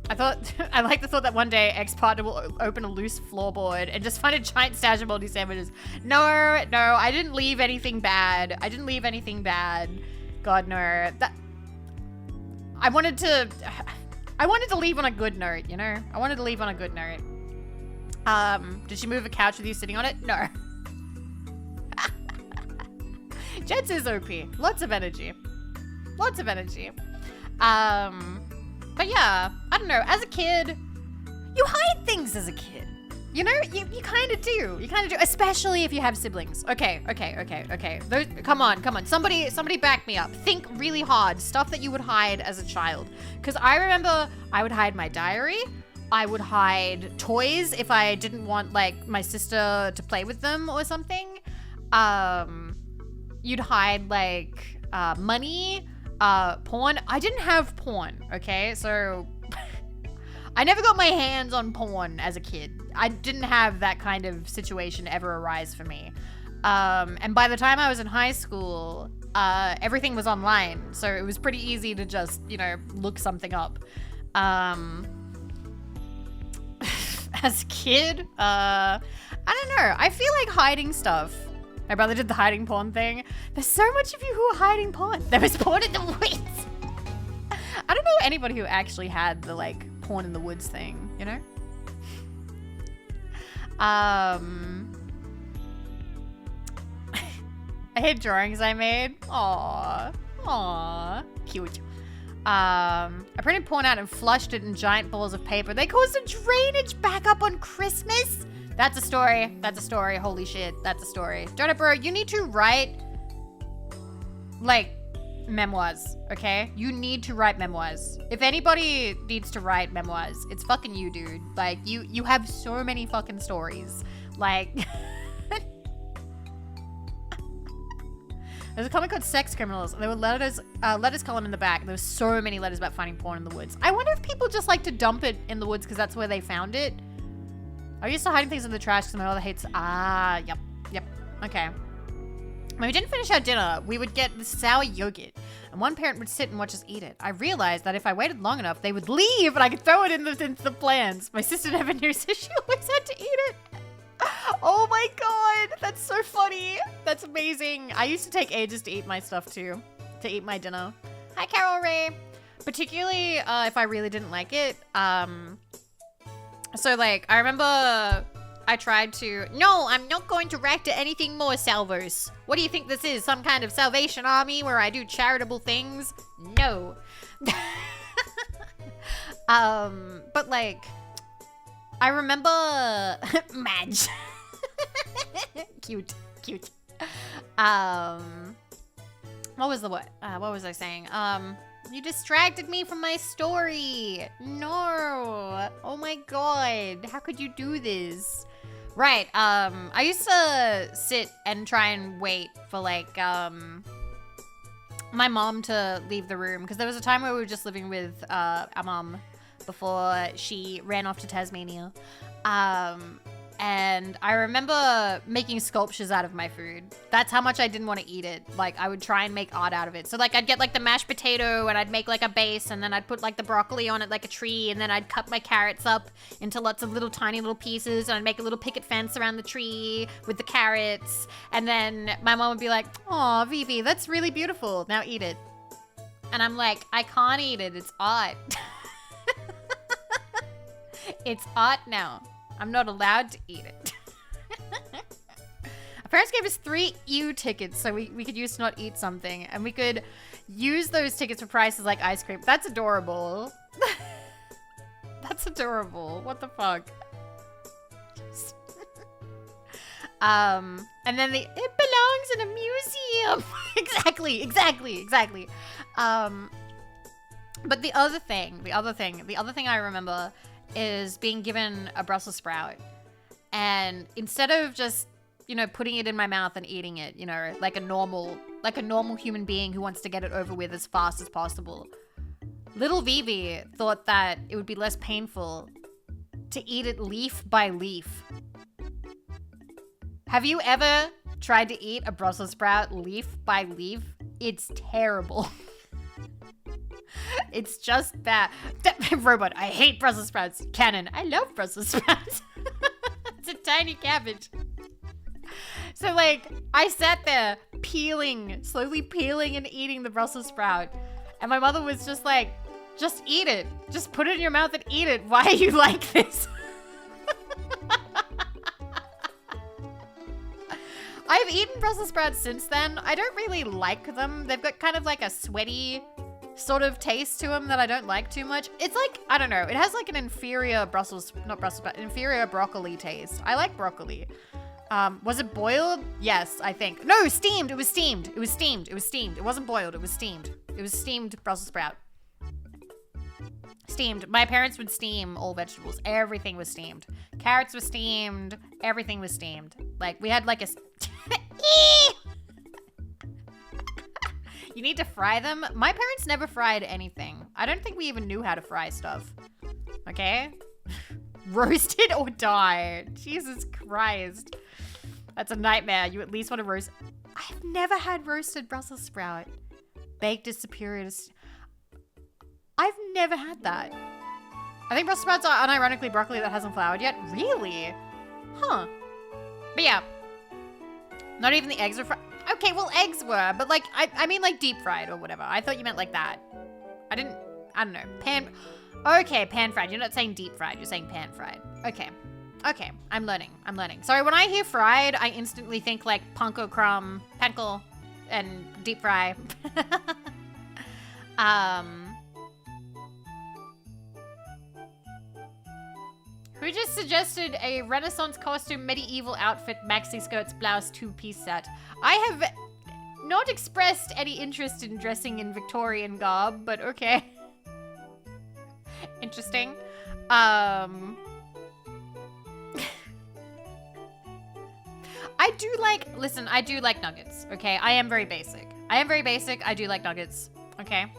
I like the thought that one day ex-partner will open a loose floorboard and just find a giant stash of moldy sandwiches. No, I didn't leave anything bad. God, no. I wanted to leave on a good note, you know? I wanted to leave on a good note. Did she move a couch with you sitting on it? No. Jets is OP. Lots of energy. But yeah, I don't know. As a kid, you hide things as a kid. You know, you kind of do. Especially if you have siblings. Okay. Come on. Somebody back me up. Think really hard. Stuff that you would hide as a child. Because I remember I would hide my diary. I would hide toys if I didn't want, like, my sister to play with them or something. You'd hide, like, money, porn. I didn't have porn, okay? So I never got my hands on porn as a kid. I didn't have that kind of situation ever arise for me. And by the time I was in high school, everything was online. So it was pretty easy to just, you know, look something up. As a kid, I don't know. I feel like hiding stuff. My brother did the hiding porn thing. There's so much of you who are hiding porn. There was porn in the woods. I don't know anybody who actually had the, like, porn in the woods thing, you know? I hate drawings I made. Aww. Cute. I printed porn out and flushed it in giant balls of paper. They caused a drainage backup on Christmas. That's a story. Holy shit. That's a story. Donut Bro, you need to write, like, memoirs, okay? You need to write memoirs. If anybody needs to write memoirs, it's fucking you, dude. Like, you have so many fucking stories. Like, there's a comic called Sex Criminals. There were letters column in the back. There were so many letters about finding porn in the woods. I wonder if people just like to dump it in the woods because that's where they found it. I used to hiding things in the trash because my mother hates. Yep. Okay. When we didn't finish our dinner, we would get the sour yogurt, and one parent would sit and watch us eat it. I realized that if I waited long enough, they would leave, and I could throw it into the plants. My sister never knew, so she always had to eat it. Oh my god, that's so funny. That's amazing. I used to take ages to eat my stuff too, to eat my dinner. Hi, Carol Ray. Particularly if I really didn't like it. So, like, I remember I tried to... No, I'm not going to react to anything more, Salvos. What do you think this is? Some kind of Salvation Army where I do charitable things? No. But, like, I remember... Madge. Cute. What was I saying? You distracted me from my story. No. Oh my god. How could you do this? Right. I used to sit and try and wait for, like, my mom to leave the room. Because there was a time where we were just living with our mom before she ran off to Tasmania. And I remember making sculptures out of my food. That's how much I didn't want to eat it. Like, I would try and make art out of it. So, like, I'd get, like, the mashed potato, and I'd make, like, a base, and then I'd put, like, the broccoli on it like a tree, and then I'd cut my carrots up into lots of little tiny little pieces, and I'd make a little picket fence around the tree with the carrots. And then my mom would be like, "Aw, Vivi, that's really beautiful. Now eat it." And I'm like, I can't eat it. It's art. It's art now. I'm not allowed to eat it. Our parents gave us 3 EU tickets so we could use to not eat something. And we could use those tickets for prices like ice cream. That's adorable. That's adorable. What the fuck? And then it belongs in a museum. exactly. But the other thing I remember is being given a Brussels sprout, and instead of just, you know, putting it in my mouth and eating it, you know, like a normal human being who wants to get it over with as fast as possible, little Vivi thought that it would be less painful to eat it leaf by leaf. Have you ever tried to eat a Brussels sprout leaf by leaf? It's terrible. It's just bad. Robot, I hate Brussels sprouts. Canon, I love Brussels sprouts. It's a tiny cabbage. So, like, I sat there slowly peeling and eating the Brussels sprout. And my mother was just like, just eat it. Just put it in your mouth and eat it. Why are you like this? I've eaten Brussels sprouts since then. I don't really like them. They've got kind of like a sweaty sort of taste to them that I don't like too much. It's like, I don't know. It has like an inferior inferior broccoli taste. I like broccoli. Was it boiled? Yes, I think. No, steamed. It was steamed. It wasn't boiled. It was steamed. It was steamed Brussels sprout. Steamed. My parents would steam all vegetables. Everything was steamed. Carrots were steamed. Everything was steamed. Like, we had like a... You need to fry them? My parents never fried anything. I don't think we even knew how to fry stuff. Okay? Roast it or die. Jesus Christ. That's a nightmare. You at least want to roast... I've never had roasted Brussels sprout. Baked is superior to... I've never had that. I think Brussels sprouts are unironically broccoli that hasn't floured yet. Really? Huh. But yeah. Not even the eggs are fried. Okay, well, eggs were, but like, I mean like deep fried or whatever. I thought you meant like that. I don't know. Okay, pan fried. You're not saying deep fried. You're saying pan fried. Okay. I'm learning. Sorry, when I hear fried, I instantly think like panko crumb, panko, and deep fry. Who just suggested a Renaissance costume, medieval outfit, maxi skirts, blouse, two-piece set? I have not expressed any interest in dressing in Victorian garb, but okay. Interesting. I do like nuggets, okay? I am very basic. I do like nuggets, okay?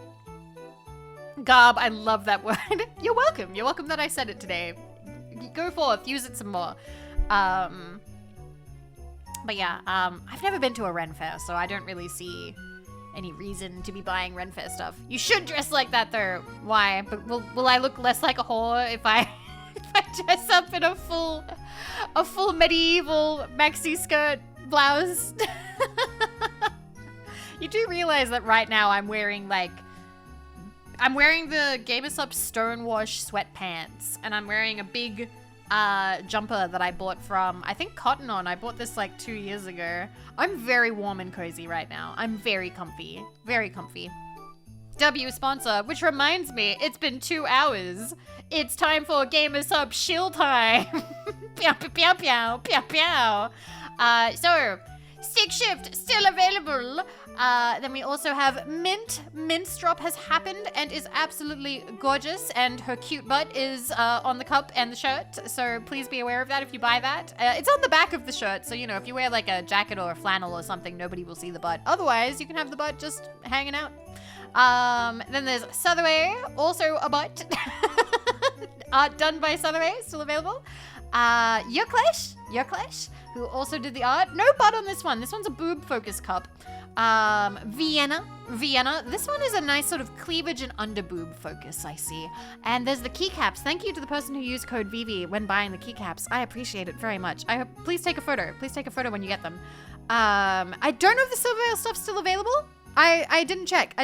Garb, I love that word. You're welcome. You're welcome that I said it today. Go forth, use it some more. But yeah, I've never been to a Ren Fair, so I don't really see any reason to be buying Ren Fair stuff. You should dress like that though. Why? But will I look less like a whore if I dress up in a full medieval maxi skirt blouse? You do realize that right now I'm wearing the Gamersup Stonewash sweatpants, and I'm wearing a big jumper that I bought from, I think, Cotton On. I bought this like 2 years ago. I'm very warm and cozy right now. I'm very comfy. Very comfy. W sponsor, which reminds me, it's been 2 hours. It's time for Gamersup shill time. Pew, pew, pew, pew, pew, pew. So, stick shift still available. Then we also have Mint. Mint's drop has happened and is absolutely gorgeous, and her cute butt is on the cup and the shirt, so please be aware of that if you buy that. It's on the back of the shirt, so you know, if you wear like a jacket or a flannel or something, nobody will see the butt. Otherwise, you can have the butt just hanging out. Then there's Sothaway, also a butt. Art done by Sothaway, still available. Yerklesh, who also did the art. No butt on this one. This one's a boob focus cup. Vienna. This one is a nice sort of cleavage and underboob focus, I see. And there's the keycaps. Thank you to the person who used code Vivi when buying the keycaps. I appreciate it very much. Please take a photo. Please take a photo when you get them. I don't know if the Silvervale stuff's still available. I didn't check.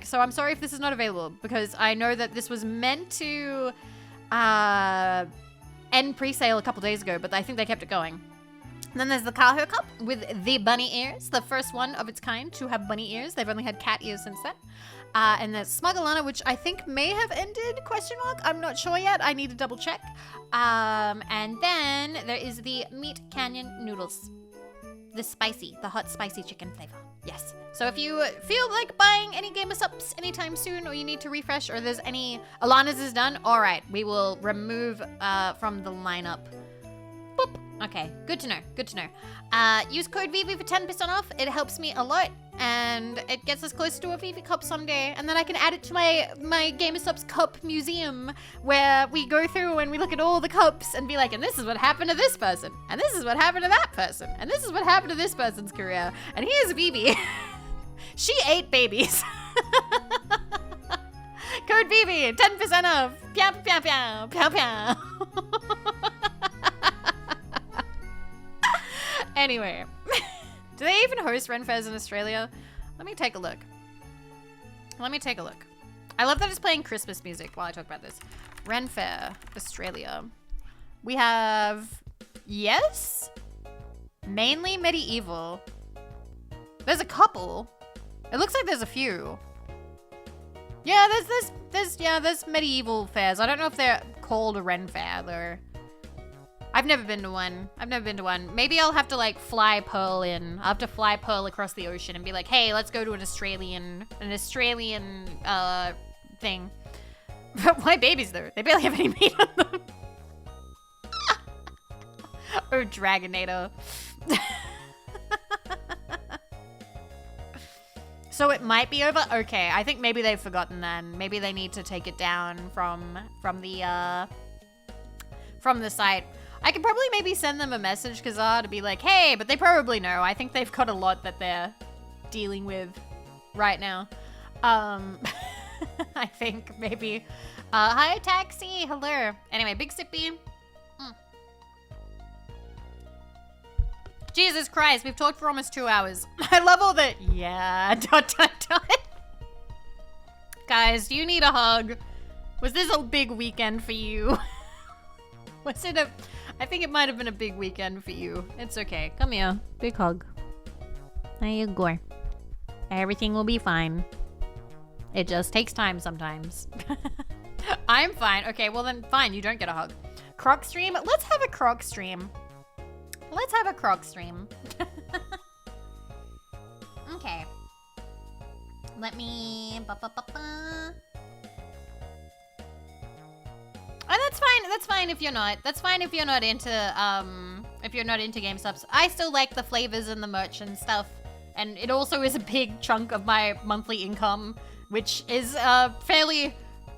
So I'm sorry if this is not available, because I know that this was meant to end pre-sale a couple days ago, but I think they kept it going. And then there's the Kaho cup with the bunny ears, the first one of its kind to have bunny ears. They've only had cat ears since then. And there's Smuggalana, which I think may have ended, ? I'm not sure yet. I need to double check. And then there is the Meat Canyon noodles. the hot spicy chicken flavor. Yes. So if you feel like buying any Gamer Subs anytime soon, or you need to refresh, or there's any Alana's is done, all right, we will remove from the lineup. Boop. Okay, good to know. Good to know. Use code Vivi for 10% off. It helps me a lot, and it gets us close to a Vivi cup someday, and then I can add it to my Gamer Subs cup museum, where we go through and we look at all the cups and be like, and this is what happened to this person, and this is what happened to that person, and this is what happened to this person's career, and here's Vivi. She ate babies. Code Vivi, 10% off. Pow, pow, pow, pow, pow. Anyway, do they even host Ren Fairs in Australia? Let me take a look. I love that it's playing Christmas music while I talk about this. Ren Fair, Australia. We have, yes, mainly medieval. There's a couple. It looks like there's a few. Yeah, there's medieval fairs. I don't know if they're called a Ren Fair though. I've never been to one. Maybe I'll have to like fly Pearl in. I'll have to fly Pearl across the ocean and be like, hey, let's go to an Australian thing. But why babies though? They barely have any meat on them. Oh, Dragonator. So it might be over? Okay, I think maybe they've forgotten then. Maybe they need to take it down from the site. I could probably maybe send them a message, Kazaa, to be like, hey, but they probably know. I think they've got a lot that they're dealing with right now. I think maybe. Hi, Taxi. Hello. Anyway, Big Sippy. Jesus Christ, we've talked for almost 2 hours. I love all the, yeah, ... Guys, do you need a hug? Was this a big weekend for you? Was it I think it might have been a big weekend for you. It's okay. Come here. Big hug. There you go. Everything will be fine. It just takes time sometimes. I'm fine. Okay, well then fine. You don't get a hug. Croc stream? Let's have a Croc stream. Okay. Let me... Oh, that's fine if you're not. That's fine if you're not into Game Subs. I still like the flavors and the merch and stuff. And it also is a big chunk of my monthly income, which is fairly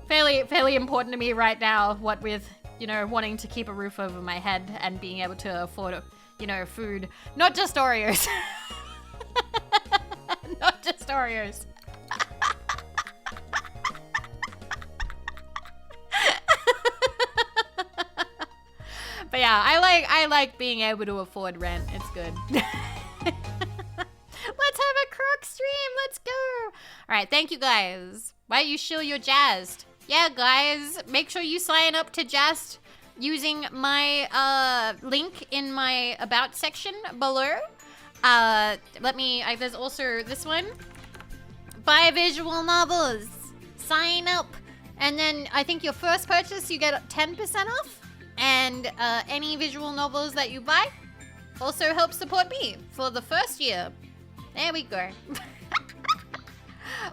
important to me right now, what with, you know, wanting to keep a roof over my head and being able to afford, you know, food. Not just Oreos. Not just Oreos. But yeah, I like being able to afford rent. It's good. Let's have a Croc stream. Let's go. All right, thank you guys. Why are you sure you're jazzed? Yeah, guys, make sure you sign up to Jazzed using my link in my about section below. There's also this one. Buy visual novels. Sign up. And then I think your first purchase, you get 10% off. And any visual novels that you buy also help support me for the first year. There we go.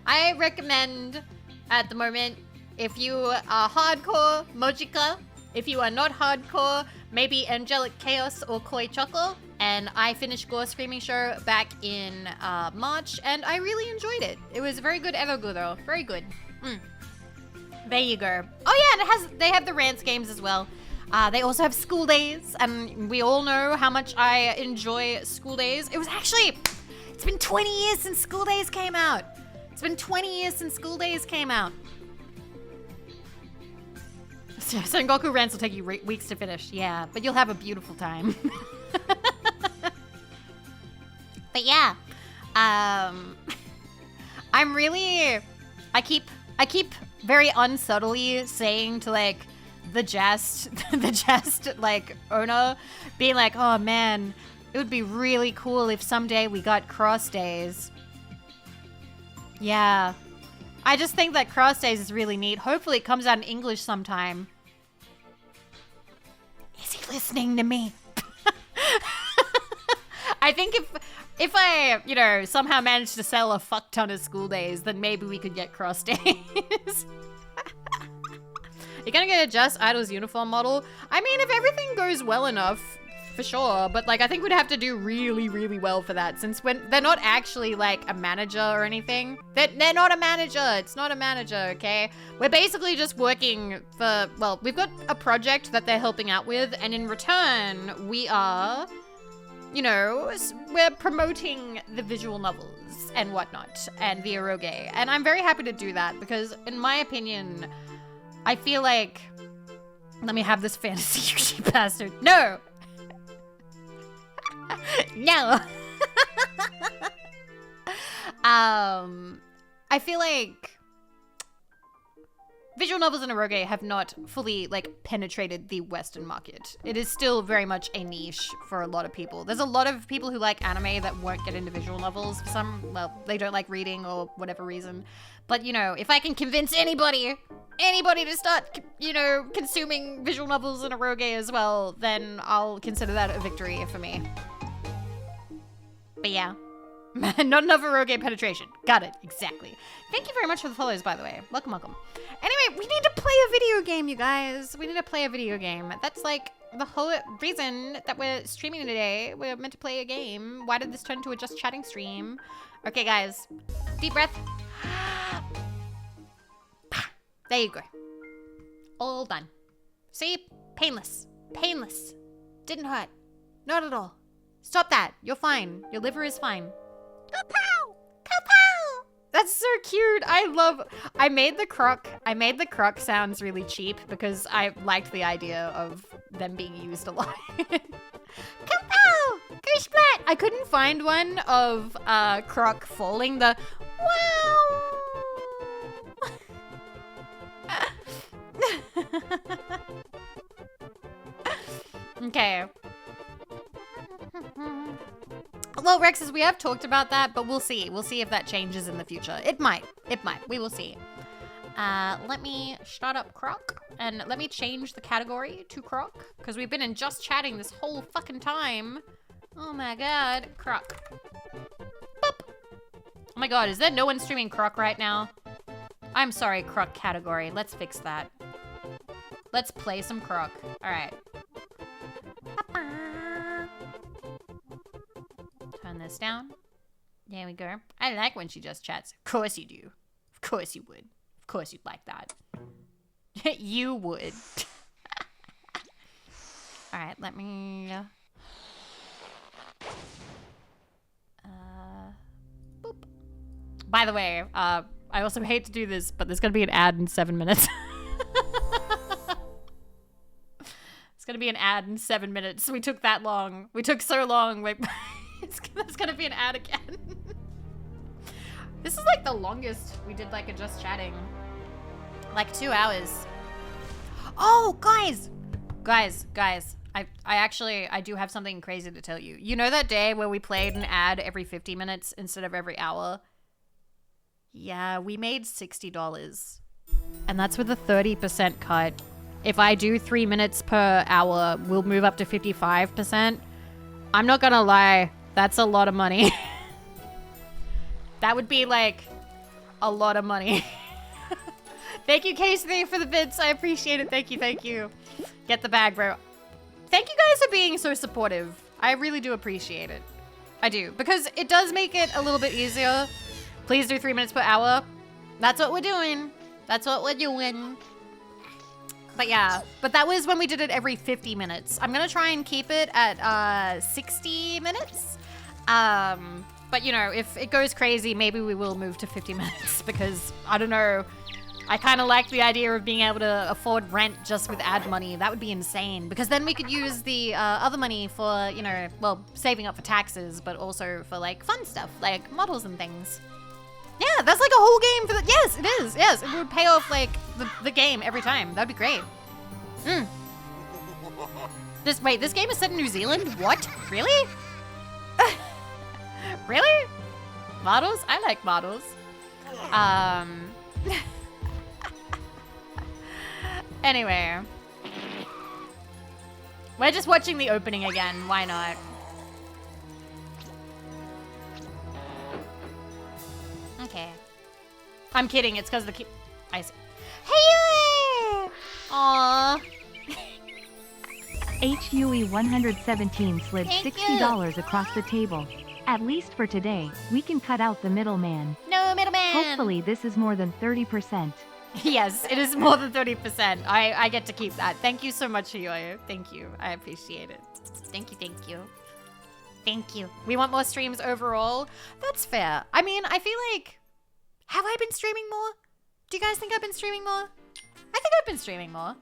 I recommend at the moment, if you are hardcore, Mojika. If you are not hardcore, maybe Angelic Chaos or Koi Choco. And I finished Gore Screaming Show back in March, and I really enjoyed it. It was very good Evergo though, very good. There you go. Oh yeah, and they have the Rants games as well. They also have School Days, and we all know how much I enjoy School Days. It's been 20 years since School Days came out. Sengoku Rants will take you weeks to finish, yeah, but you'll have a beautiful time. But yeah, I keep very unsubtly saying to like the jest like owner, being like, oh man, it would be really cool if someday we got cross days. Yeah, I just think that cross days is really neat. Hopefully it comes out in English sometime. Is he listening to me? I think if I, you know, somehow managed to sell a fuck ton of school days, then maybe we could get cross days. You're gonna get a Just Idol's uniform model? I mean, if everything goes well enough, for sure. But, like, I think we'd have to do really, really well for that, since they're not actually, like, a manager or anything. They're not a manager. It's not a manager, okay? We're basically just working for, well, we've got a project that they're helping out with, and in return, we are, you know, we're promoting the visual novels and whatnot, and the eroge. And I'm very happy to do that, because, in my opinion, I feel like... Let me have this fantasy, you bastard. No! No. I feel like visual novels and eroge have not fully, like, penetrated the Western market. It is still very much a niche for a lot of people. There's a lot of people who like anime that won't get into visual novels for some, well, they don't like reading or whatever reason. But, you know, if I can convince anybody to start, you know, consuming visual novels and eroge as well, then I'll consider that a victory for me. But yeah, not enough eroge penetration. Got it, exactly. Thank you very much for the follows, by the way. Welcome, welcome. Anyway, we need to play a video game, you guys. We need to play a video game. That's like the whole reason that we're streaming today. We're meant to play a game. Why did this turn into a just chatting stream? Okay, guys, deep breath. There you go. All done. See? Painless. Painless. Didn't hurt. Not at all. Stop that. You're fine. Your liver is fine. Kapow! Kapow! That's so cute. I made the croc sounds really cheap because I liked the idea of them being used a lot. Kapow! Kersplat! I couldn't find one of Croc falling the wow. Okay. Well, Rexes, we have talked about that, but we'll see. We'll see if that changes in the future. It might. It might. We will see. Let me start up Croc, and let me change the category to Croc, because we've been in just chatting this whole fucking time. Oh my god. Croc. Boop. Oh my god, is there no one streaming Croc right now? I'm sorry, Croc category. Let's fix that. Let's play some Croc. Alright. Turn this down. There we go. I like when she just chats. Of course you do. Of course you would. Of course you'd like that. You would. Alright, let me... boop. By the way, I also hate to do this, but there's gonna be an ad in 7 minutes. It's gonna be an ad in 7 minutes. We took that long. We took so long. Wait, there's gonna be an ad again. This is like the longest we did like a just chatting. Like 2 hours. Oh, guys. I do have something crazy to tell you. You know that day where we played an ad every 50 minutes instead of every hour? Yeah, we made $60. And that's with a 30% cut. If I do 3 minutes per hour, we'll move up to 55%. I'm not gonna lie, that's a lot of money. That would be like a lot of money. Thank you, Casey, for the bits. I appreciate it. Thank you, thank you. Get the bag, bro. Thank you guys for being so supportive. I really do appreciate it. I do, because it does make it a little bit easier. Please do 3 minutes per hour. That's what we're doing. That's what we're doing. But yeah, but that was when we did it every 50 minutes. I'm gonna try and keep it at 60 minutes. But you know, if it goes crazy, maybe we will move to 50 minutes because I don't know. I kind of like the idea of being able to afford rent just with ad money. That would be insane because then we could use the other money for, you know, well, saving up for taxes, but also for like fun stuff, like models and things. Yeah, that's like a whole game for the, yes, it is, yes. It would pay off like the game every time. That'd be great. Wait, this game is set in New Zealand? What? Really? Really? Models? I like models. Anyway. We're just watching the opening again. Why not? I'm kidding. It's because the key. I see. Hey! Aww. HUE117 slid Thank $60 across the table. At least for today, we can cut out the middleman. No middleman. Hopefully this is more than 30%. Yes, it is more than 30%. I get to keep that. Thank you so much, Yoyo. Thank you. I appreciate it. Thank you, thank you. Thank you. We want more streams overall. That's fair. I mean, I feel like... Have I been streaming more? Do you guys think I've been streaming more? I think I've been streaming more.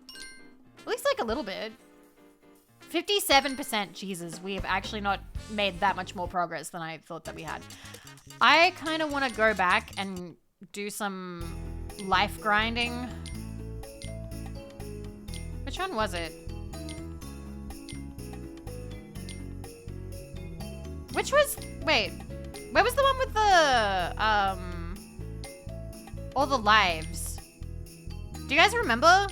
At least like a little bit. 57%. Jesus, we have actually not made that much more progress than I thought that we had. I kind of want to go back and do some life grinding. Which one was it? Which was... Wait. Where was the one with the... all the lives? Do you guys remember?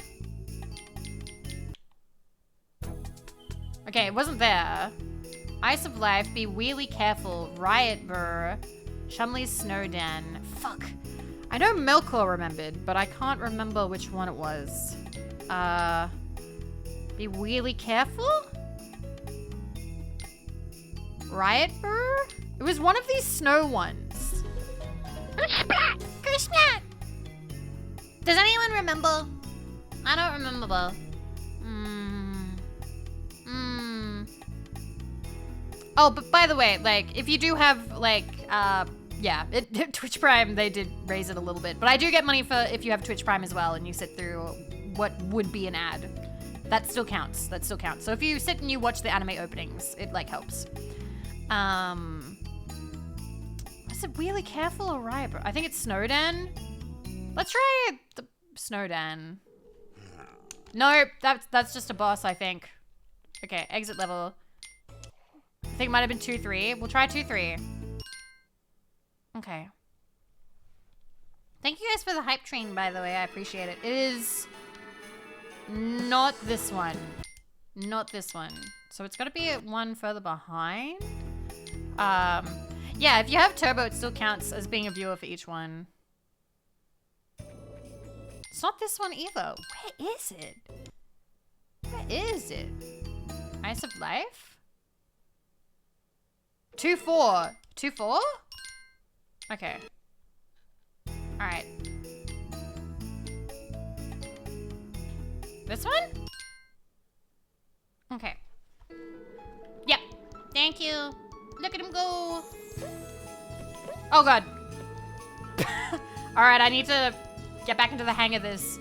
Okay, it wasn't there. Ice of Life, Be Really Careful, Riot Burr, Chumley's Snow Den. Fuck. I know Melkor remembered, but I can't remember which one it was. Be Really Careful? Riot Burr? It was one of these snow ones. Kersplat! Does anyone remember? I don't remember. Oh, but by the way, like, if you do have, like, yeah, Twitch Prime, they did raise it a little bit. But I do get money for if you have Twitch Prime as well and you sit through what would be an ad. That still counts. That still counts. So if you sit and you watch the anime openings, it, like, helps. Is it Really Careful or Riot? I think it's Snowden. Let's try the Snowden. Nope, that's just a boss, I think. Okay, exit level. I think it might have been 2-3. We'll try 2-3. Okay. Thank you guys for the hype train, by the way. I appreciate it. It is not this one. Not this one. So it's got to be one further behind. Yeah, if you have turbo, it still counts as being a viewer for each one. It's not this one either. Where is it? Where is it? Ice of Life? 2-4. 2-4? Okay. Alright. This one? Okay. Yep. Thank you. Look at him go. Oh god. Alright, I need to get back into the hang of this.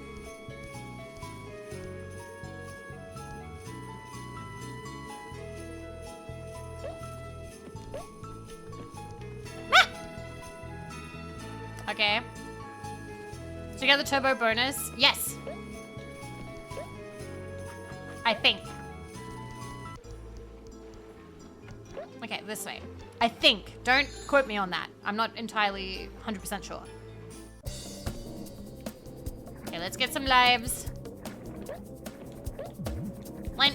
Ah! Okay. So you get the turbo bonus? Yes. I think. Okay, this way. I think. Don't quote me on that. I'm not entirely 100% sure. Okay, let's get some lives. One.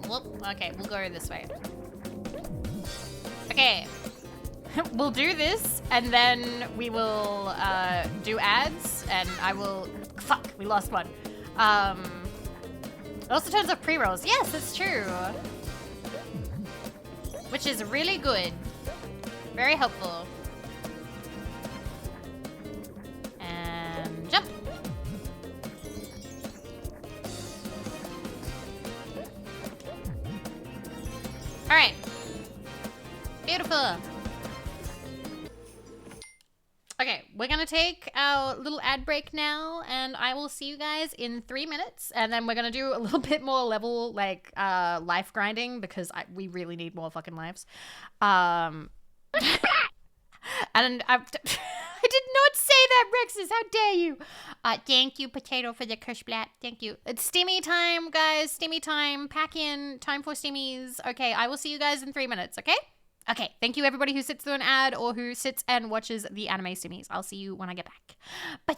Whoop. Okay, we'll go this way. Okay. We'll do this, and then we will do ads, and I will... Fuck, we lost one. It also turns off pre-rolls. Yes, that's true. Which is really good. Very helpful. And jump. All right. Beautiful. Okay, we're gonna take our little ad break now, and I will see you guys in 3 minutes, and then we're gonna do a little bit more level, like, life grinding, because we really need more fucking lives. And I did not say that, Rexus, how dare you? Thank you, Potato, for the Kersplat. Thank you. It's Steamy time, guys, Steamy time. Pack in, time for Steamies. Okay, I will see you guys in 3 minutes, okay? Okay, thank you everybody who sits through an ad or who sits and watches the anime Steamies. I'll see you when I get back. Bye.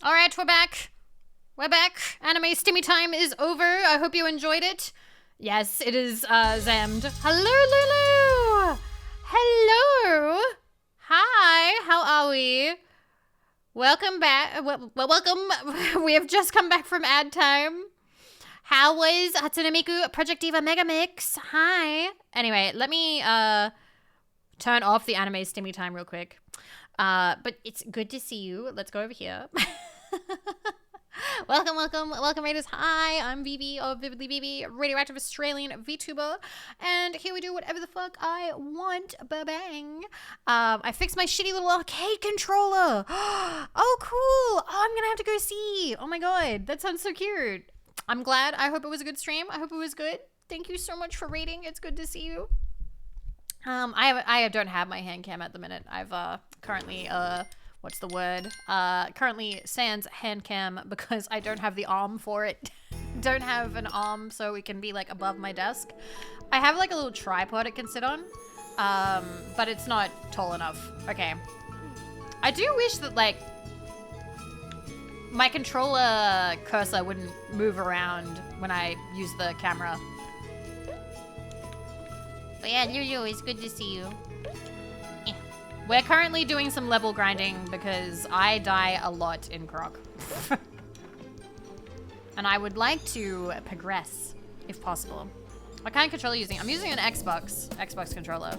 All right, we're back. We're back. Anime Stimmy time is over. I hope you enjoyed it. Yes, it is Zammed. Hello, Lulu. Hello. Hi, how are we? Welcome back. Welcome. We have just come back from ad time. How was Hatsune Miku Project Diva Mega Mix? Hi. Anyway, let me turn off the anime stimmy time real quick. But it's good to see you. Let's go over here. Welcome, Raiders. Hi, I'm Vivi of Vividly Vivi, radioactive Australian VTuber, and here we do whatever the fuck I want. Ba-bang. I fixed my shitty little arcade controller. Oh, cool. Oh, I'm gonna have to go see. Oh my god, that sounds so cute. I'm glad. I hope it was a good stream. I hope it was good. Thank you so much for rating. It's good to see you. I don't have my hand cam at the minute. I've currently what's the word? Currently sans hand cam because I don't have the arm for it. Don't have an arm so it can be like above my desk. I have like a little tripod it can sit on, but it's not tall enough. Okay. I do wish that like my controller cursor wouldn't move around when I use the camera. But yeah, Lulu, it's good to see you. Yeah. We're currently doing some level grinding because I die a lot in Croc. And I would like to progress, if possible. What kind of controller are you using? I'm using an Xbox controller.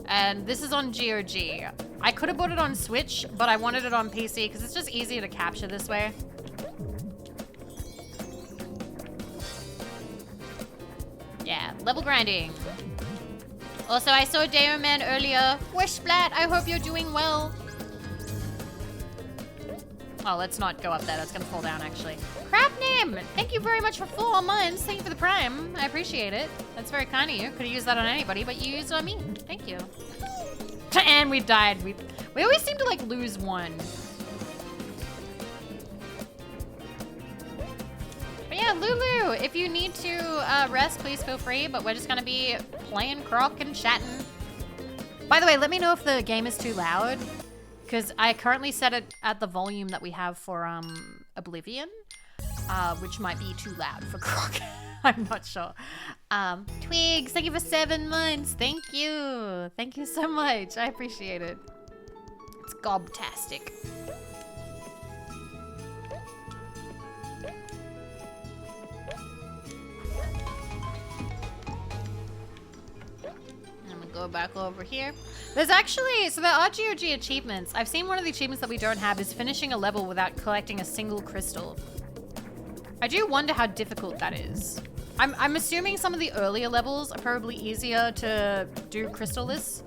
And this is on GOG. I could have bought it on Switch, but I wanted it on PC because it's just easier to capture this way. Yeah, level grinding. Also, I saw Dayo Man earlier. Wesh Splat, I hope you're doing well. Oh, let's not go up there. That's gonna fall down, actually. Crap name! Thank you very much for 4 months. Thank you for the prime. I appreciate it. That's very kind of you. Could have used that on anybody, but you used it on me. Thank you. And we died. We always seem to, like, lose one. But yeah, Lulu, if you need to rest, please feel free. But we're just gonna be playing Croc and chatting. By the way, let me know if the game is too loud. Because I currently set it at the volume that we have for Oblivion, which might be too loud for Croc. I'm not sure. Twigs, thank you for 7 months. Thank you. Thank you so much. I appreciate it. It's gobtastic. Go back over here. There's actually, so there are GOG achievements. I've seen one of the achievements that we don't have is finishing a level without collecting a single crystal. I do wonder how difficult that is. I'm assuming some of the earlier levels are probably easier to do crystal-less.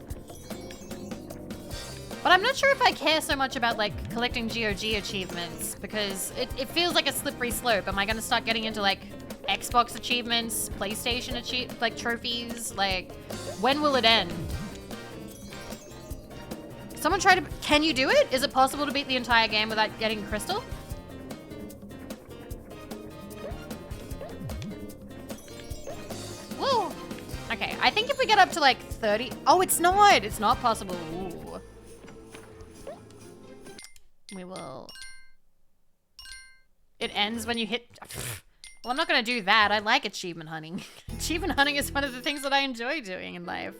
But I'm not sure if I care so much about like collecting GOG achievements because it feels like a slippery slope. Am I gonna start getting into like Xbox achievements, PlayStation like trophies? Like, when will it end? Someone try to, can you do it? Is it possible to beat the entire game without getting crystal? Woo! Okay, I think if we get up to like 30, oh, it's not possible. Ooh. We will, it ends when you hit, well, I'm not gonna do that. I like achievement hunting. Achievement hunting is one of the things that I enjoy doing in life.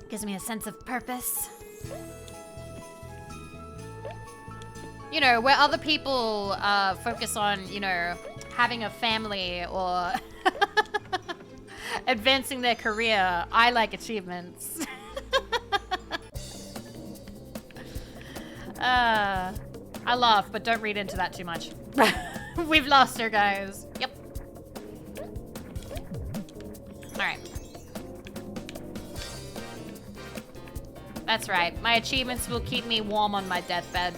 Gives me a sense of purpose. You know, where other people focus on, you know, having a family or advancing their career, I like achievements. I laugh, but don't read into that too much. We've lost her, guys. Yep. Alright. That's right. My achievements will keep me warm on my deathbed.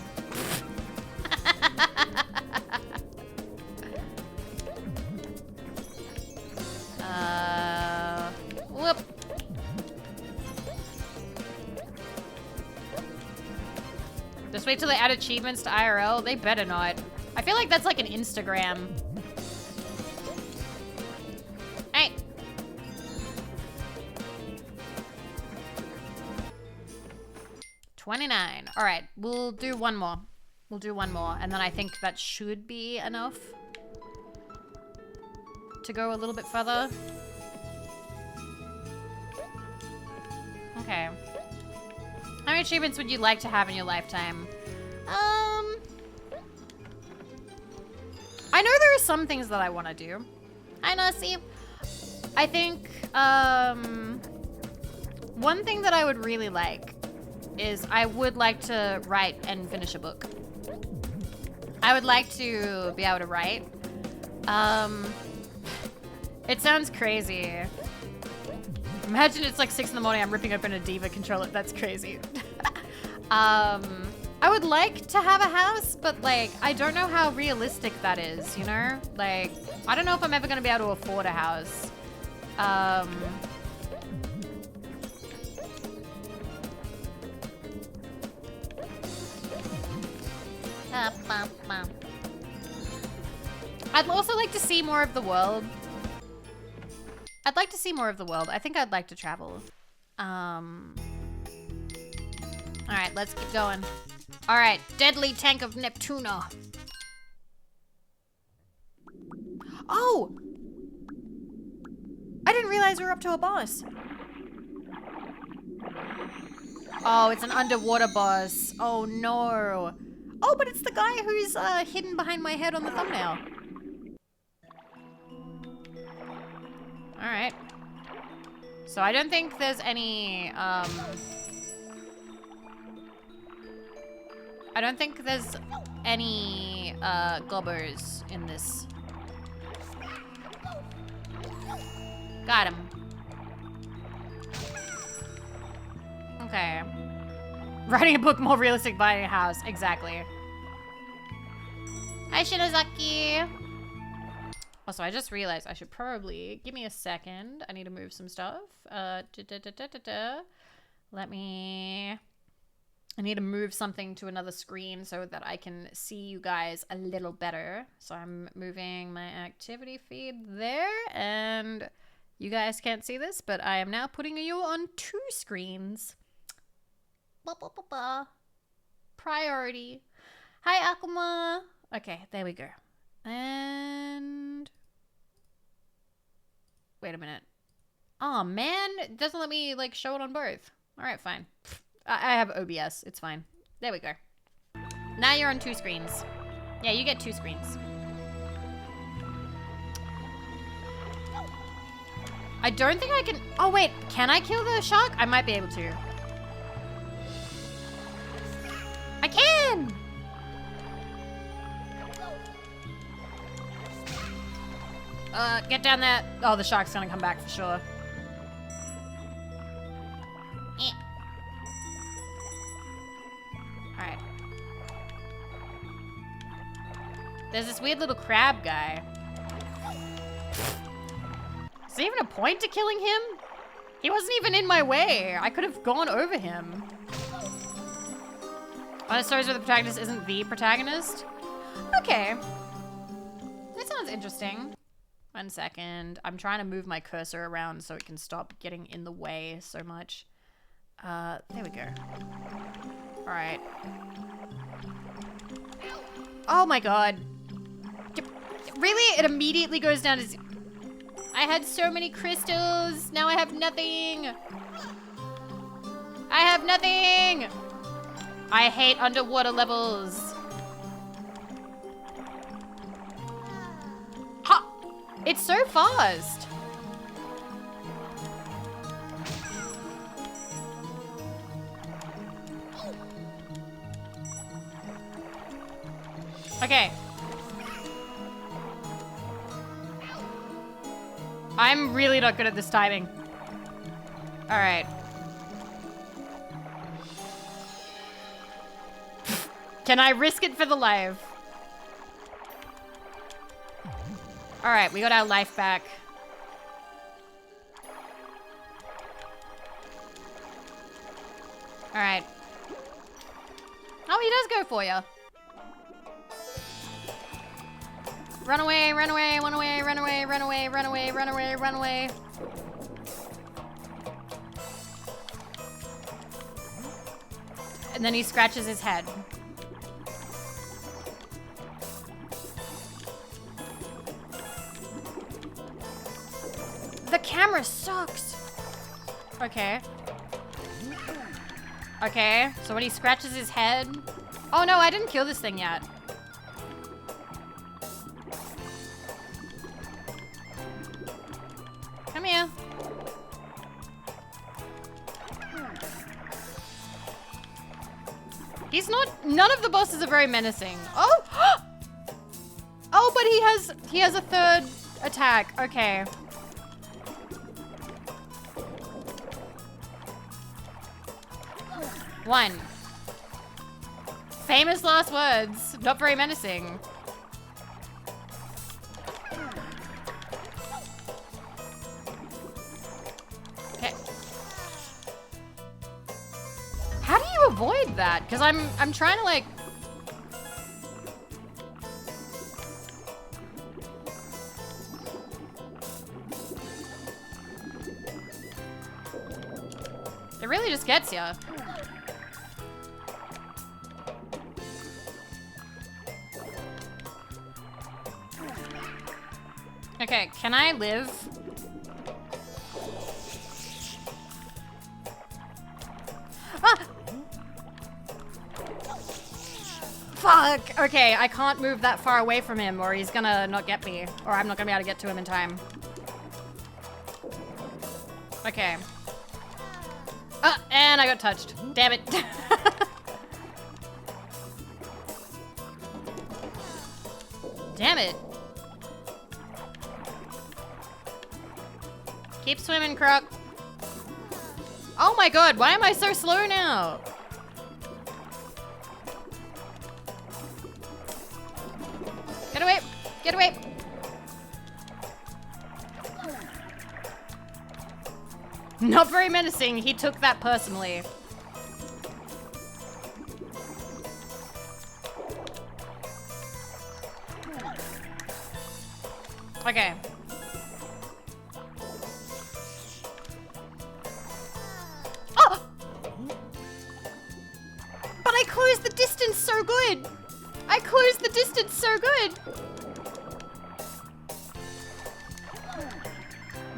Whoop. Just wait till they add achievements to IRL. They better not. I feel like that's like an Instagram. Hey. $29. All right, we'll do one more. We'll do one more, and then I think that should be enough to go a little bit further. Okay. How many achievements would you like to have in your lifetime? I know there are some things that I want to do. Hi, Nasi. I think, one thing that I would really like is I would like to write and finish a book. I would like to be able to write. It sounds crazy. Imagine it's like 6 in the morning, I'm ripping open a Diva controller. That's crazy. I would like to have a house, but like, I don't know how realistic that is, you know? Like, I don't know if I'm ever gonna be able to afford a house. I'd also like to see more of the world. I'd like to see more of the world. I think I'd like to travel. Alright, let's keep going. Alright, Deadly Tank of Neptuna. Oh! I didn't realize we were up to a boss. Oh, it's an underwater boss. Oh no. Oh, but it's the guy who's hidden behind my head on the thumbnail. Alright. So I don't think there's any, I don't think there's any, gobbos in this. Got him. Okay. Writing a book more realistic, buying a house. Exactly. Hi, Shinozaki. Also, I just realized I should probably... Give me a second. I need to move some stuff. Let me... I need to move something to another screen so that I can see you guys a little better. So I'm moving my activity feed there, and you guys can't see this, but I am now putting you on 2 screens. Priority. Hi, Akuma. Okay, there we go. And... Wait a minute. Oh man, it doesn't let me like show it on both. All right, fine. I have OBS, it's fine. There we go. Now you're on 2 screens. Yeah, you get 2 screens. I don't think I can, oh wait, can I kill the shark? I might be able to. I can! Get down there. Oh, the shark's gonna come back for sure. Alright. There's this weird little crab guy. Is there even a point to killing him? He wasn't even in my way. I could have gone over him. On stories where the protagonist isn't the protagonist? Okay. That sounds interesting. 1 second. I'm trying to move my cursor around so it can stop getting in the way so much. There we go. Alright. Oh my god. Really? It immediately goes down to zero. I had so many crystals. Now I have nothing. I have nothing. I hate underwater levels. Ha! It's so fast. Okay. I'm really not good at this timing. All right. Can I risk it for the life? All right, we got our life back. All right. Oh, he does go for you. Run away, run away, run away, run away, run away, run away, run away, run away. And then he scratches his head. camera sucks. Okay. Okay, so when he scratches his head... Oh no, I didn't kill this thing yet. Come here. He's not... None of the bosses are very menacing. Oh! Oh, but he has a third attack. Okay. One. Famous last words. Not very menacing. Okay. How do you avoid that? Because I'm trying to like... It really just gets ya. Okay, can I live? Ah! Fuck! Okay, I can't move that far away from him or he's gonna not get me. Or I'm not gonna be able to get to him in time. Okay. And I got touched. Damn it. Damn it. Keep swimming, Croc. Oh my god, why am I so slow now? Get away! Get away! Not very menacing. He took that personally. Okay. Oh! But I closed the distance so good. I closed the distance so good.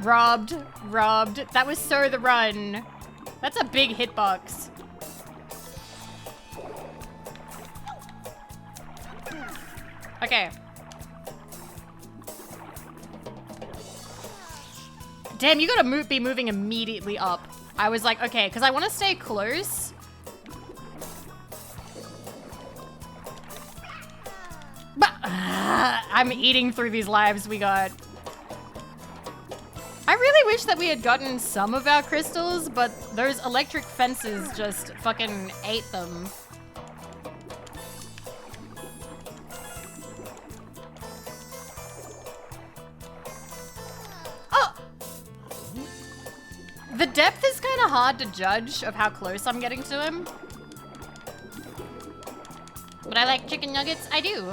Robbed. Robbed. That was so the run. That's a big hitbox. Okay. Damn, you gotta be moving immediately up. I was like, okay, because I want to stay close. But I'm eating through these lives we got. I really wish that we had gotten some of our crystals, but those electric fences just fucking ate them. Oh! The depth is kind of hard to judge of how close I'm getting to him. But I like chicken nuggets, I do.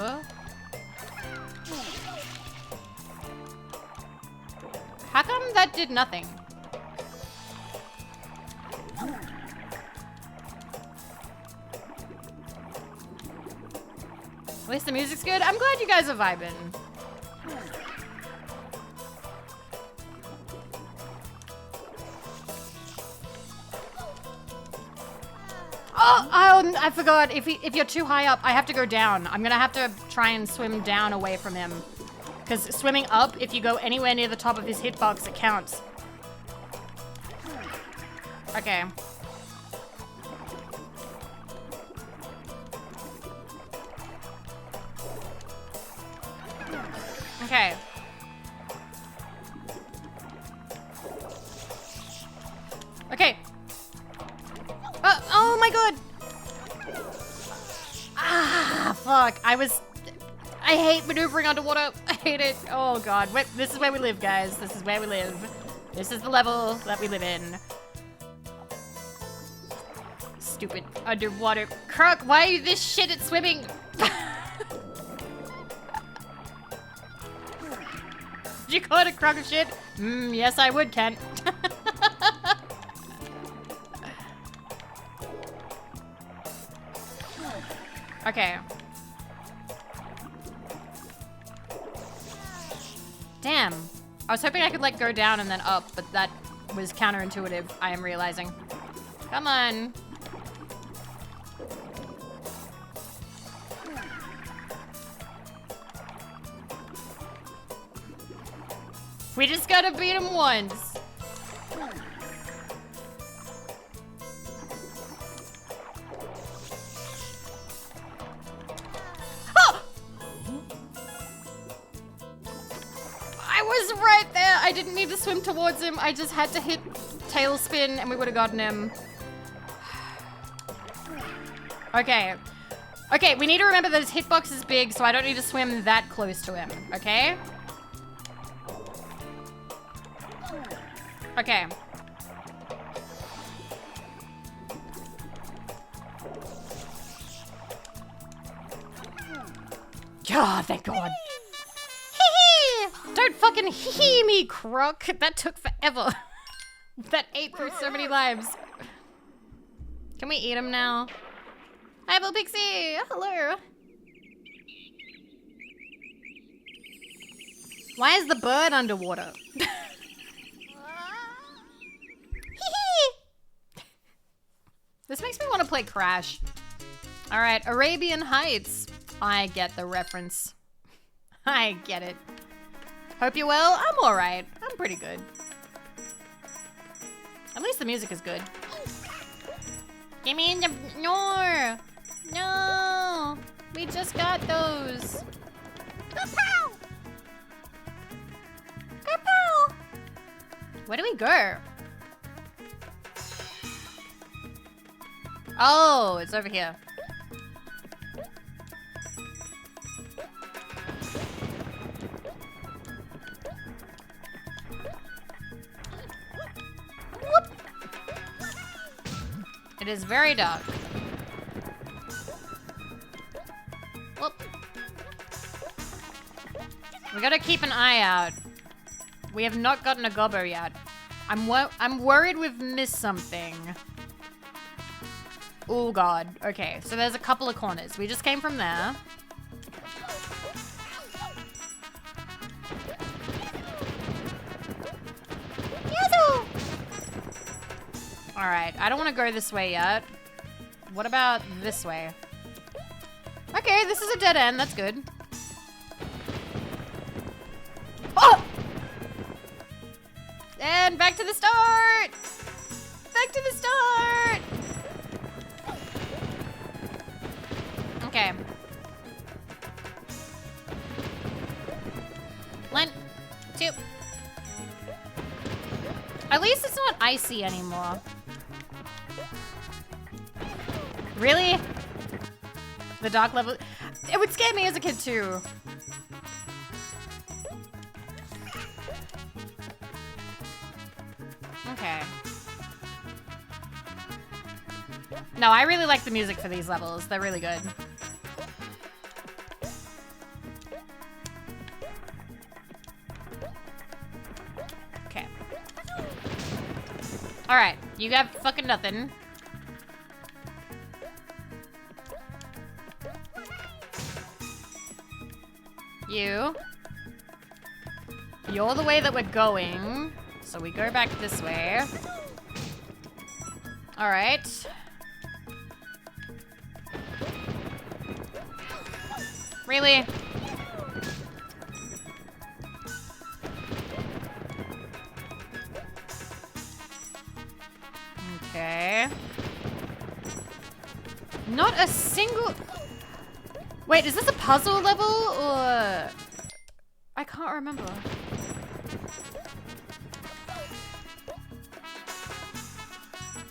How come that did nothing? At least the music's good. I'm glad you guys are vibing. Oh, I forgot. If you're too high up, I have to go down. I'm gonna have to try and swim down away from him. Because swimming up, if you go anywhere near the top of his hitbox, it counts. Okay. Okay. Okay. Oh my god! Ah, fuck. I hate maneuvering underwater. I hate it. Oh god. Wait, this is where we live, guys. This is where we live. This is the level that we live in. Stupid underwater. Croc, why are you this shit at swimming? Did you call it a crock of shit? Yes I would, Kent. Okay. Damn. I was hoping I could like go down and then up, but that was counterintuitive, I am realizing. Come on. We just gotta beat him once. Oh! I was right there. I didn't need to swim towards him. I just had to hit tailspin and we would have gotten him. Okay. Okay, we need to remember that his hitbox is big, so I don't need to swim that close to him, okay? Okay. God, thank God. Hee-hee! Don't fucking hee me, Croc. That took forever. That ate through so many lives. Can we eat him now? Hi, Bill Pixie. Hello. Why is the bird underwater? This makes me want to play Crash. All right, Arabian Heights. I get the reference. I get it. Hope you're well. I'm all right. I'm pretty good. At least the music is good. Give me in the... No! No! We just got those. Kapow! Kapow! Where do we go? Oh, it's over here. Whoop. It is very dark. Whoop. We gotta keep an eye out. We have not gotten a gobbo yet. I'm worried we've missed something. Oh God. Okay, so there's a couple of corners. We just came from there. All right, I don't want to go this way yet. What about this way? Okay, this is a dead end. That's good. Oh! And back to the start. Back to the start. Okay. 1, 2. At least it's not icy anymore. Really? The dark level? It would scare me as a kid too. Okay. No, I really like the music for these levels. They're really good. Okay. Alright, you got fucking nothing. You're the way that we're going. So we go back this way. All right. Really? Okay. Not a single... Wait, is this a puzzle level or... I can't remember.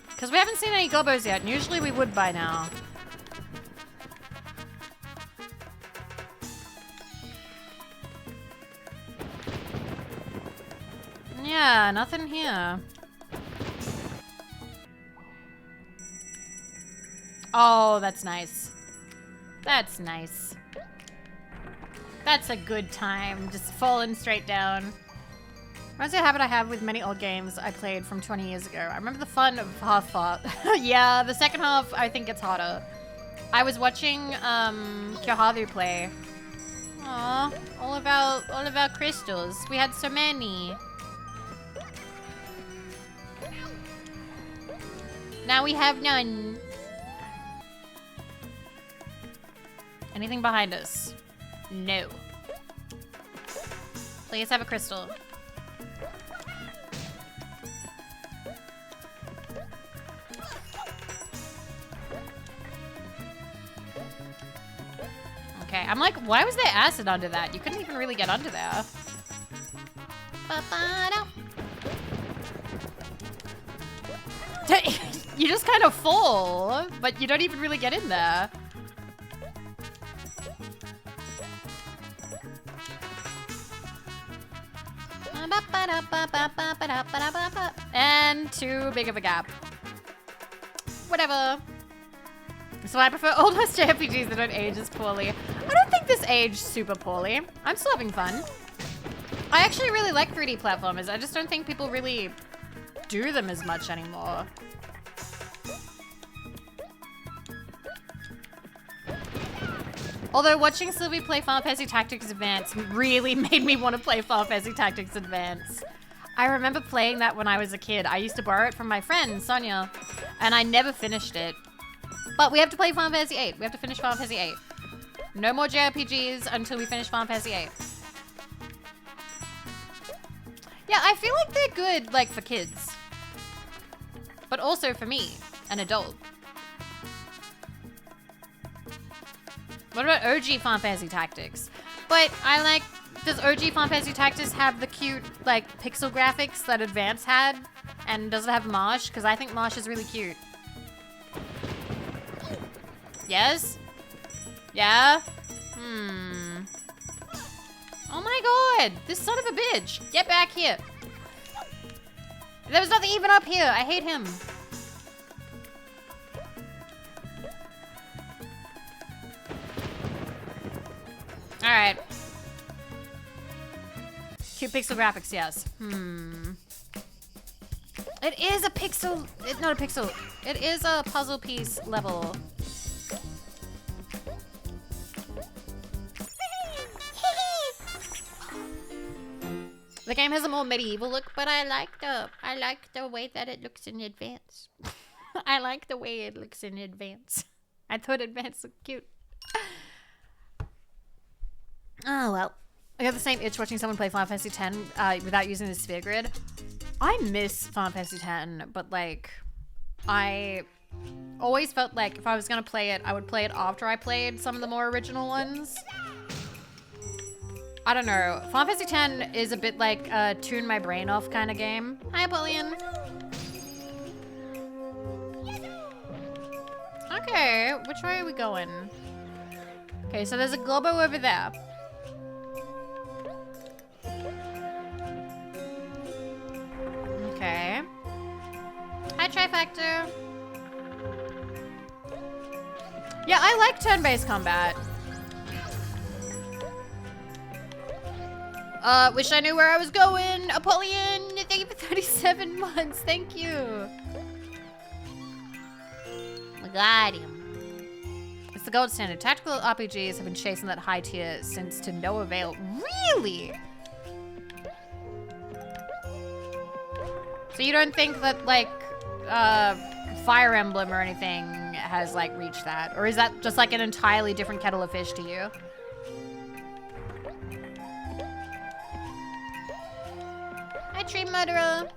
Because we haven't seen any gobbos yet, and usually we would by now. Yeah, nothing here. Oh, that's nice. That's nice. That's a good time, just falling straight down. Reminds me of a habit I have with many old games I played from 20 years ago. I remember the fun of half part. Yeah, the second half I think gets harder. I was watching Kyoharu play. Aw, all of our crystals. We had so many. Now we have none. Anything behind us? No. Please have a crystal. Okay, I'm like, why was there acid under that? You couldn't even really get under there. You just kind of fall, but you don't even really get in there. And too big of a gap. Whatever. So I prefer old West JRPGs that don't age as poorly. I don't think this aged super poorly. I'm still having fun. I actually really like 3D platformers. I just don't think people really do them as much anymore. Although watching Sylvie play Final Fantasy Tactics Advance really made me want to play Final Fantasy Tactics Advance. I remember playing that when I was a kid. I used to borrow it from my friend, Sonia, and I never finished it. But we have to play Final Fantasy VIII. We have to finish Final Fantasy VIII. No more JRPGs until we finish Final Fantasy VIII. Yeah, I feel like they're good, like, for kids. But also for me, an adult. What about OG Final Fantasy Tactics? But I like, does OG Final Fantasy Tactics have the cute, like, pixel graphics that Advance had? And does it have Marsh? Because I think Marsh is really cute. Yes? Yeah? Oh my god! This son of a bitch! Get back here! There was nothing even up here! I hate him! Alright. Cute pixel graphics, yes. It is a pixel... It's not a pixel. It is a puzzle piece level. The game has a more medieval look, but I like the way that it looks in Advance. I like the way it looks in Advance. I thought Advance looked cute. Oh well. I got the same itch watching someone play Final Fantasy X without using the sphere grid. I miss Final Fantasy X, but like, I always felt like if I was gonna play it, I would play it after I played some of the more original ones. I don't know. Final Fantasy X is a bit like a tune my brain off kind of game. Hi, Apollyon. Okay, which way are we going? Okay, so there's a Gobbo over there. Okay. Hi, Trifactor. Yeah, I like turn-based combat. Wish I knew where I was going. Apollyon, thank you for 37 months. Thank you. Got him. It's the gold standard. Tactical RPGs have been chasing that high tier since to no avail. Really? So you don't think that, like, Fire Emblem or anything has, like, reached that? Or is that just, like, an entirely different kettle of fish to you? Hi, Tree Murderer.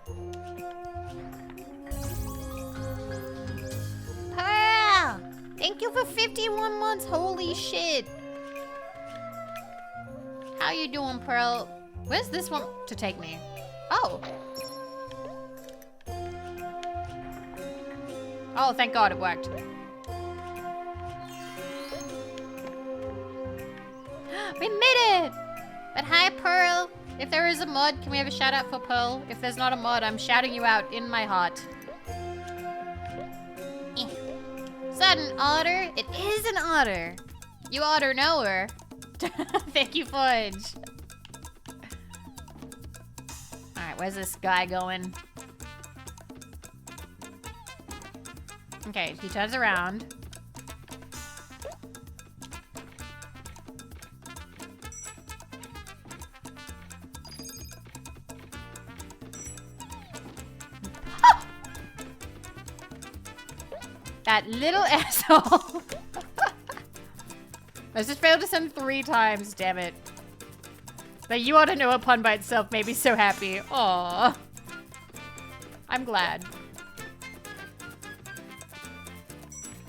Pearl! Thank you for 51 months. Holy shit. How you doing, Pearl? Where's this one to take me? Oh. Oh, thank God it worked. We made it! But hi, Pearl. If there is a mod, can we have a shout out for Pearl? If there's not a mod, I'm shouting you out in my heart. Is that an otter? It is an otter. You otter know her. Thank you, Fudge. Alright, where's this guy going? Okay, he turns around. That little asshole. I just failed to send 3 times, damn it. But you ought to know a pun by itself made me so happy. Aww. I'm glad.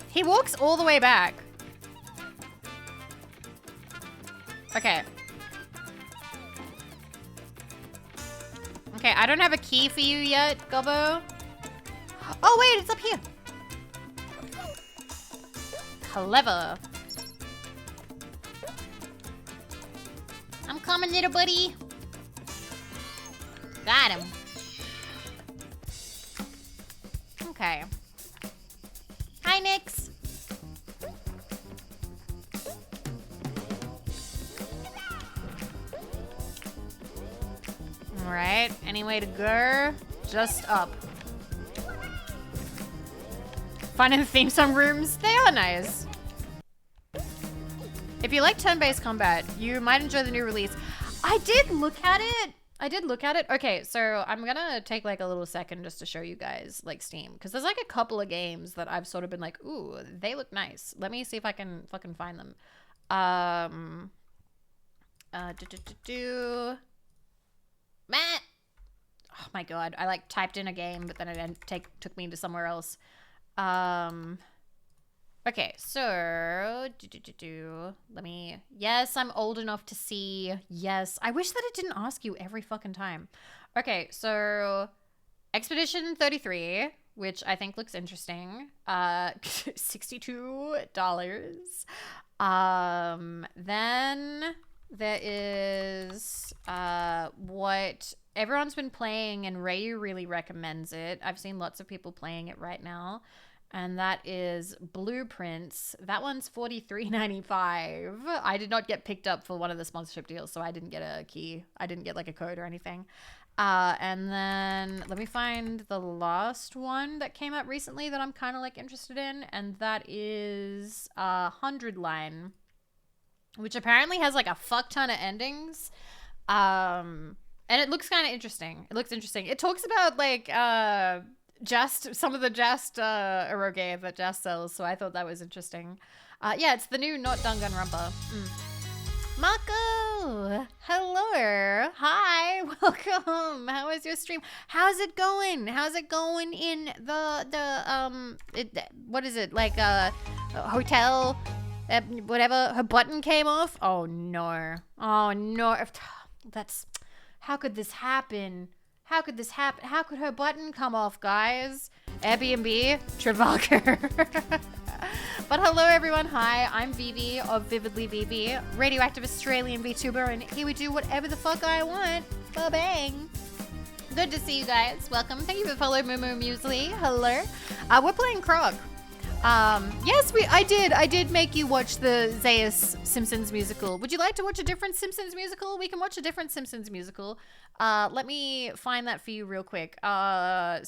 He walks all the way back. Okay. Okay, I don't have a key for you yet, Gobbo. Oh, wait, it's up here. Clever. I'm coming, little buddy. Got him. Okay. Hi, Nix. All right. Any way to go? Just up. Finding the theme song rooms, they are nice. If you like turn-based combat, you might enjoy the new release. I did look at it. Okay, so I'm gonna take like a little second just to show you guys like Steam, because there's like a couple of games that I've sort of been like, ooh, they look nice. Let me see if I can fucking find them. Matt. Oh my god, I like typed in a game, but then it took me to somewhere else. Okay, so let me. Yes, I'm old enough to see. Yes, I wish that it didn't ask you every fucking time. Okay, so Expedition 33, which I think looks interesting. $62. Then there is what everyone's been playing, and Rayu really recommends it. I've seen lots of people playing it right now. And that is Blueprints. That one's $43.95. I did not get picked up for one of the sponsorship deals, so I didn't get a key. I didn't get like a code or anything. And then let me find the last one that came out recently that I'm kind of like interested in, and that is 100 Line, which apparently has like a fuck ton of endings. And it looks kind of interesting. It looks interesting. It talks about like some of the Just eroge that Just sells, so I thought that was interesting. Yeah, it's the new Not Danganronpa. Mako! Hello! Hi! Welcome! How is your stream? How's it going? How's it going in what is it? Like a hotel? Whatever. Her button came off? Oh no. Oh no. How could this happen? How could this happen? How could her button come off, guys? Airbnb? Travolker. But hello, everyone. Hi, I'm Vivi of Vividly Vivi, radioactive Australian VTuber, and here we do whatever the fuck I want. Ba-bang. Good to see you guys. Welcome. Thank you for following Mumu Muesli. Hello. We're playing Croc. Yes, I did make you watch the Zaius Simpsons musical. Would you like to watch a different Simpsons musical? We can watch a different Simpsons musical. Let me find that for you real quick. The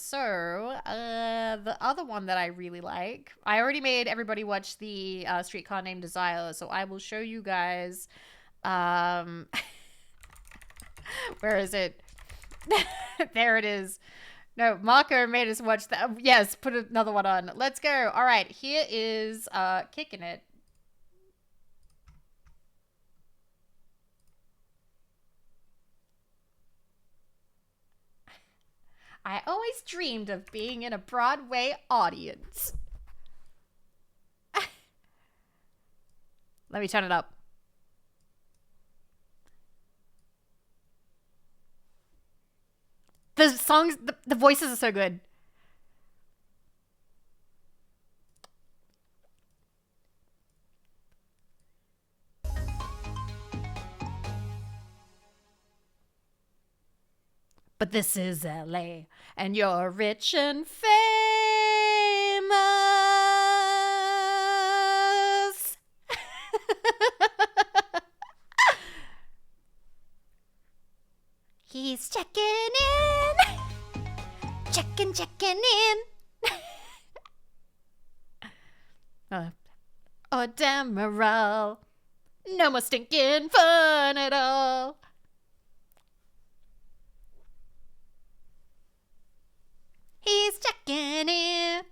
other one that I really like, I already made everybody watch the Streetcar Named Desire, so I will show you guys. Where is it? There it is. No, Marco made us watch that. Yes, put another one on. Let's go. All right, here is Kicking It. I always dreamed of being in a Broadway audience. Let me turn it up. The songs, the voices are so good. But this is LA, and you're rich and famous. He's checking in. Checking in. Oh, Demerol. No more stinking fun at all. He's checking in.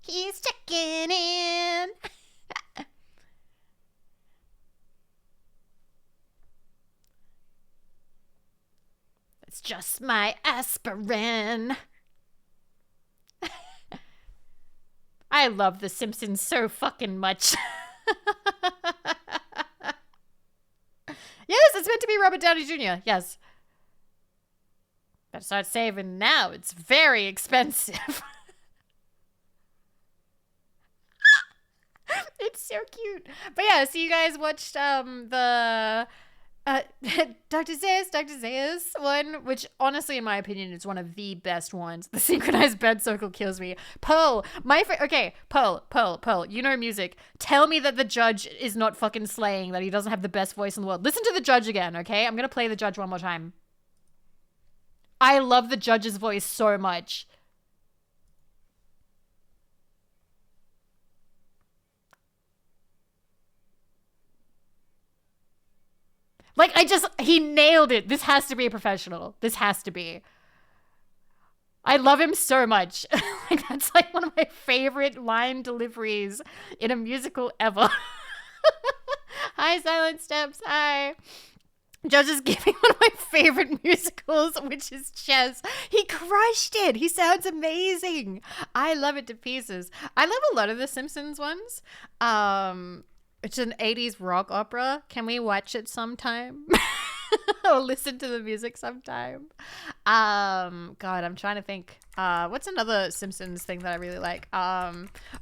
He's checking in. It's just my aspirin. I love The Simpsons so fucking much. Yes, it's meant to be Robert Downey Jr. Yes. Better start saving now. It's very expensive. It's so cute. But yeah, so you guys watched the Dr. Zayas one, which honestly, in my opinion, is one of the best ones. The synchronized bed circle kills me. Pearl, Pearl, you know music. Tell me that the judge is not fucking slaying, that he doesn't have the best voice in the world. Listen to the judge again, okay? I'm gonna play the judge one more time. I love the judge's voice so much. Like, he nailed it. This has to be a professional. This has to be. I love him so much. Like, that's like one of my favorite line deliveries in a musical ever. Hi, Silent Steps. Hi. Judge is giving one of my favorite musicals, which is Chess. He crushed it. He sounds amazing. I love it to pieces. I love a lot of the Simpsons ones. It's an 80s rock opera. Can we watch it sometime? Or listen to the music sometime? God, I'm trying to think. What's another Simpsons thing that I really like?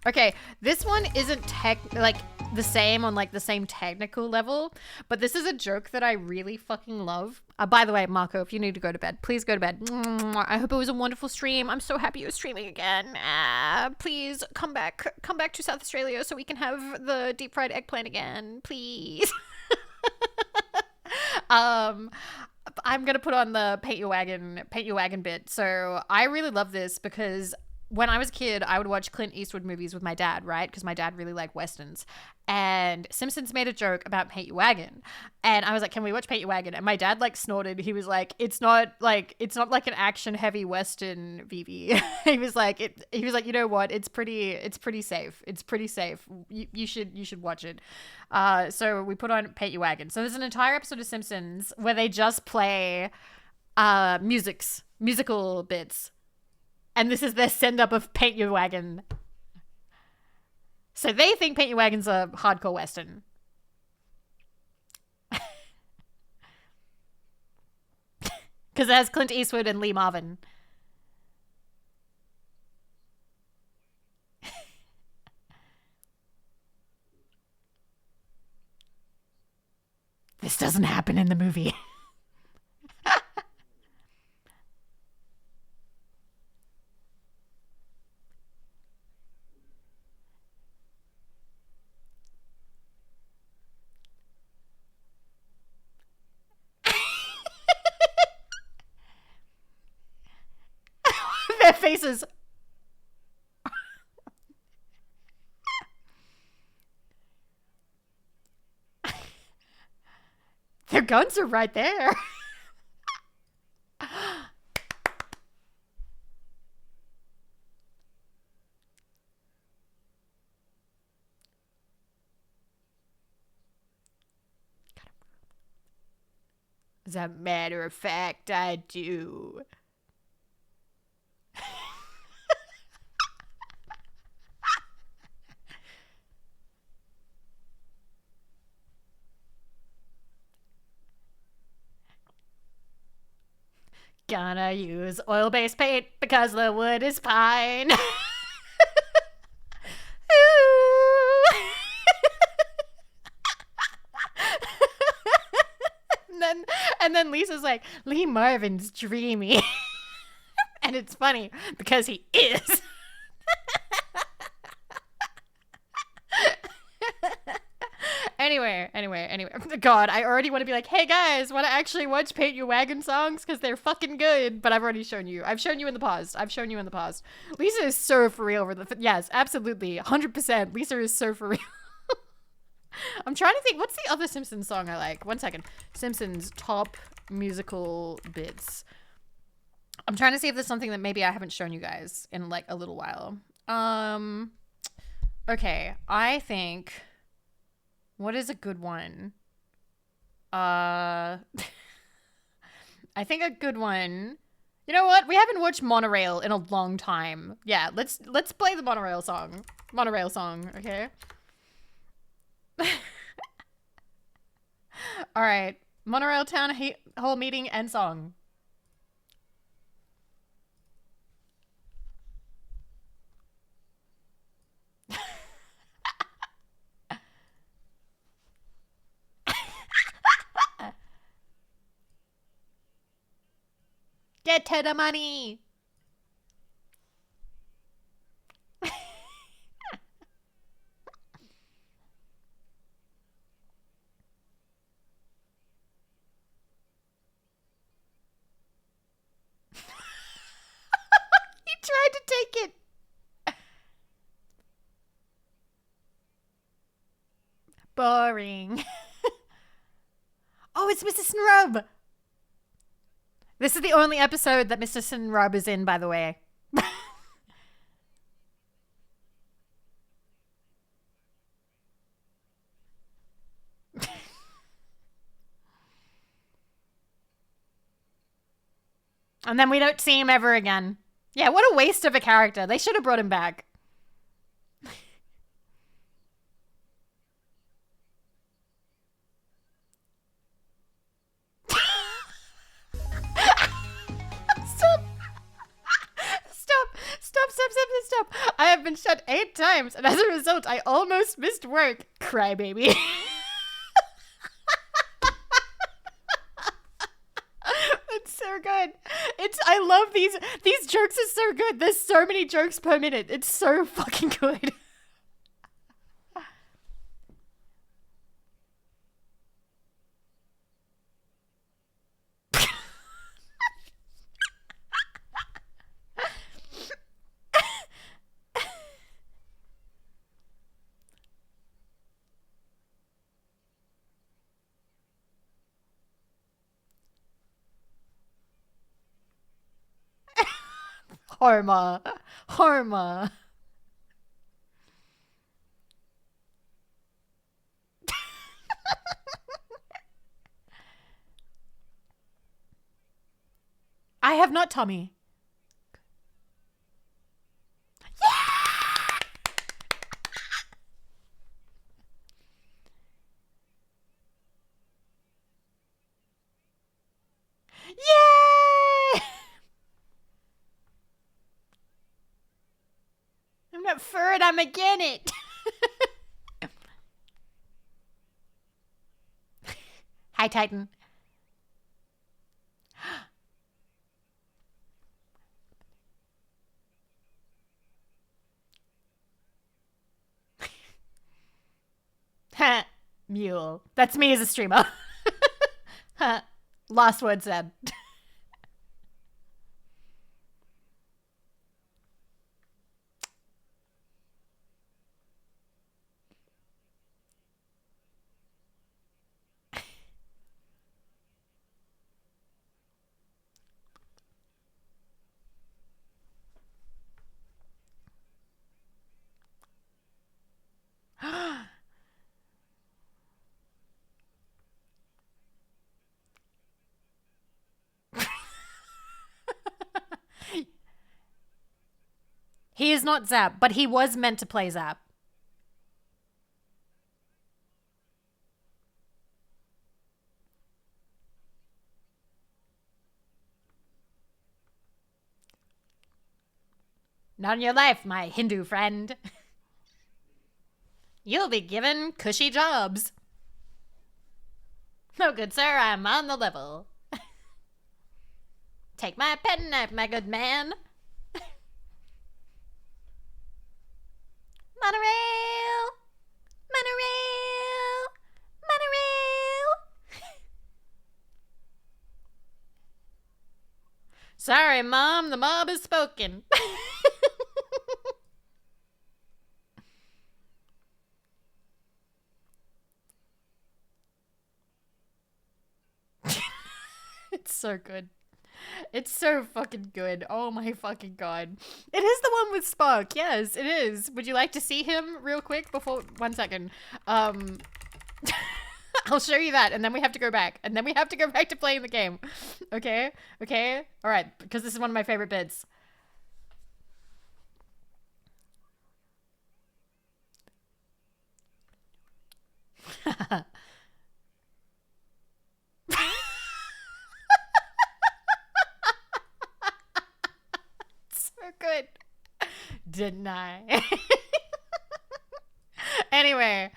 Okay, this one isn't the same on like the same technical level, but this is a joke that I really fucking love. By the way, Marco, if you need to go to bed, please go to bed. I hope it was a wonderful stream. I'm so happy you're streaming again. Please come back to South Australia so we can have the deep fried eggplant again, please. I'm gonna put on the paint your wagon bit. So I really love this because when I was a kid, I would watch Clint Eastwood movies with my dad, right? Because my dad really liked Westerns. And Simpsons made a joke about Paint Your Wagon. And I was like, can we watch Paint Your Wagon? And my dad like snorted. He was like, it's not like an action heavy Western, Vivi. He was like, you know what? It's pretty safe. It's pretty safe. You should watch it. So we put on Paint Your Wagon. So there's an entire episode of Simpsons where they just play musical bits. And this is their send-up of Paint Your Wagon. So they think Paint Your Wagon's a hardcore Western. Because it has Clint Eastwood and Lee Marvin. This doesn't happen in the movie. Their faces. Their guns are right there. As a matter of fact, I do. Gonna use oil-based paint because the wood is fine. and then Lisa's like, Lee Marvin's dreamy. And it's funny because he is. Anyway. God, I already want to be like, hey guys, want to actually watch Paint Your Wagon songs? Because they're fucking good. But I've already shown you. I've shown you in the past. Lisa is so for real. Yes, absolutely. 100%. Lisa is so for real. I'm trying to think. What's the other Simpsons song I like? 1 second. Simpsons top musical bits. I'm trying to see if there's something that maybe I haven't shown you guys in like a little while. Okay, I think... What is a good one? I think a good one... You know what? We haven't watched Monorail in a long time. Yeah, let's play the Monorail song. Monorail song, okay? Alright. Monorail Town Hall meeting and song. Get to the money! He tried to take it! Boring. Oh, it's Mr. Snrub! This is the only episode that Mr. Snrub is in, by the way. And then we don't see him ever again. Yeah, what a waste of a character. They should have brought him back. Stop. I have been shut 8 times, and as a result, I almost missed work. Crybaby. It's so good. I love these jokes are so good. There's so many jokes per minute. It's so fucking good. Harma. I have not, Tommy. Yeah! Yay! I'm not for it, I'm again it. Hi, Titan. Mule. That's me as a streamer. Last word said. He is not Zap, but he was meant to play Zap. Not in your life, my Hindu friend. You'll be given cushy jobs. No good, sir, I'm on the level. Take my penknife, my good man. Monorail! Monorail! Monorail! Sorry, Mom, the mob has spoken. It's so good. It's so fucking good. Oh my fucking god. It is the one with Spark. Yes, it is. Would you like to see him real quick before 1 second? I'll show you that, and then we have to go back. And then we have to go back to playing the game. Okay? Okay? Alright, because this is one of my favorite bits. So good. Didn't I? Anyway,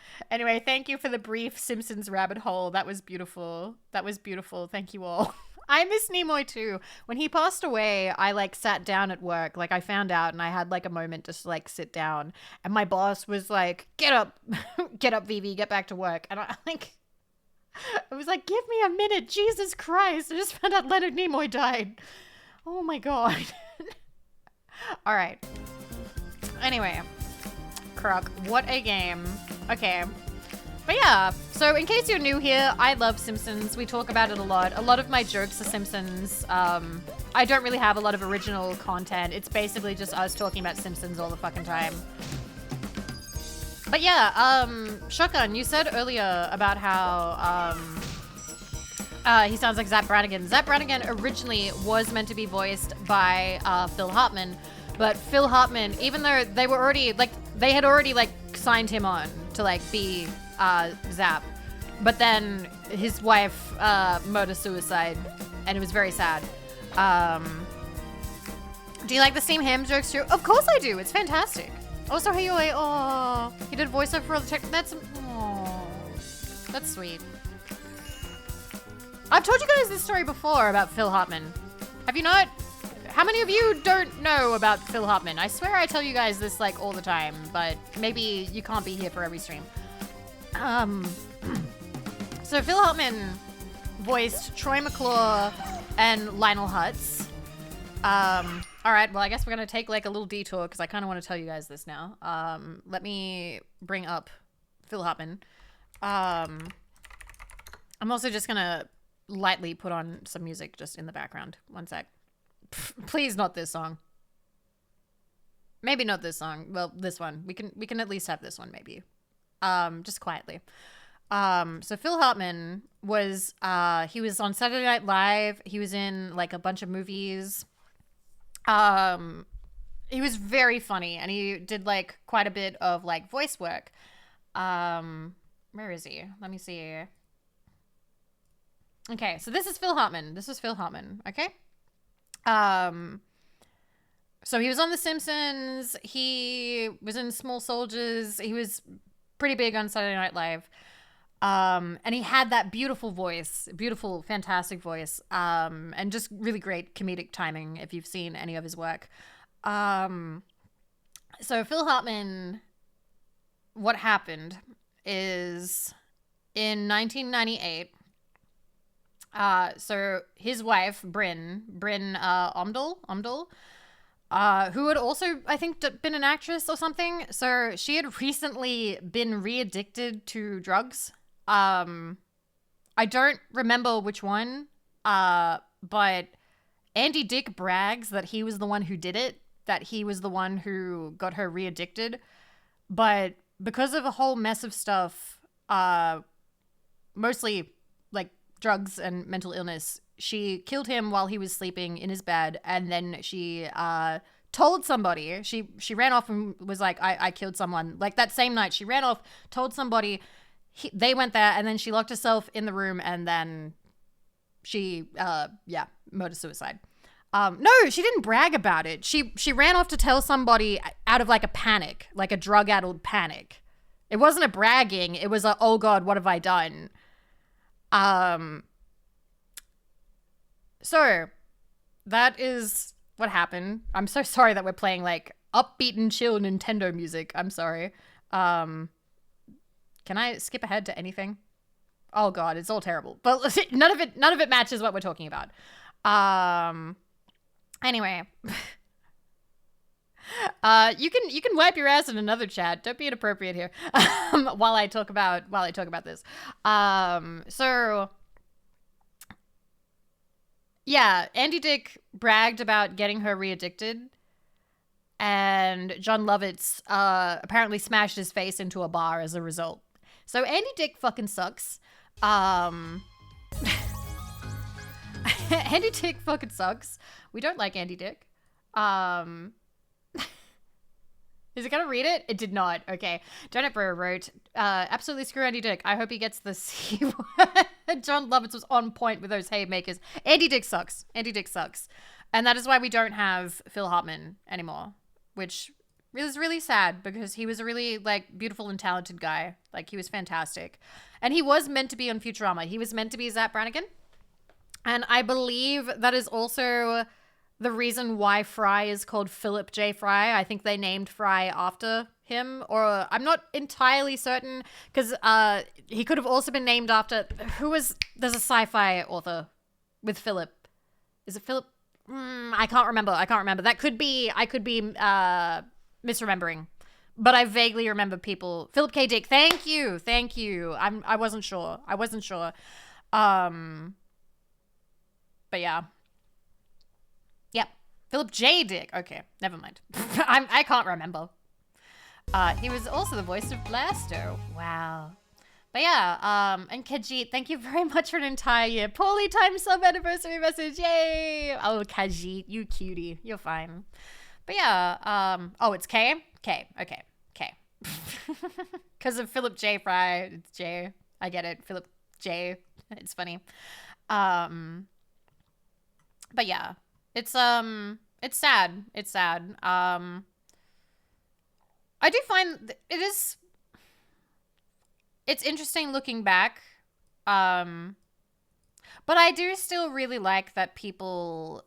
thank you for the brief Simpsons rabbit hole. That was beautiful. That was beautiful. Thank you all. I miss Nimoy too. When he passed away, I like sat down at work. Like I found out and I had like a moment to like sit down, and my boss was like, "Get up. Get up, Vivi, get back to work." And I was like, "Give me a minute. Jesus Christ. I just found out Leonard Nimoy died." Oh my god. All right. Anyway, Croc, what a game. Okay. But yeah, so in case you're new here, I love Simpsons. We talk about it a lot. A lot of my jokes are Simpsons. I don't really have a lot of original content. It's basically just us talking about Simpsons all the fucking time. But yeah, Shotgun, you said earlier about how he sounds like Zapp Brannigan. Zapp Brannigan originally was meant to be voiced by Phil Hartman, but Phil Hartman, even though they were already they had already signed him on to be Zapp, but then his wife murder suicide, and it was very sad. Do you like the Steam Ham jokes too? Of course I do. It's fantastic. Also, hey, oh, he did voiceover for all the tech. That's sweet. I've told you guys this story before about Phil Hartman. Have you not? How many of you don't know about Phil Hartman? I swear I tell you guys this all the time, but maybe you can't be here for every stream. So Phil Hartman voiced Troy McClure and Lionel Hutz. All right, well, I guess we're gonna take a little detour because I kind of want to tell you guys this now. Let me bring up Phil Hartman. I'm also just gonna lightly put on some music just in the background. 1 sec. Please not this song. Maybe not this song. Well, this one. We can at least have this one maybe. Just quietly. So Phil Hartman was he was on Saturday Night Live. He was in a bunch of movies. He was very funny, and he did quite a bit of voice work. Where is he? Let me see. Okay, so this is Phil Hartman. This is Phil Hartman, okay? So he was on The Simpsons. He was in Small Soldiers. He was pretty big on Saturday Night Live. And he had that beautiful voice, beautiful, fantastic voice, and just really great comedic timing if you've seen any of his work. So Phil Hartman, what happened is in 1998, so his wife, Bryn Omdal, who had also, I think, been an actress or something. So she had recently been re-addicted to drugs. I don't remember which one, but Andy Dick brags that he was the one who did it, that he was the one who got her re-addicted. But because of a whole mess of stuff, mostly drugs and mental illness, she killed him while he was sleeping in his bed, and then she told somebody. She ran off and was like, I killed someone. That same night, she ran off, told somebody. They went there, and then she locked herself in the room, and then she, murder suicide. No, she didn't brag about it. She ran off to tell somebody out of a panic, a drug-addled panic. It wasn't a bragging. It was a, oh God, what have I done? So that is what happened. I'm so sorry that we're playing upbeat and chill Nintendo music. I'm sorry. Can I skip ahead to anything? Oh God, it's all terrible. But none of it matches what we're talking about. Anyway. You can wipe your ass in another chat. Don't be inappropriate here. while I talk about this. So Yeah, Andy Dick bragged about getting her re-addicted, and John Lovitz apparently smashed his face into a bar as a result. So Andy Dick fucking sucks. Andy Dick fucking sucks. We don't like Andy Dick. Is it gonna read it? It did not. Okay. Janet Brewer wrote, absolutely screw Andy Dick. I hope he gets the C word. John Lovitz was on point with those haymakers. Andy Dick sucks. Andy Dick sucks. And that is why we don't have Phil Hartman anymore, which is really sad because he was a really, like, beautiful and talented guy. Like, he was fantastic. And he was meant to be on Futurama. He was meant to be Zap Brannigan. And I believe that is also the reason why Fry is called Philip J. Fry. I think they named Fry after him, or I'm not entirely certain, because he could have also been named after, there's a sci-fi author with Philip. Is it Philip? I can't remember. I could be misremembering, but I vaguely remember people. Philip K. Dick. Thank you. I wasn't sure. But yeah. Yep. Philip J. Dick. Okay, never mind. I can't remember. He was also the voice of Blaster. Wow. But yeah, and Kajit, thank you very much for an entire year. Poorly timed sub anniversary message. Yay! Oh, Kajit, you cutie. You're fine. But yeah, oh, it's K? K. Okay. K. Because of Philip J. Fry, it's J. I get it. Philip J. It's funny. But yeah. It's sad. It's sad. I do find it's interesting looking back. But I do still really like that people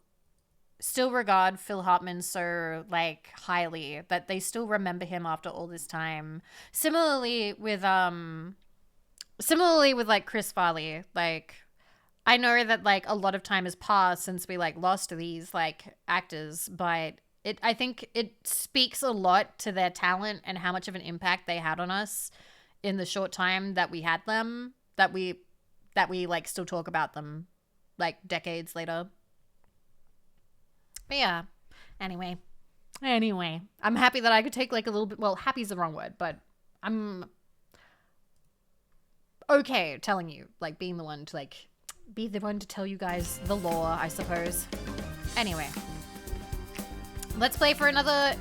still regard Phil Hartman so, like, highly, that they still remember him after all this time. Similarly with like Chris Farley, like, I know that, like, a lot of time has passed since we, like, lost these, like, actors, but I think it speaks a lot to their talent and how much of an impact they had on us in the short time that we had them, that we like, still talk about them, like, decades later. But yeah, anyway, I'm happy that I could take, like, a little bit, well, happy's the wrong word, but I'm okay telling you, like, being the one to, like, be the one to tell you guys the lore, I suppose. Anyway, let's play for another,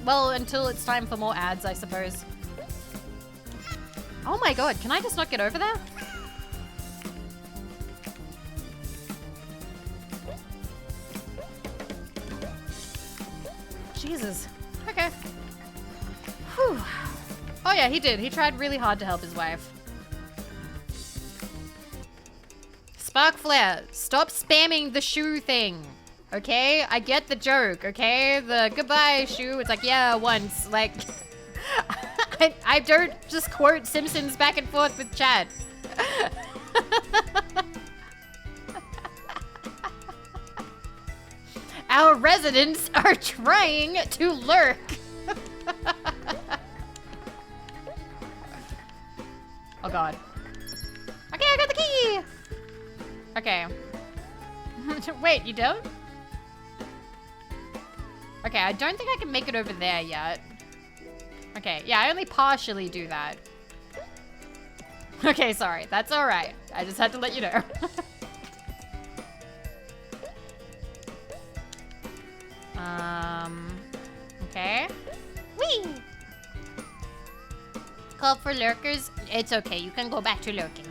well, until it's time for more ads, I suppose. Oh my god, can I just not get over there? Jesus. Okay. Whew. Oh yeah, he did. He tried really hard to help his wife. Spark Flare, stop spamming the shoe thing. Okay? I get the joke, okay? The goodbye shoe, it's like, yeah, once. Like, I don't just quote Simpsons back and forth with chat. Our residents are trying to lurk. Oh god. Okay, I got the key! Okay. Wait, you don't? Okay, I don't think I can make it over there yet. Okay, yeah, I only partially do that. Okay, sorry. That's alright. I just had to let you know. Okay. Whee! Call for lurkers? It's okay, you can go back to lurking.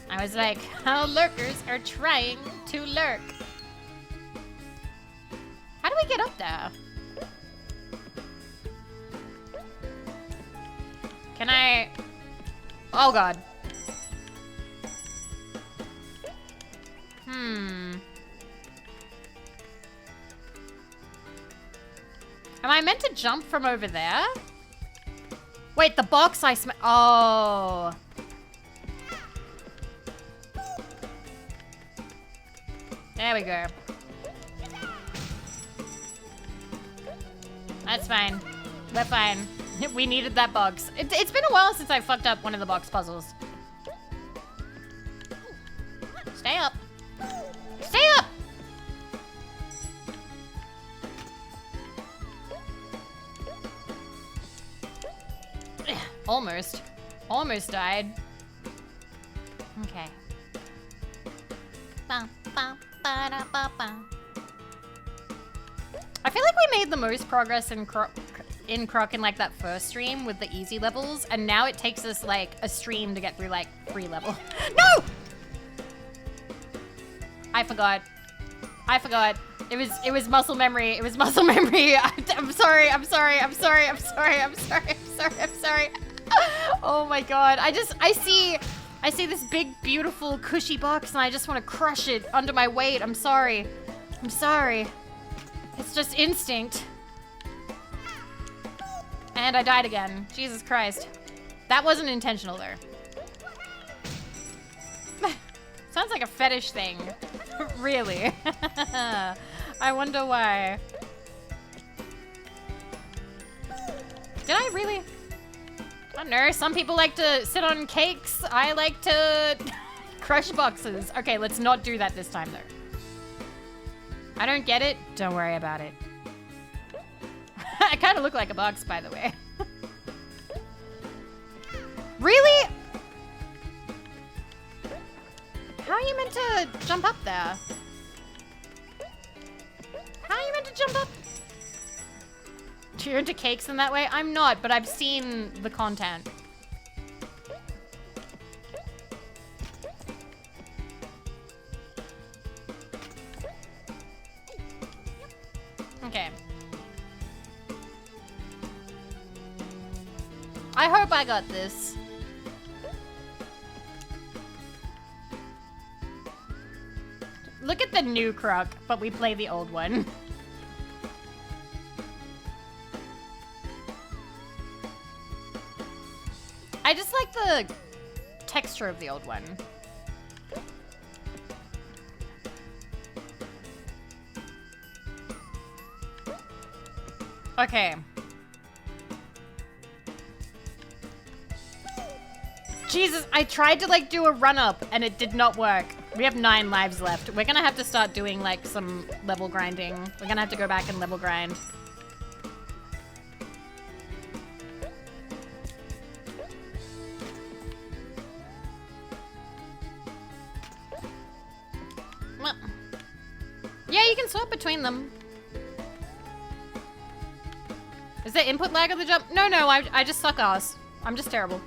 I was like, how lurkers are trying to lurk. How do we get up there? Can I... Oh god. Am I meant to jump from over there? Wait, the box I Oh. There we go. That's fine. We're fine. We needed that box. It's been a while since I fucked up one of the box puzzles. Stay up. Stay up! Almost. Almost died. Okay. Ba, ba, ba, da, ba, ba. I feel like we made the most progress in Croc in like that first stream with the easy levels, and now it takes us like a stream to get through like 3 level. No! I forgot. I forgot. It was muscle memory. It was muscle memory. I'm sorry. I'm sorry. I'm sorry. I'm sorry. I'm sorry. I'm sorry. I'm sorry. Oh my god. I see this big, beautiful, cushy box, and I just want to crush it under my weight. I'm sorry. I'm sorry. It's just instinct. And I died again. Jesus Christ. That wasn't intentional, though. Sounds like a fetish thing. Really. I wonder why. Did I really? I don't know. Some people like to sit on cakes. I like to crush boxes. Okay, let's not do that this time, though. I don't get it. Don't worry about it. I kind of look like a box, by the way. Really? How are you meant to jump up there? How are you meant to jump up? You're into cakes in that way? I'm not, but I've seen the content. Okay. I hope I got this. Look at the new Croc, but we play the old one. I just like the texture of the old one. Okay. Jesus, I tried to like do a run up and it did not work. We have 9 lives left. We're gonna have to start doing like some level grinding. We're gonna have to go back and level grind. Well, yeah, you can swap between them. Is there input lag on the jump? No, I just suck ass. I'm just terrible.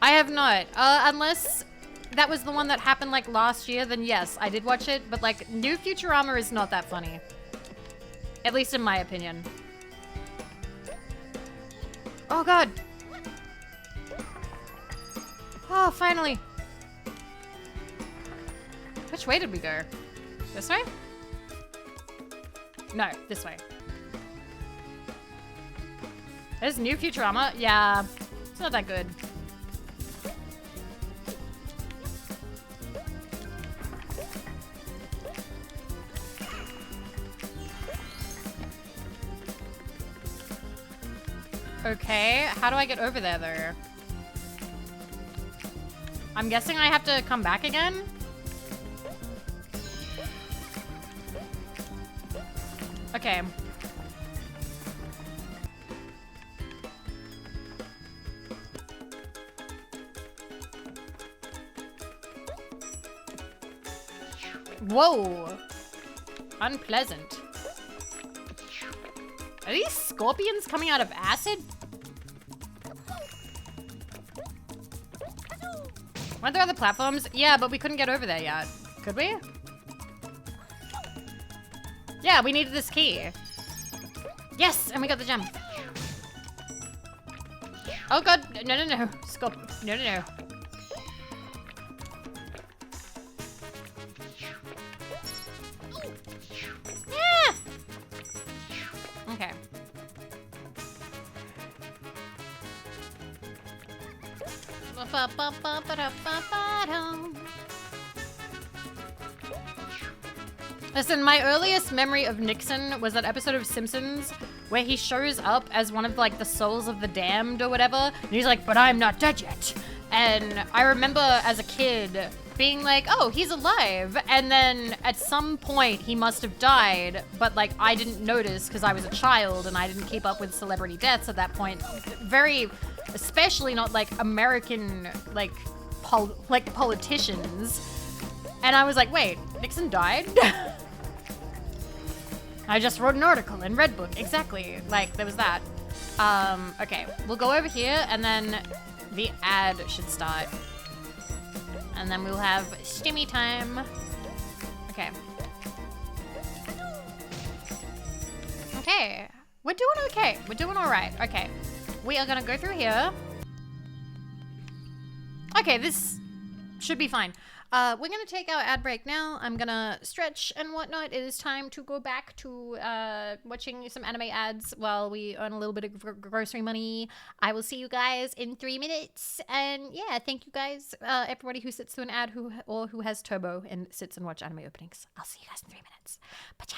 I have not. Unless that was the one that happened like last year, then yes, I did watch it. But like, new Futurama is not that funny. At least in my opinion. Oh god. Oh, finally. Which way did we go? This way? No, this way. There's new Futurama? Yeah, it's not that good. Okay, how do I get over there, though? I'm guessing I have to come back again? Okay. Whoa! Unpleasant. Are these scorpions coming out of acid? Weren't there other platforms? Yeah, but we couldn't get over there yet. Could we? Yeah, we needed this key. Yes, and we got the gem. Oh god, no. No. Yeah! Okay. Listen, my earliest memory of Nixon was that episode of Simpsons where he shows up as one of like the souls of the damned or whatever, and he's like, but I'm not dead yet. And I remember as a kid being like, oh, he's alive. And then at some point he must have died, but like I didn't notice because I was a child and I didn't keep up with celebrity deaths at that point. Very, especially not like American, like politicians. And I was like, wait, Nixon died? I just wrote an article in Redbook. Exactly. Like, there was that. Okay, we'll go over here and then the ad should start. And then we'll have stimmy time. Okay. Okay. We're doing okay. We're doing all right. Okay. We are gonna go through here. Okay, this should be fine. We're gonna take our ad break now. I'm gonna stretch and whatnot. It is time to go back to watching some anime ads while we earn a little bit of grocery money. I will see you guys in 3 minutes. And yeah, thank you guys, everybody who sits through an ad who has turbo and sits and watch anime openings. I'll see you guys in 3 minutes. Ba-cha!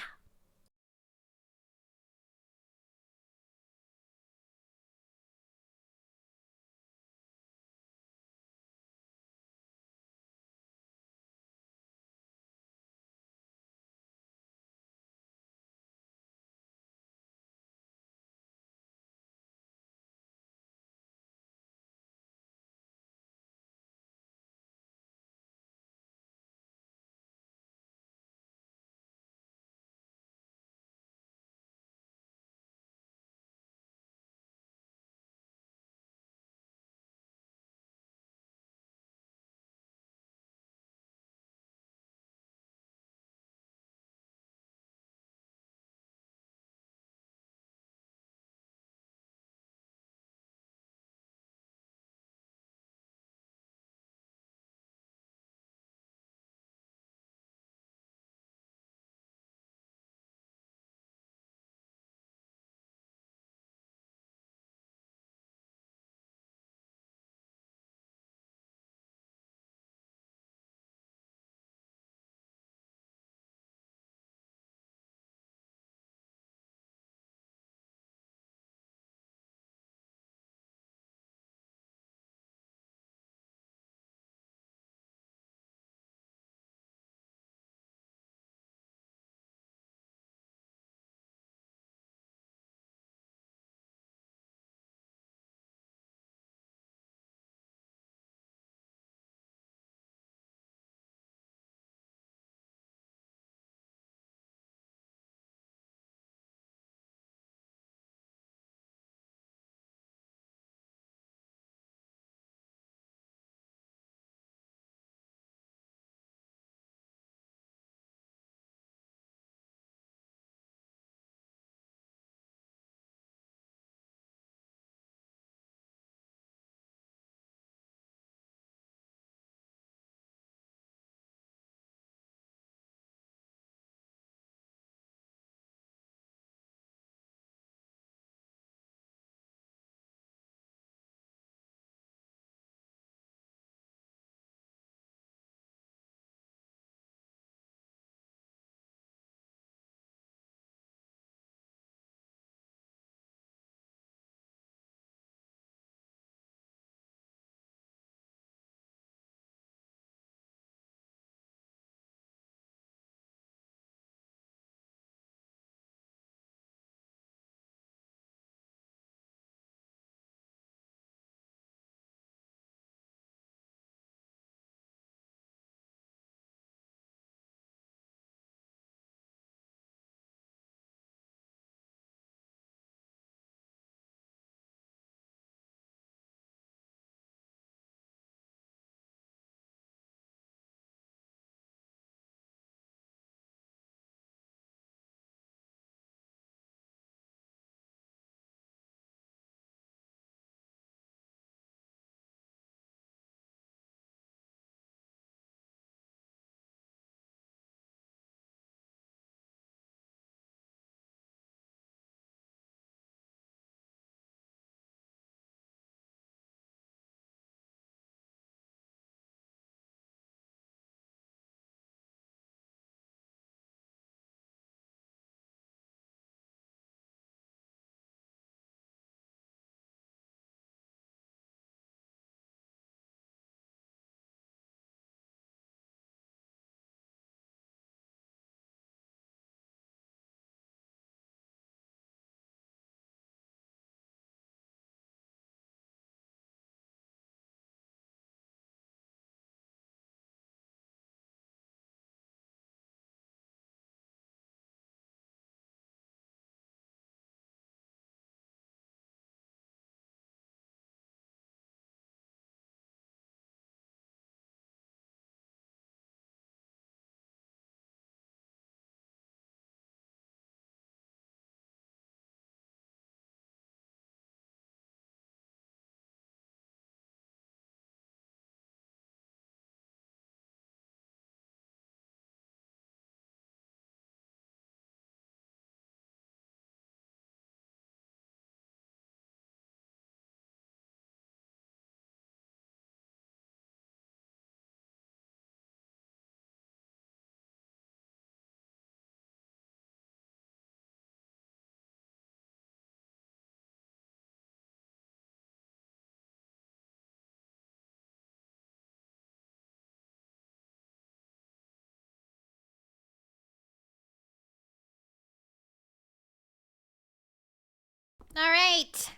All right.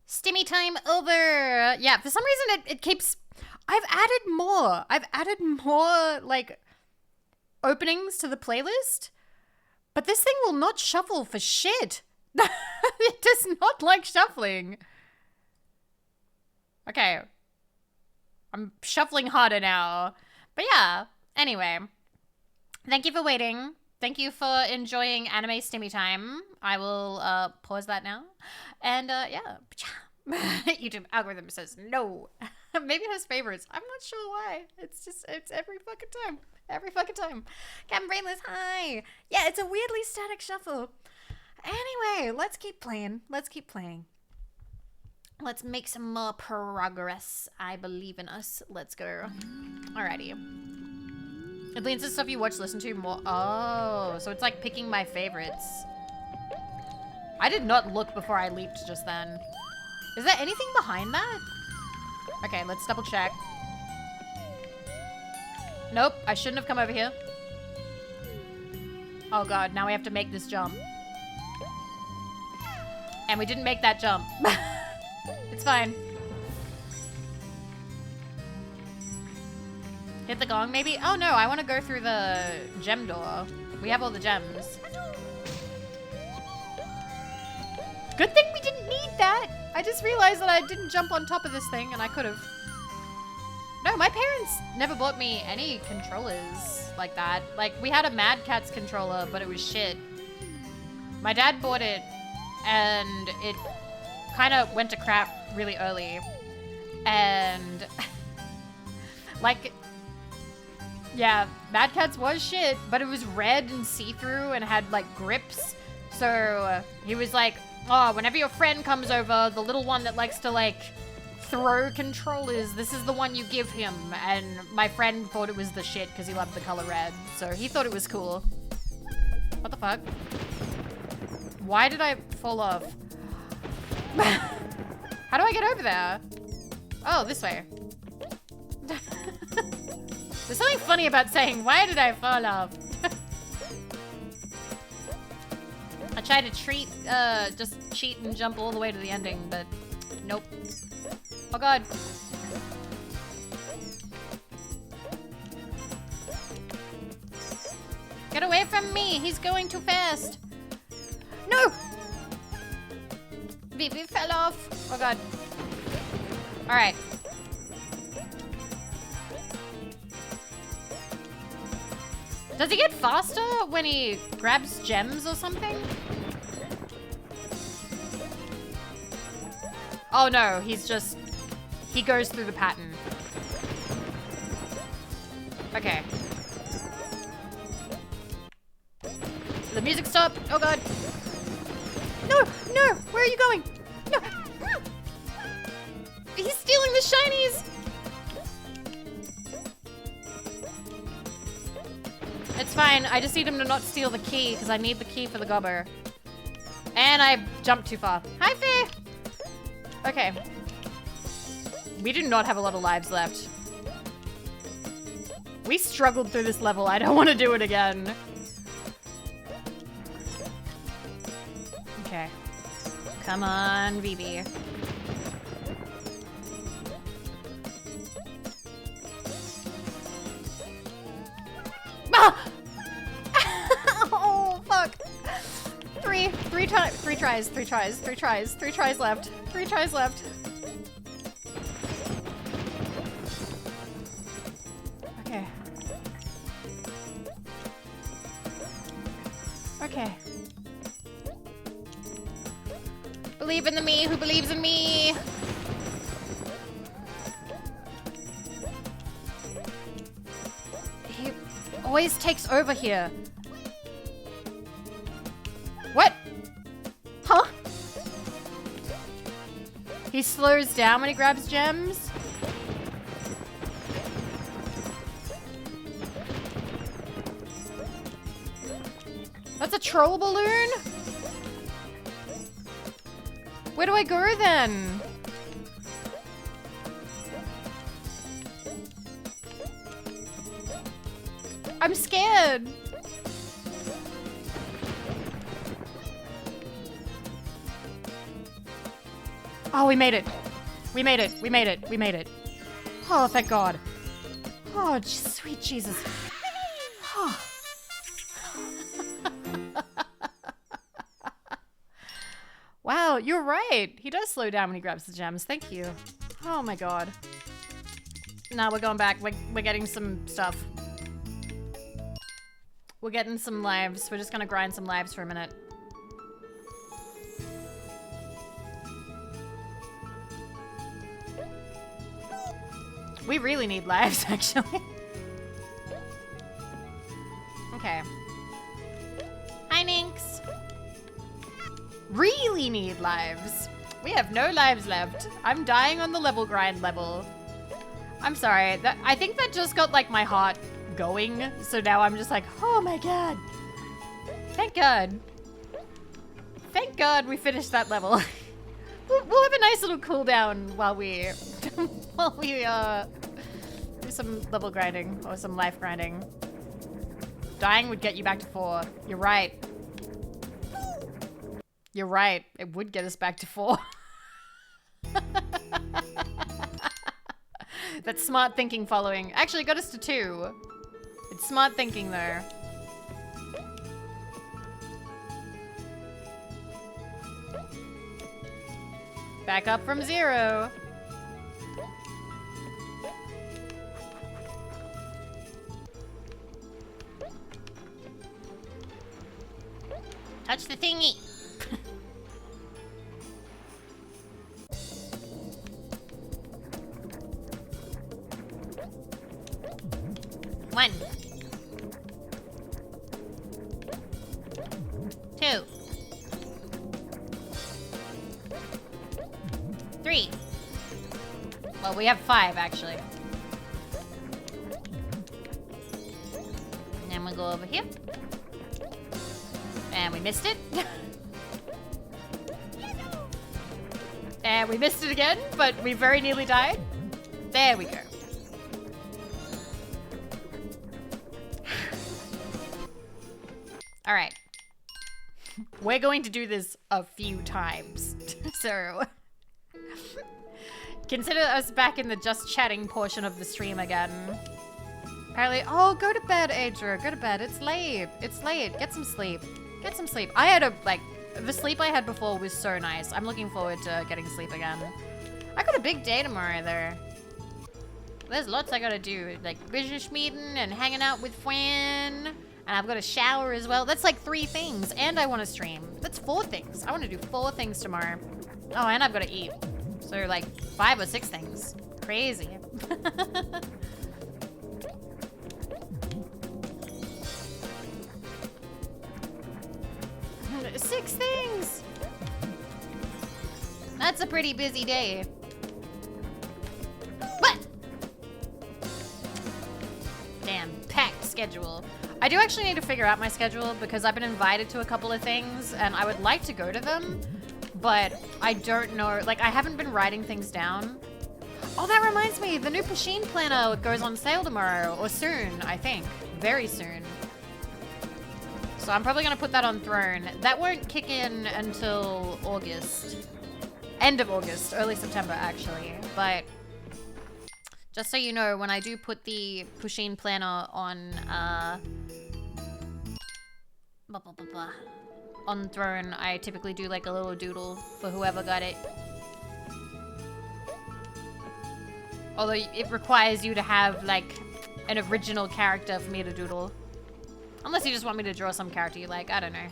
Stimmy time over. Yeah, for some reason it keeps... I've added more, like, openings to the playlist. But this thing will not shuffle for shit. It does not like shuffling. Okay. I'm shuffling harder now. But yeah, anyway. Thank you for waiting. Thank you for enjoying anime stimmy time. I will pause that now. And yeah. YouTube algorithm says no. Maybe it has favorites. I'm not sure why. It's every fucking time. Every fucking time. Captain Brainless, hi. Yeah, it's a weirdly static shuffle. Anyway, let's keep playing. Let's keep playing. Let's make some more progress. I believe in us. Let's go. Alrighty. It leans to stuff you watch, listen to more. Oh, so it's like picking my favorites. I did not look before I leaped just then. Is there anything behind that? Okay, let's double check. Nope, I shouldn't have come over here. Oh god, now we have to make this jump. And we didn't make that jump. It's fine. Hit the gong, maybe? Oh no, I want to go through the gem door. We have all the gems. Good thing we didn't need that. I just realized that I didn't jump on top of this thing, and I could have. No, my parents never bought me any controllers like that. Like, we had a Mad Catz controller, but it was shit. My dad bought it, and it kind of went to crap really early. And, like, yeah, Mad Catz was shit, but it was red and see-through and had, like, grips. So he was like, oh, whenever your friend comes over, the little one that likes to, like, throw controllers, this is the one you give him. And my friend thought it was the shit because he loved the color red. So he thought it was cool. What the fuck? Why did I fall off? How do I get over there? Oh, this way. There's something funny about saying, why did I fall off? I tried to just cheat and jump all the way to the ending, but nope. Oh god. Get away from me! He's going too fast! No! Vivi fell off! Oh god. Alright. Does he get faster when he grabs gems or something? Oh no, he's just... He goes through the pattern. Okay. The music stopped. Oh god. No, no, where are you going? No. He's stealing the shinies. It's fine. I just need him to not steal the key because I need the key for the gobber. And I jumped too far. Hi, Faye. Okay. We do not have a lot of lives left. We struggled through this level. I don't want to do it again. Okay. Come on, Vivi. Ah! Oh, fuck. Three tries left. 3 tries left. Okay. Okay. Believe in the me who believes in me. He always takes over here. What? Huh? He slows down when he grabs gems? That's a troll balloon? Where do I go then? I'm scared. Oh, we made it. We made it. We made it. We made it. Oh, thank God. Oh, sweet Jesus. Oh. Wow, you're right. He does slow down when he grabs the gems. Thank you. Oh my God. Now we're going back. We're getting some stuff. We're getting some lives. We're just gonna grind some lives for a minute. We really need lives, actually. Okay. Hi, Ninx. Really need lives. We have no lives left. I'm dying on the level grind level. I'm sorry. I think that just got like my heart going. So now I'm just like, oh my God. Thank God. Thank God we finished that level. We'll have a nice little cooldown while we do some level grinding or some life grinding. Dying would get you back to 4. You're right. You're right. It would get us back to 4. That's smart thinking following. Actually, it got us to 2. It's smart thinking though. Back up from 0. Touch the thingy. One. 2. 3. Well, we have 5 actually. And then we'll go over here. And we missed it. And we missed it again, but we very nearly died. There we go. All right. We're going to do this a few times. So consider us back in the just chatting portion of the stream again. Apparently, oh, go to bed, Adra. Go to bed. It's late. It's late. Get some sleep. Get some sleep. I had the sleep I had before was so nice. I'm looking forward to getting sleep again. I got a big day tomorrow, though. There's lots I gotta do. Like, business meeting and hanging out with Fran. And I've got a shower as well. That's like 3 things. And I want to stream. That's 4 things. I want to do 4 things tomorrow. Oh, and I've got to eat. So, like, 5 or 6 things. Crazy. 6 things! That's a pretty busy day. What? Damn, packed schedule. I do actually need to figure out my schedule because I've been invited to a couple of things and I would like to go to them, but I don't know. Like, I haven't been writing things down. Oh, that reminds me, the new Pusheen planner goes on sale tomorrow, or soon, I think. Very soon. So I'm probably gonna put that on Throne. That won't kick in until August. End of August, early September actually. But just so you know, when I do put the Pusheen planner on on Throne, I typically do like a little doodle for whoever got it. Although it requires you to have like an original character for me to doodle. Unless you just want me to draw some character you like, I don't know.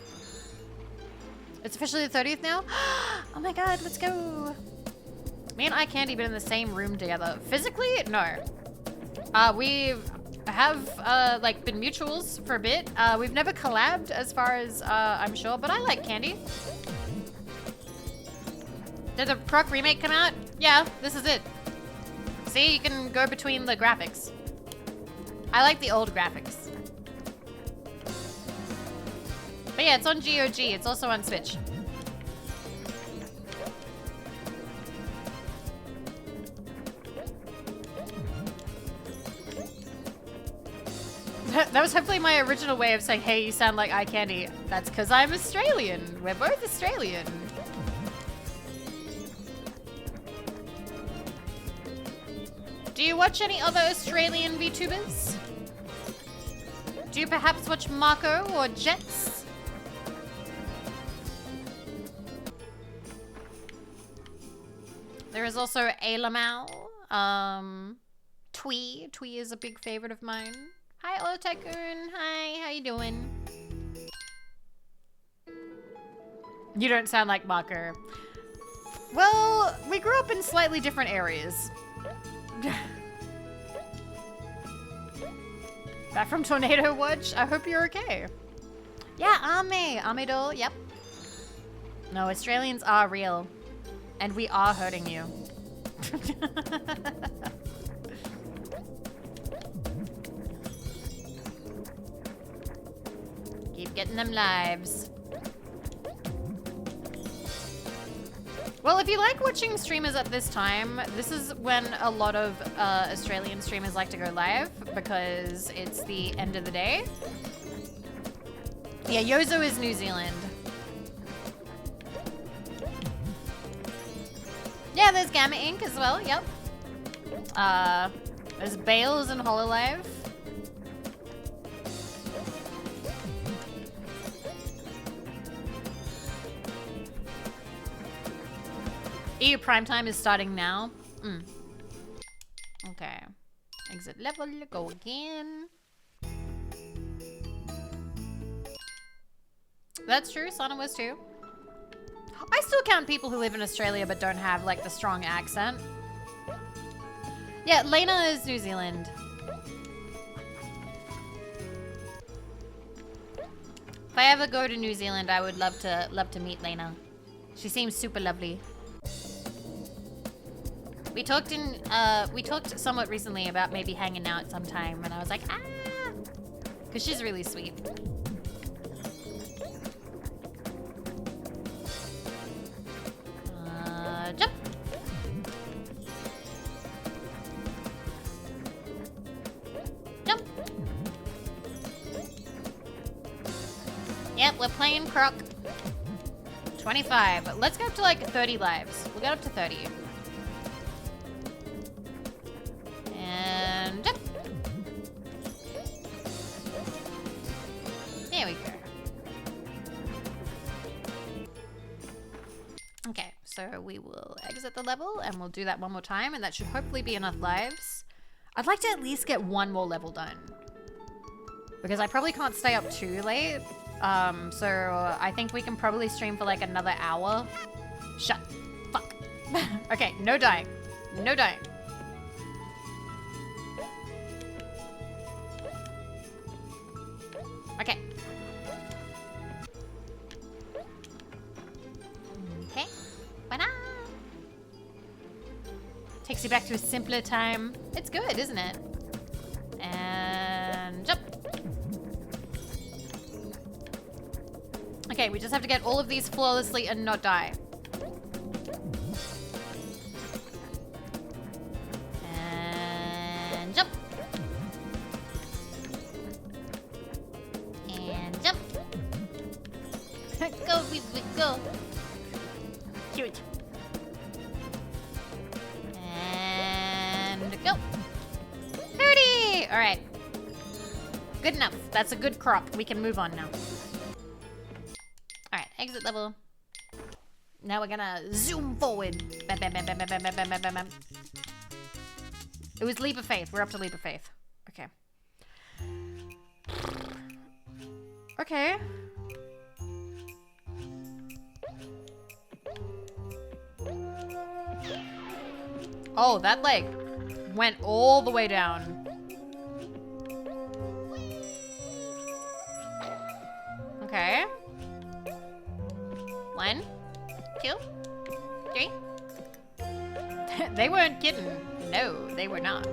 It's officially the 30th now? Oh my god, let's go. Me and iCandy been in the same room together. Physically, no. We have like been mutuals for a bit. We've never collabed as far as I'm sure, but I like Candy. Did the Croc remake come out? Yeah, this is it. See, you can go between the graphics. I like the old graphics. But yeah, it's on GOG. It's also on Switch. That was hopefully my original way of saying, hey, you sound like iCandy. That's because I'm Australian. We're both Australian. Do you watch any other Australian VTubers? Do you perhaps watch Marco or Jets? There is also Ailamau. Twee. Twee is a big favorite of mine. Hi, Otakun. Hi, how you doing? You don't sound like Marco. Well, we grew up in slightly different areas. Back from Tornado Watch. I hope you're okay. Yeah, Amidol, yep. No, Australians are real. And we are hurting you. Keep getting them lives. Well, if you like watching streamers at this time, this is when a lot of Australian streamers like to go live because it's the end of the day. Yeah, Yozo is New Zealand. Yeah, there's Gamma Inc. as well, yep. There's Bales and Hololive. EU Primetime is starting now. Okay. Exit level, go again. That's true, Sana was too. I still count people who live in Australia but don't have like the strong accent. Yeah, Lena is New Zealand. If I ever go to New Zealand, I would love to meet Lena. She seems super lovely. We talked somewhat recently about maybe hanging out sometime, and I was like, ah, because she's really sweet. Jump. Jump. Yep, we're playing Croc. 25. Let's go up to like 30 lives. We'll get up to 30. And jump. There we go. Okay, so we will exit the level and we'll do that one more time, and that should hopefully be enough lives. I'd like to at least get one more level done because I probably can't stay up too late. So I think we can probably stream for like another hour. Shut. Fuck. Okay, no dying. No dying. Okay. Okay. Ba-da. Takes you back to a simpler time. It's good, isn't it? And jump. Okay, we just have to get all of these flawlessly and not die. And jump. And jump. Go, Vivi, go. Cute. And go. 30! Alright. Good enough. That's a good crop. We can move on now. Alright, exit level. Now we're gonna zoom forward. Bam, bam, bam, bam, bam, bam, bam, bam, bam, bam. It was Leap of Faith. We're up to Leap of Faith. Okay. Okay. Oh, that leg went all the way down. Okay. 1, 2, 3. They weren't kidding. No, they were not.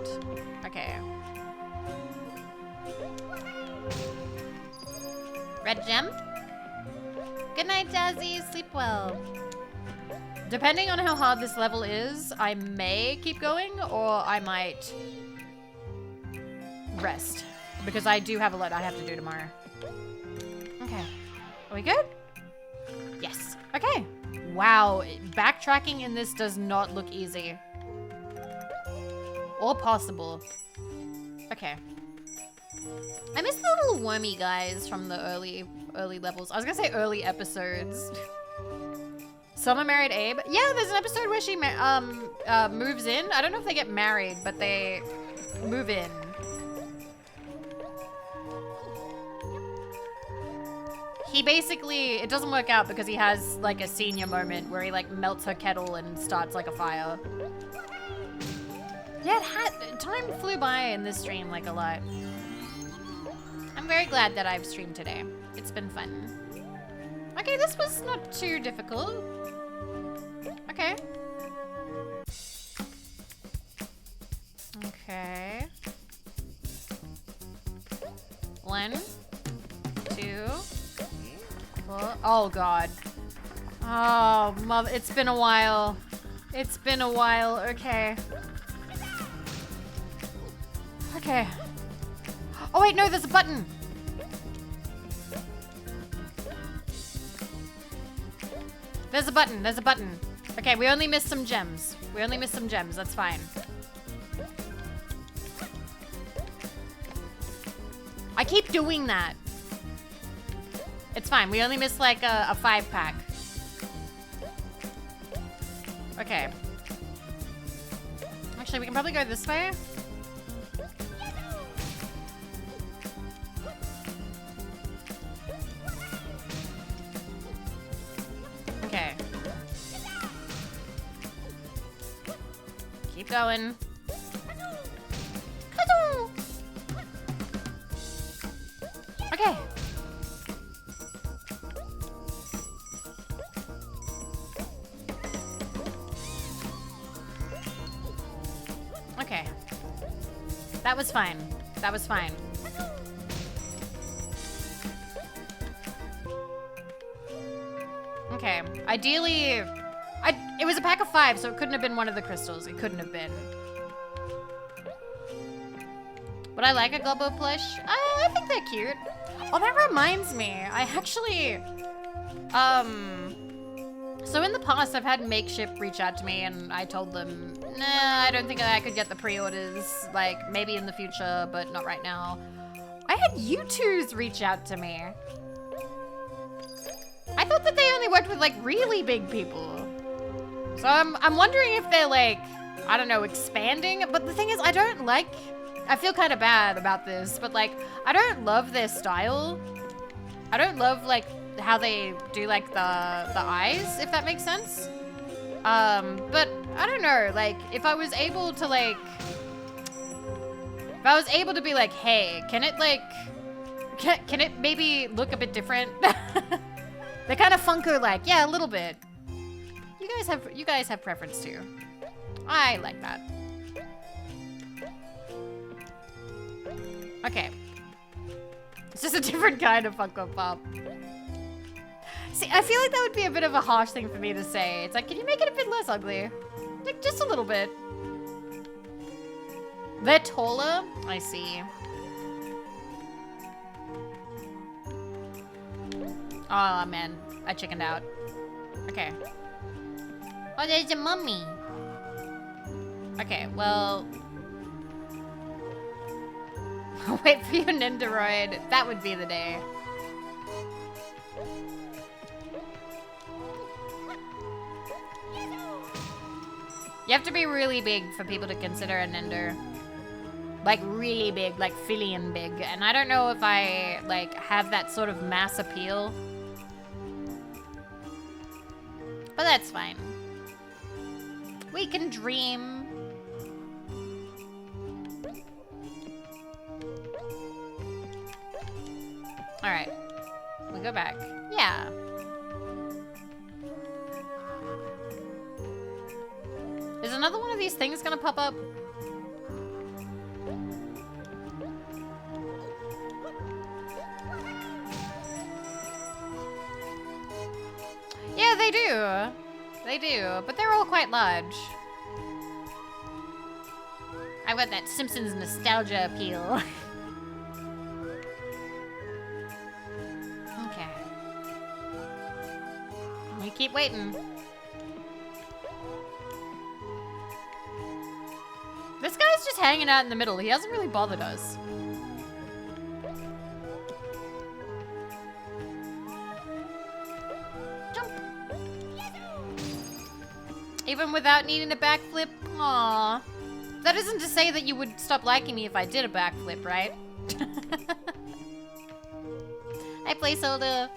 Okay. Red gem. Good night, Jazzy. Sleep well. Depending on how hard this level is, I may keep going or I might rest. Because I do have a lot I have to do tomorrow. Okay. Are we good? Yes. Okay. Wow. Backtracking in this does not look easy. Or possible. Okay. I miss the little wormy guys from the early levels. I was gonna say early episodes. Summer married Abe. Yeah, there's an episode where she moves in. I don't know if they get married, but they move in. He basically, it doesn't work out because he has like a senior moment where he like melts her kettle and starts like a fire. Yeah, time flew by in this stream like a lot. I'm very glad that I've streamed today. It's been fun. Okay, this was not too difficult. Okay. Okay. 1, 2, 4. Oh god. Oh, mother, it's been a while. It's been a while. Okay. Okay. Oh wait, no, there's a button. There's a button, there's a button. Okay, we only missed some gems. We only missed some gems, that's fine. I keep doing that. It's fine, we only missed like a 5-pack. Okay. Actually, we can probably go this way. Okay. Keep going. Okay. Okay. That was fine. That was fine. Okay. Ideally, it was a pack of 5, so it couldn't have been one of the crystals. It couldn't have been. Would I like a Gobbo plush? I think they're cute. Oh, that reminds me. I actually, so in the past, I've had Makeshift reach out to me, and I told them, nah, I don't think I could get the pre-orders, like, maybe in the future, but not right now. I had U2s reach out to me. I thought that they only worked with, like, really big people. So I'm wondering if they're, like, I don't know, expanding, but the thing is, I feel kind of bad about this, but, like, I don't love their style. I don't love, like, how they do, like, the eyes, if that makes sense. But I don't know, like, if I was able to, like, be like, hey, can it, like, can it maybe look a bit different? They're kind of Funko-like, yeah, a little bit. You guys have preference too. I like that. Okay. It's just a different kind of Funko Pop. See, I feel like that would be a bit of a harsh thing for me to say. It's like, can you make it a bit less ugly? Like, just a little bit. They're taller? I see. Oh, man. I chickened out. Okay. Oh, there's a mummy. Okay, well... Wait for your Nendoroid. That would be the day. You have to be really big for people to consider a Nender. Like, really big, like Fillion big. And I don't know if I, like, have that sort of mass appeal. But that's fine. We can dream. Alright. We go back. Yeah. Is another one of these things gonna pop up? Yeah, they do. They do, but they're all quite large. I've got that Simpsons nostalgia appeal. Okay. We keep waiting. This guy's guy's just hanging out in the middle. He hasn't really bothered us. Jump. Even without needing a backflip? Aww. That isn't to say that you would stop liking me if I did a backflip, right? Hi, placeholder.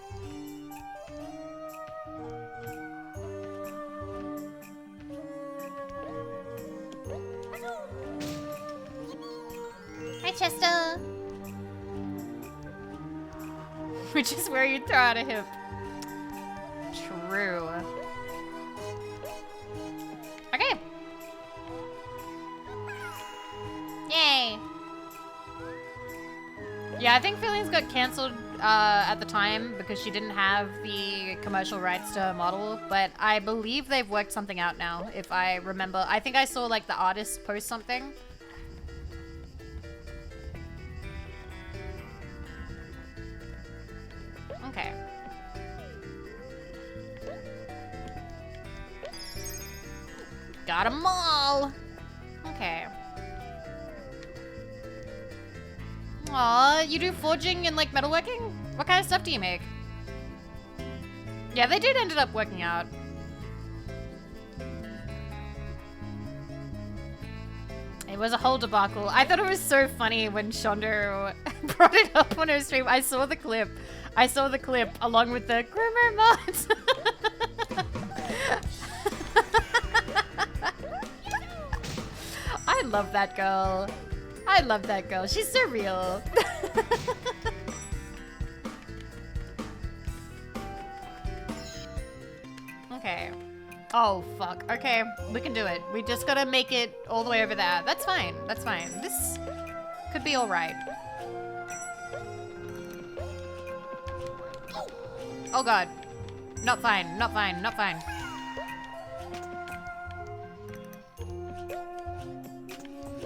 Hi, Chester. Which is where you throw out a hip. True. Okay. Yay. Yeah, I think Feelings got cancelled at the time because she didn't have the commercial rights to her model, but I believe they've worked something out now, if I remember. I think I saw like the artist post something. Okay. Got 'em all. Okay. Aw, you do forging and like metalworking? What kind of stuff do you make? Yeah, they did ended up working out. It was a whole debacle. I thought it was so funny when Shonda brought it up on her stream. I saw the clip. I saw the clip along with the Grimmer mods. I love that girl. I love that girl. She's so real. Okay. Oh, fuck. Okay, we can do it. We just gotta make it all the way over there. That's fine. That's fine. This could be alright. Oh god. Not fine. Not fine. Not fine.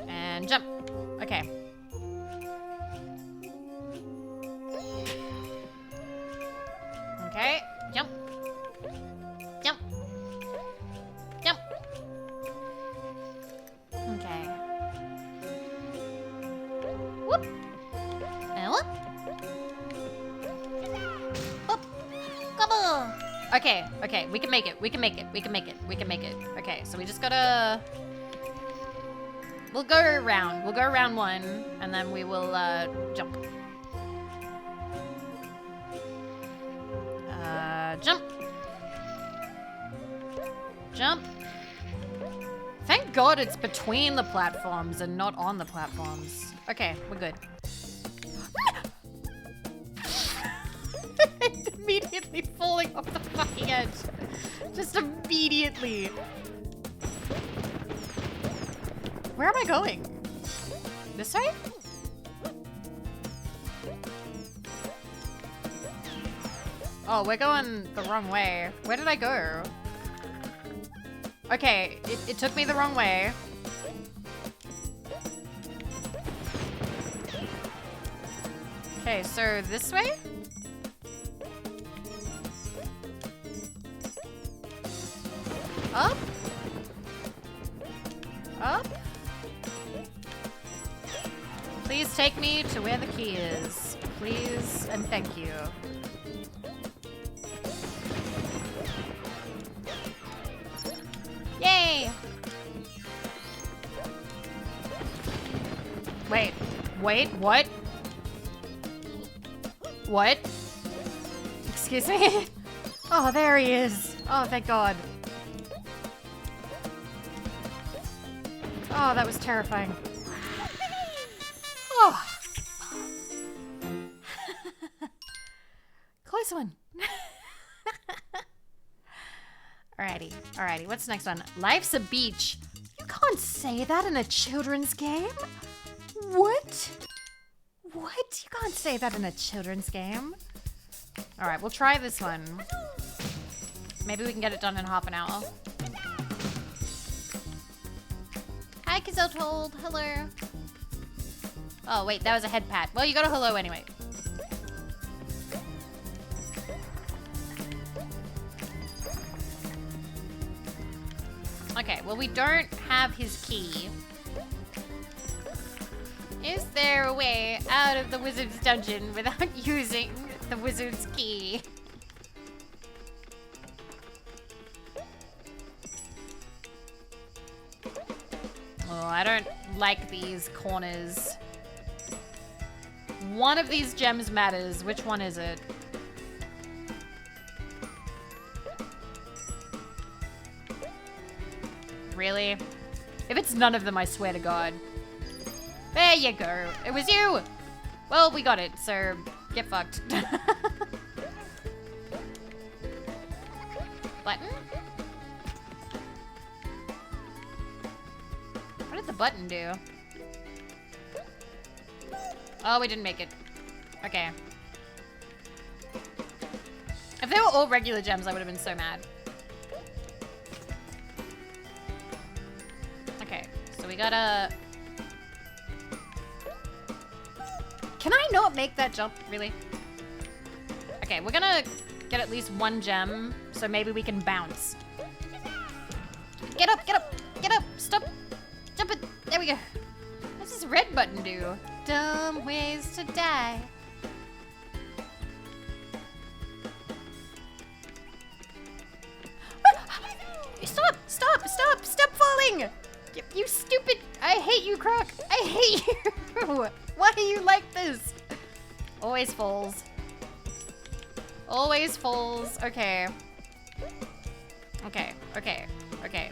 And jump. Okay. Okay. Jump. Jump. Jump. Okay. Whoop. And whoop. Whoop. Kaboom. Okay, okay, we can make it. We can make it. We can make it. We can make it. Okay, so we just gotta... We'll go around. We'll go around one, and then we will jump. Jump. Jump. Thank God it's between the platforms and not on the platforms. Okay, we're good. Immediately falling off the fucking edge. Just immediately. Where am I going? This way? Oh, we're going the wrong way. Where did I go? Okay, it took me the wrong way. Okay, so this way? Up? Up? Please take me to where the key is. Please and thank you. Yay! Wait, what? What? Excuse me? Oh, there he is. Oh, thank God. Oh, that was terrifying. Oh. Close one. Alrighty. What's the next one? Life's a beach. You can't say that in a children's game. What? What? You can't say that in a children's game. Alright, we'll try this one. Maybe we can get it done in half an hour. Hi, Kazotold. Hello. Oh, wait, that was a head pat. Well, you got a hello anyway. Okay, well, we don't have his key. Is there a way out of the wizard's dungeon without using the wizard's key? Oh, I don't like these corners. One of these gems matters. Which one is it? Really? If it's none of them, I swear to God. There you go. It was you! Well, we got it, so get fucked. Button? What did the button do? Oh, we didn't make it. Okay. If they were all regular gems, I would have been so mad. Okay, so we gotta... Can I not make that jump, really? Okay, we're gonna get at least one gem, so maybe we can bounce. Get up, get up, get up, stop, jump it, there we go. What's this red button do? Dumb ways to die. Stop, stop, stop, stop falling! You stupid, I hate you, Croc, I hate you! Why are you like this? Always falls. Always falls. Okay. Okay, okay, okay.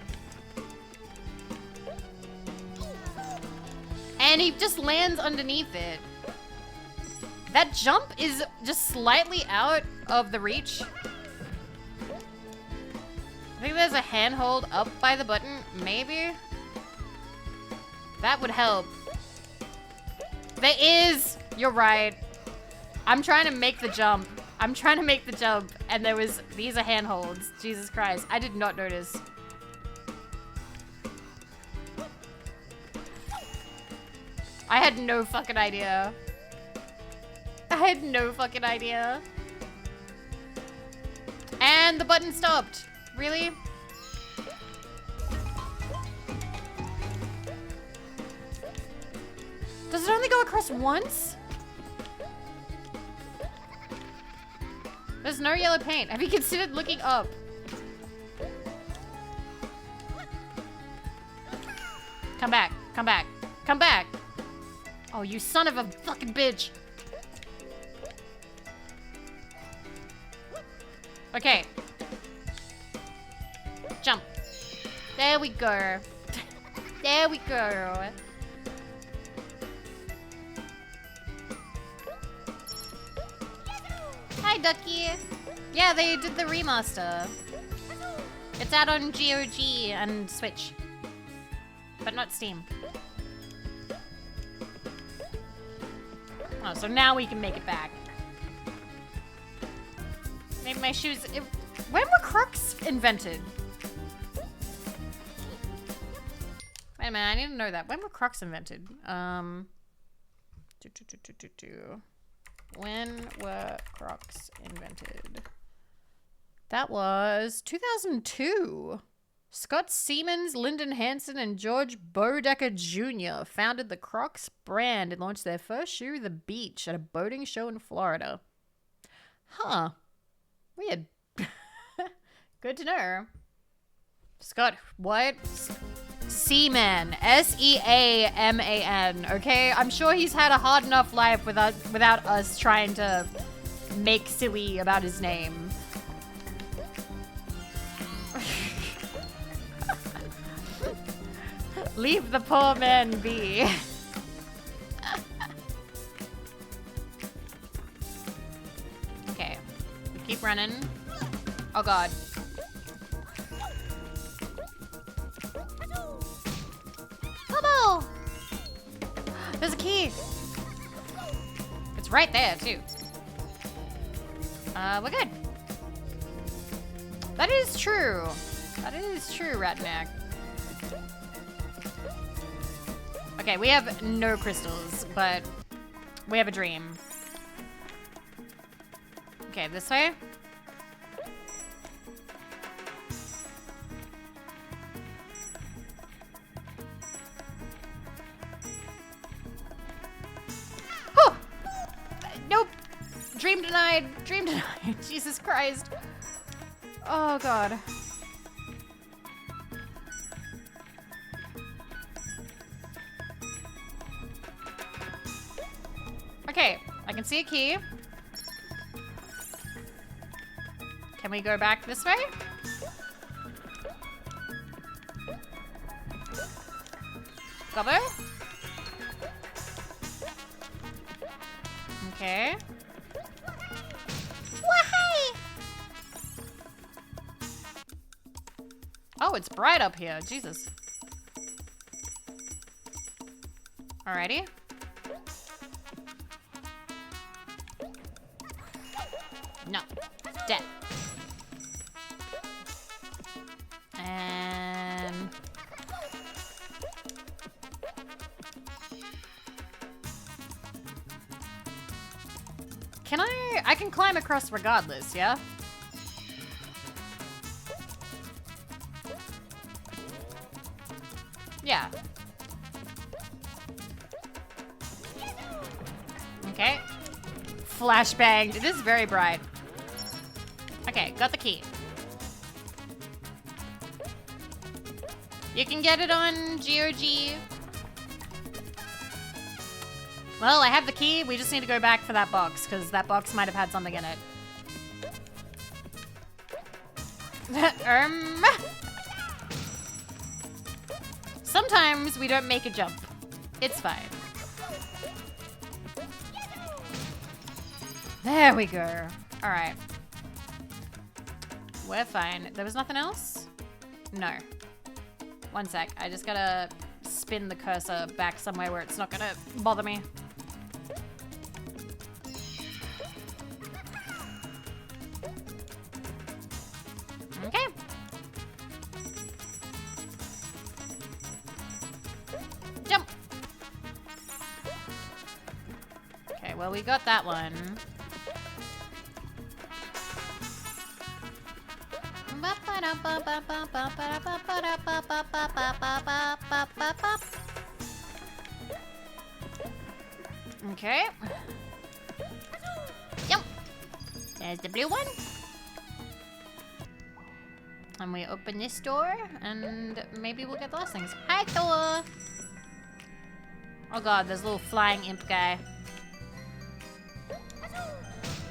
And he just lands underneath it. That jump is just slightly out of the reach. I think there's a handhold up by the button, maybe? That would help. There is! You're right. I'm trying to make the jump. I'm trying to make the jump, and there was... These are handholds. Jesus Christ. I did not notice. I had no fucking idea. I had no fucking idea. And the button stopped. Really? Does it only go across once? There's no yellow paint. Have you considered looking up? Come back. Come back. Come back. Oh, you son of a fucking bitch. Okay. Jump. There we go. There we go. Hi, Ducky. Yeah, they did the remaster. It's out on GOG and Switch. But not Steam. Oh, so now we can make it back. Maybe my shoes... When were Crocs invented? Wait a minute, I need to know that. When were Crocs invented? When were Crocs invented? That was 2002. Scott Siemens, Lyndon Hanson, and George Bodecker Jr. founded the Crocs brand and launched their first shoe, the Beach, at a boating show in Florida. Huh. Weird. Good to know. Scott, what? Seaman. S-E-A-M-A-N. Okay? I'm sure he's had a hard enough life without us trying to make silly about his name. Leave the poor man be. Okay. Keep running. Oh god. Bubble! There's a key. It's right there, too. We're good. That is true. That is true, Ratnack. Okay, we have no crystals, but we have a dream. Okay, this way. Dream denied. Dream denied. Jesus Christ. Oh, God. Okay, I can see a key. Can we go back this way? Gobbo? Okay. Wahey! Oh, it's bright up here. Jesus. Alrighty. No. Dead. And... Can I can climb across regardless, yeah? Yeah. Okay. Flashbanged. It is very bright. Okay, got the key. You can get it on GOG. Well, I have the key. We just need to go back for that box, because that box might have had something in it. Sometimes we don't make a jump. It's fine. There we go. All right. We're fine. There was nothing else? No. One sec. I just gotta spin the cursor back somewhere where it's not gonna bother me. Okay. Jump. Okay, well, we got that one. Okay. Jump. There's the blue one. And we open this door, and maybe we'll get the last things. Hi, Thor! Oh god, there's a little flying imp guy.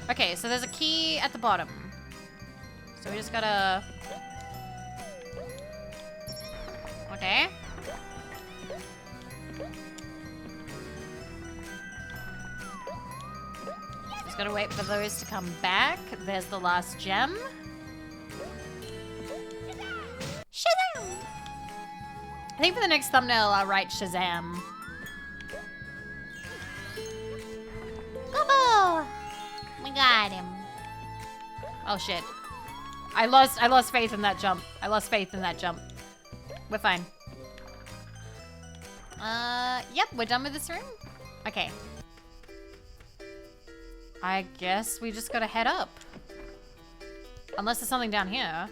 Okay, so there's a key at the bottom. So we just gotta... Okay. Just gotta wait for those to come back. There's the last gem. Shazam! I think for the next thumbnail, I'll write Shazam. Gobbo! We got him. Oh shit. I lost faith in that jump. I lost faith in that jump. We're fine. Yep, we're done with this room. Okay. I guess we just gotta head up. Unless there's something down here.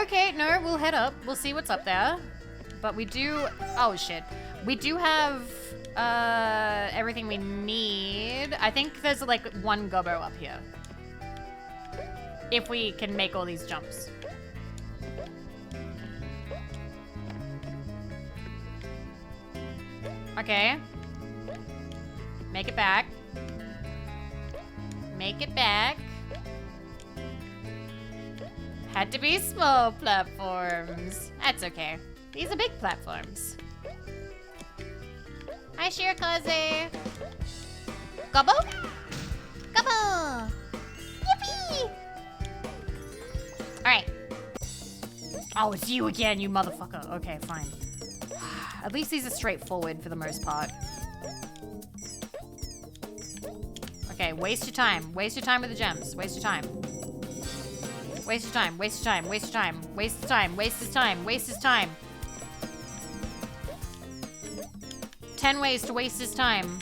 Okay, no, we'll head up. We'll see what's up there. But we do... Oh, shit. We do have, everything we need. I think there's, like, one Gobbo up here. If we can make all these jumps. Okay. Make it back. Make it back. Had to be small platforms. That's okay. These are big platforms. Hi, Shirakaze. Gobbo? Gobbo! Yippee! Alright. Oh, it's you again, you motherfucker. Okay, fine. At least these are straightforward for the most part. Okay, waste your time. Waste your time with the gems. Waste your time. Waste your time. Waste your time. Waste your time. Waste his time. Waste his time. Waste his time. 10 ways to waste his time.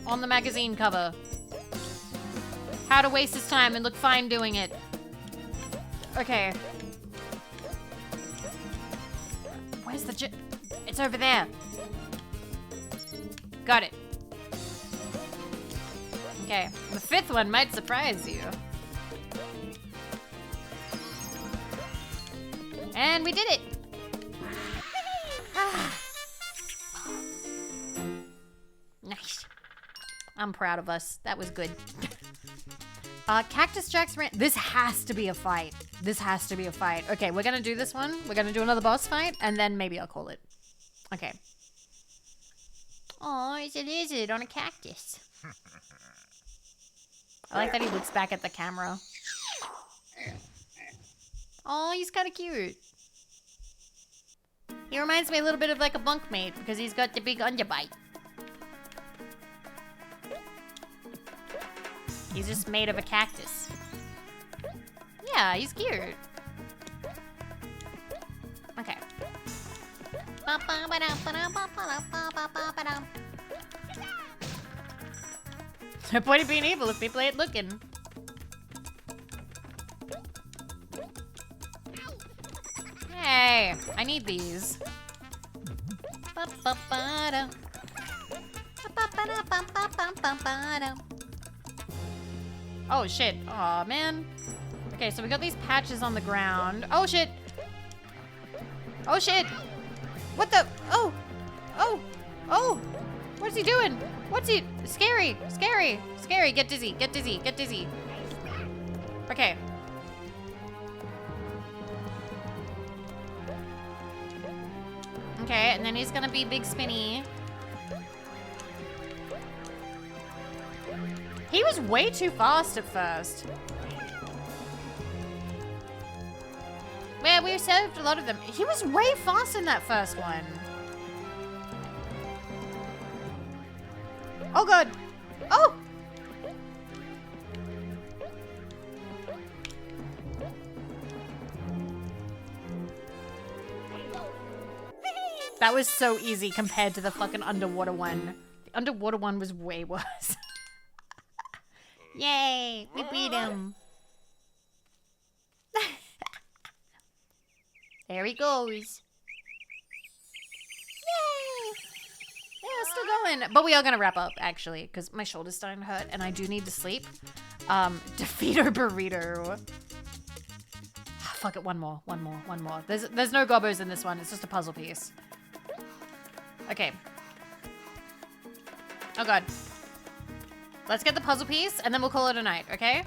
On the magazine cover. How to waste his time and look fine doing it. Okay. Where's the It's over there. Got it. Okay, the 5th one might surprise you. And we did it! Nice. I'm proud of us. That was good. Cactus Jack's ran. This has to be a fight. This has to be a fight. Okay, we're gonna do this one. We're gonna do another boss fight, and then maybe I'll call it. Okay. Oh, it's a lizard on a cactus. I like that he looks back at the camera. Oh, he's kind of cute. He reminds me a little bit of like a bunkmate because he's got the big underbite. He's just made of a cactus. Yeah, he's cute. Okay. No point in being evil if people ain't looking. Hey, I need these. Oh shit. Aw, man. Okay, so we got these patches on the ground. Oh shit. Oh shit. What the? Oh. Oh. Oh. What's he doing? What's he? Scary. Scary. Scary. Get dizzy. Get dizzy. Get dizzy. Okay. Okay, and then he's gonna be big spinny. He was way too fast at first. Yeah, we saved a lot of them. He was way faster in that first one. Oh god. Oh! That was so easy compared to the fucking underwater one. The underwater one was way worse. Yay! We beat him. There he goes. Yay! Yeah, still going. But we are gonna wrap up, actually, because my shoulder's starting to hurt and I do need to sleep. Defeat our burrito. Fuck it, one more. There's no Gobbos in this one, it's just a puzzle piece. Okay. Oh god. Let's get the puzzle piece, and then we'll call it a night, okay?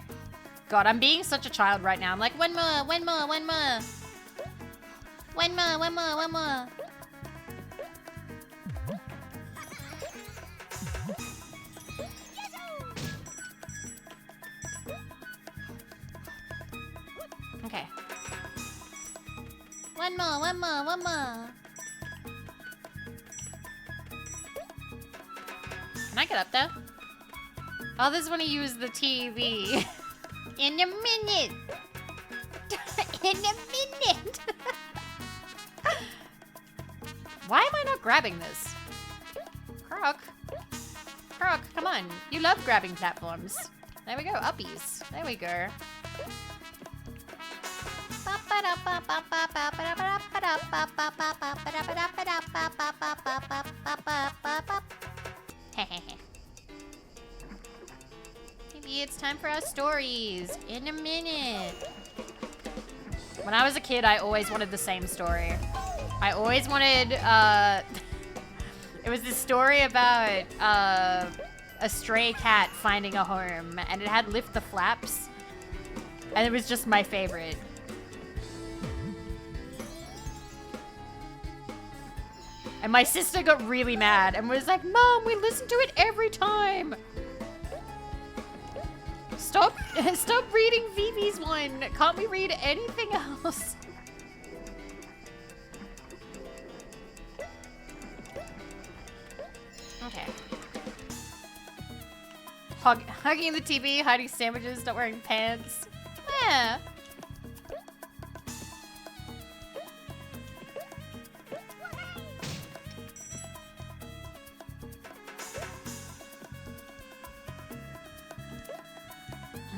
God, I'm being such a child right now. I'm like, one more. Okay. One more. Can I get up there? Oh, this is when he used the TV. In a minute. In a minute. Why am I not grabbing this? Croc, come on. You love grabbing platforms. There we go, uppies. There we go. Maybe it's time for our stories. In a minute. When I was a kid, I always wanted the same story. I always wanted, it was this story about a stray cat finding a home, and it had Lift the Flaps, and it was just my favorite. And my sister got really mad and was like, Mom, we listen to it every time. Stop reading Vivi's one. Can't we read anything else? Okay. Hugging the TV, hiding sandwiches, not wearing pants. Yeah.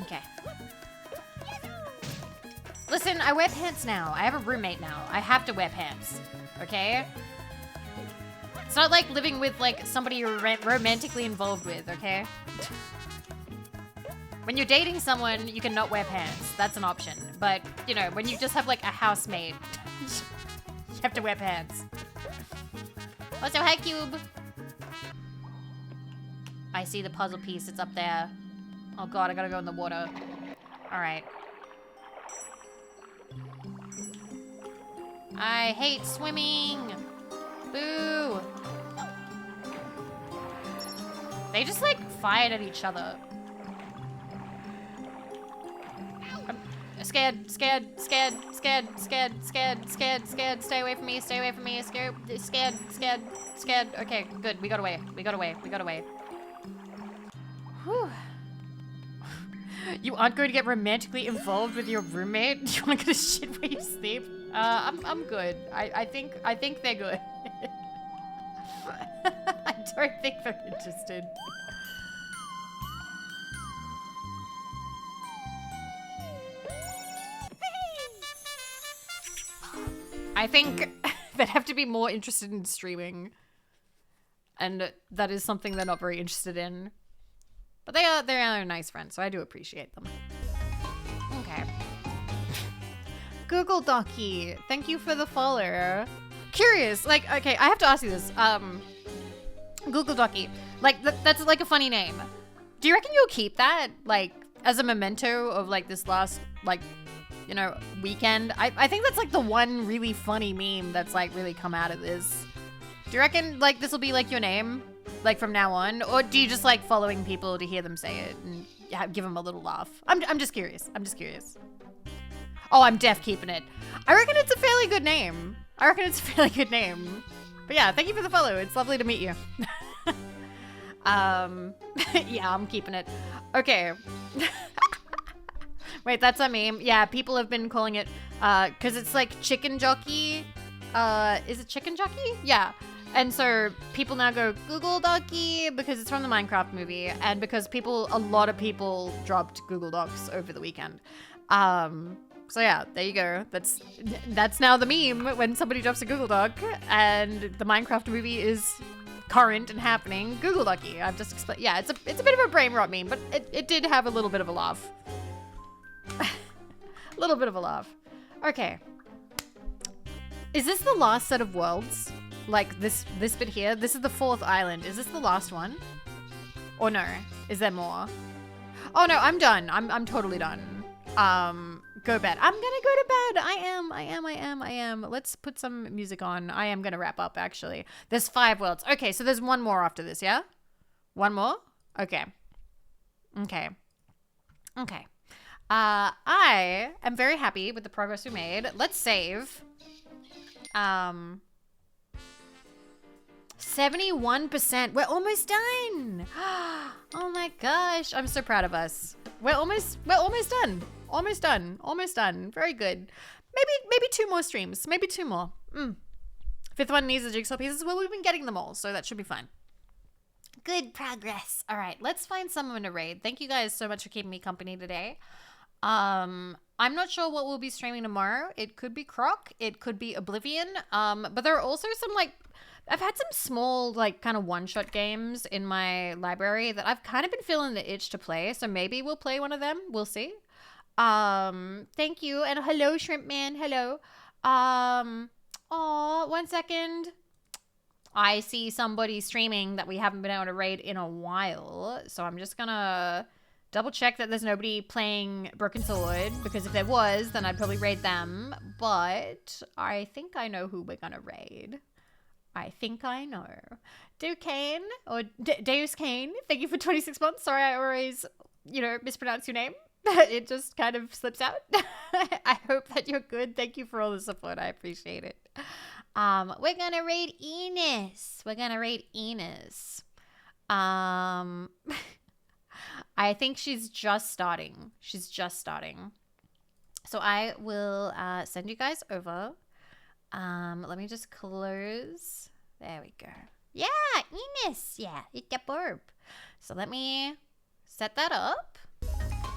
Okay. Listen, I wear pants now. I have a roommate now. I have to wear pants. Okay? It's not like living with, like, somebody you're romantically involved with, okay? When you're dating someone, you can not wear pants. That's an option. But, you know, when you just have like a housemate, you have to wear pants. Also, hi, Cube. I see the puzzle piece. It's up there. Oh god, I gotta go in the water. Alright. I hate swimming. Boo. They just like fired at each other. I'm scared, scared, scared, scared, scared, scared, scared, scared. Stay away from me, stay away from me. Scared, scared, scared, scared. Okay, good. We got away. We got away. We got away. Whew. You aren't going to get romantically involved with your roommate? You want to go to shit where you sleep? I'm good. I think they're good. I don't think they're interested. I think they'd have to be more interested in streaming. And that is something they're not very interested in. But they are nice friends, so I do appreciate them. Okay. Google Docky, thank you for the follow. Curious, like, okay, I have to ask you this. Google Docky, like, that's like a funny name. Do you reckon you'll keep that, like, as a memento of, like, this last, like, you know, weekend? I think that's, like, the one really funny meme that's, like, really come out of this. Do you reckon, like, this will be, like, your name? Like, from now on? Or do you just like following people to hear them say it and give them a little laugh? I'm just curious. I'm just curious. Oh, I'm deaf keeping it. I reckon it's a fairly good name. But yeah, thank you for the follow. It's lovely to meet you. Yeah, I'm keeping it. Okay. Wait, that's a meme. Yeah, people have been calling it, cause it's like chicken jockey. Is it chicken jockey? Yeah. And so people now go Google Docky because it's from the Minecraft movie, and because a lot of people dropped Google Docs over the weekend. So yeah, there you go. That's now the meme when somebody drops a Google Doc and the Minecraft movie is current and happening. Google Docky. I've just explained. Yeah, it's a bit of a brain rot meme, but it did have a little bit of a laugh. A little bit of a laugh. Okay. Is this the last set of worlds? Like this bit here? This is the 4th island. Is this the last one? Or no? Is there more? Oh no, I'm done. I'm totally done. Go bed. I'm gonna go to bed. I am. Let's put some music on. I am gonna wrap up actually. There's 5 worlds. Okay, so there's one more after this, yeah? One more? Okay. I am very happy with the progress we made. Let's save. 71%. We're almost done. Oh my gosh. I'm so proud of us. We're almost done. Almost done. Very good. Maybe 2 more streams. Maybe 2 more. 5th one needs the jigsaw pieces. Well, we've been getting them all, so that should be fine. Good progress. All right, let's find someone to raid. Thank you guys so much for keeping me company today. I'm not sure what we'll be streaming tomorrow. It could be Croc. It could be Oblivion. But there are also some, like, I've had some small, like, kind of one-shot games in my library that I've kind of been feeling the itch to play. So maybe we'll play one of them. We'll see. Thank you. And hello, Shrimp Man. Hello. Aw, 1 second. I see somebody streaming that we haven't been able to raid in a while. So I'm just gonna double check that there's nobody playing Broken Sword, because if there was, then I'd probably raid them. But I think I know who we're gonna raid. I think I know. Duquesne, or Deus Kane, thank you for 26 months. Sorry, I always, mispronounce your name. It just kind of slips out. I hope that you're good. Thank you for all the support. I appreciate it. We're gonna raid Enos. I think she's just starting. So I will send you guys over. Let me just close. There we go. Yeah, Enos. Yeah, it's a burp. So let me set that up.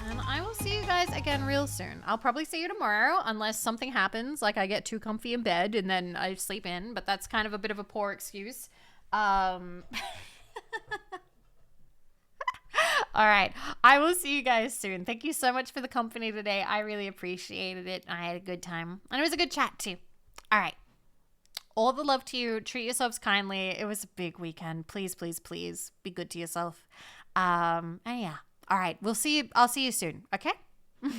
And I will see you guys again real soon. I'll probably see you tomorrow unless something happens, like I get too comfy in bed and then I sleep in, but that's kind of a bit of a poor excuse. All All right. I will see you guys soon. Thank you so much for the company today. I really appreciated it. I had a good time. And it was a good chat, too. All right. All the love to you. Treat yourselves kindly. It was a big weekend. Please, please, please be good to yourself. And yeah. All right. We'll see you. I'll see you soon. Okay? All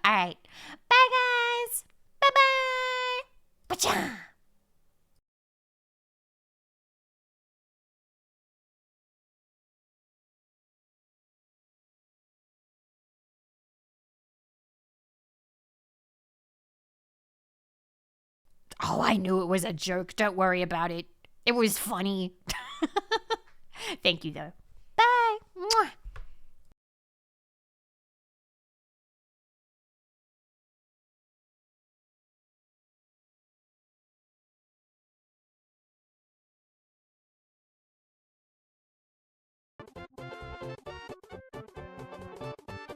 right. Bye, guys. Bye-bye. Ba-cha. Oh, I knew it was a joke. Don't worry about it. It was funny. Thank you, though.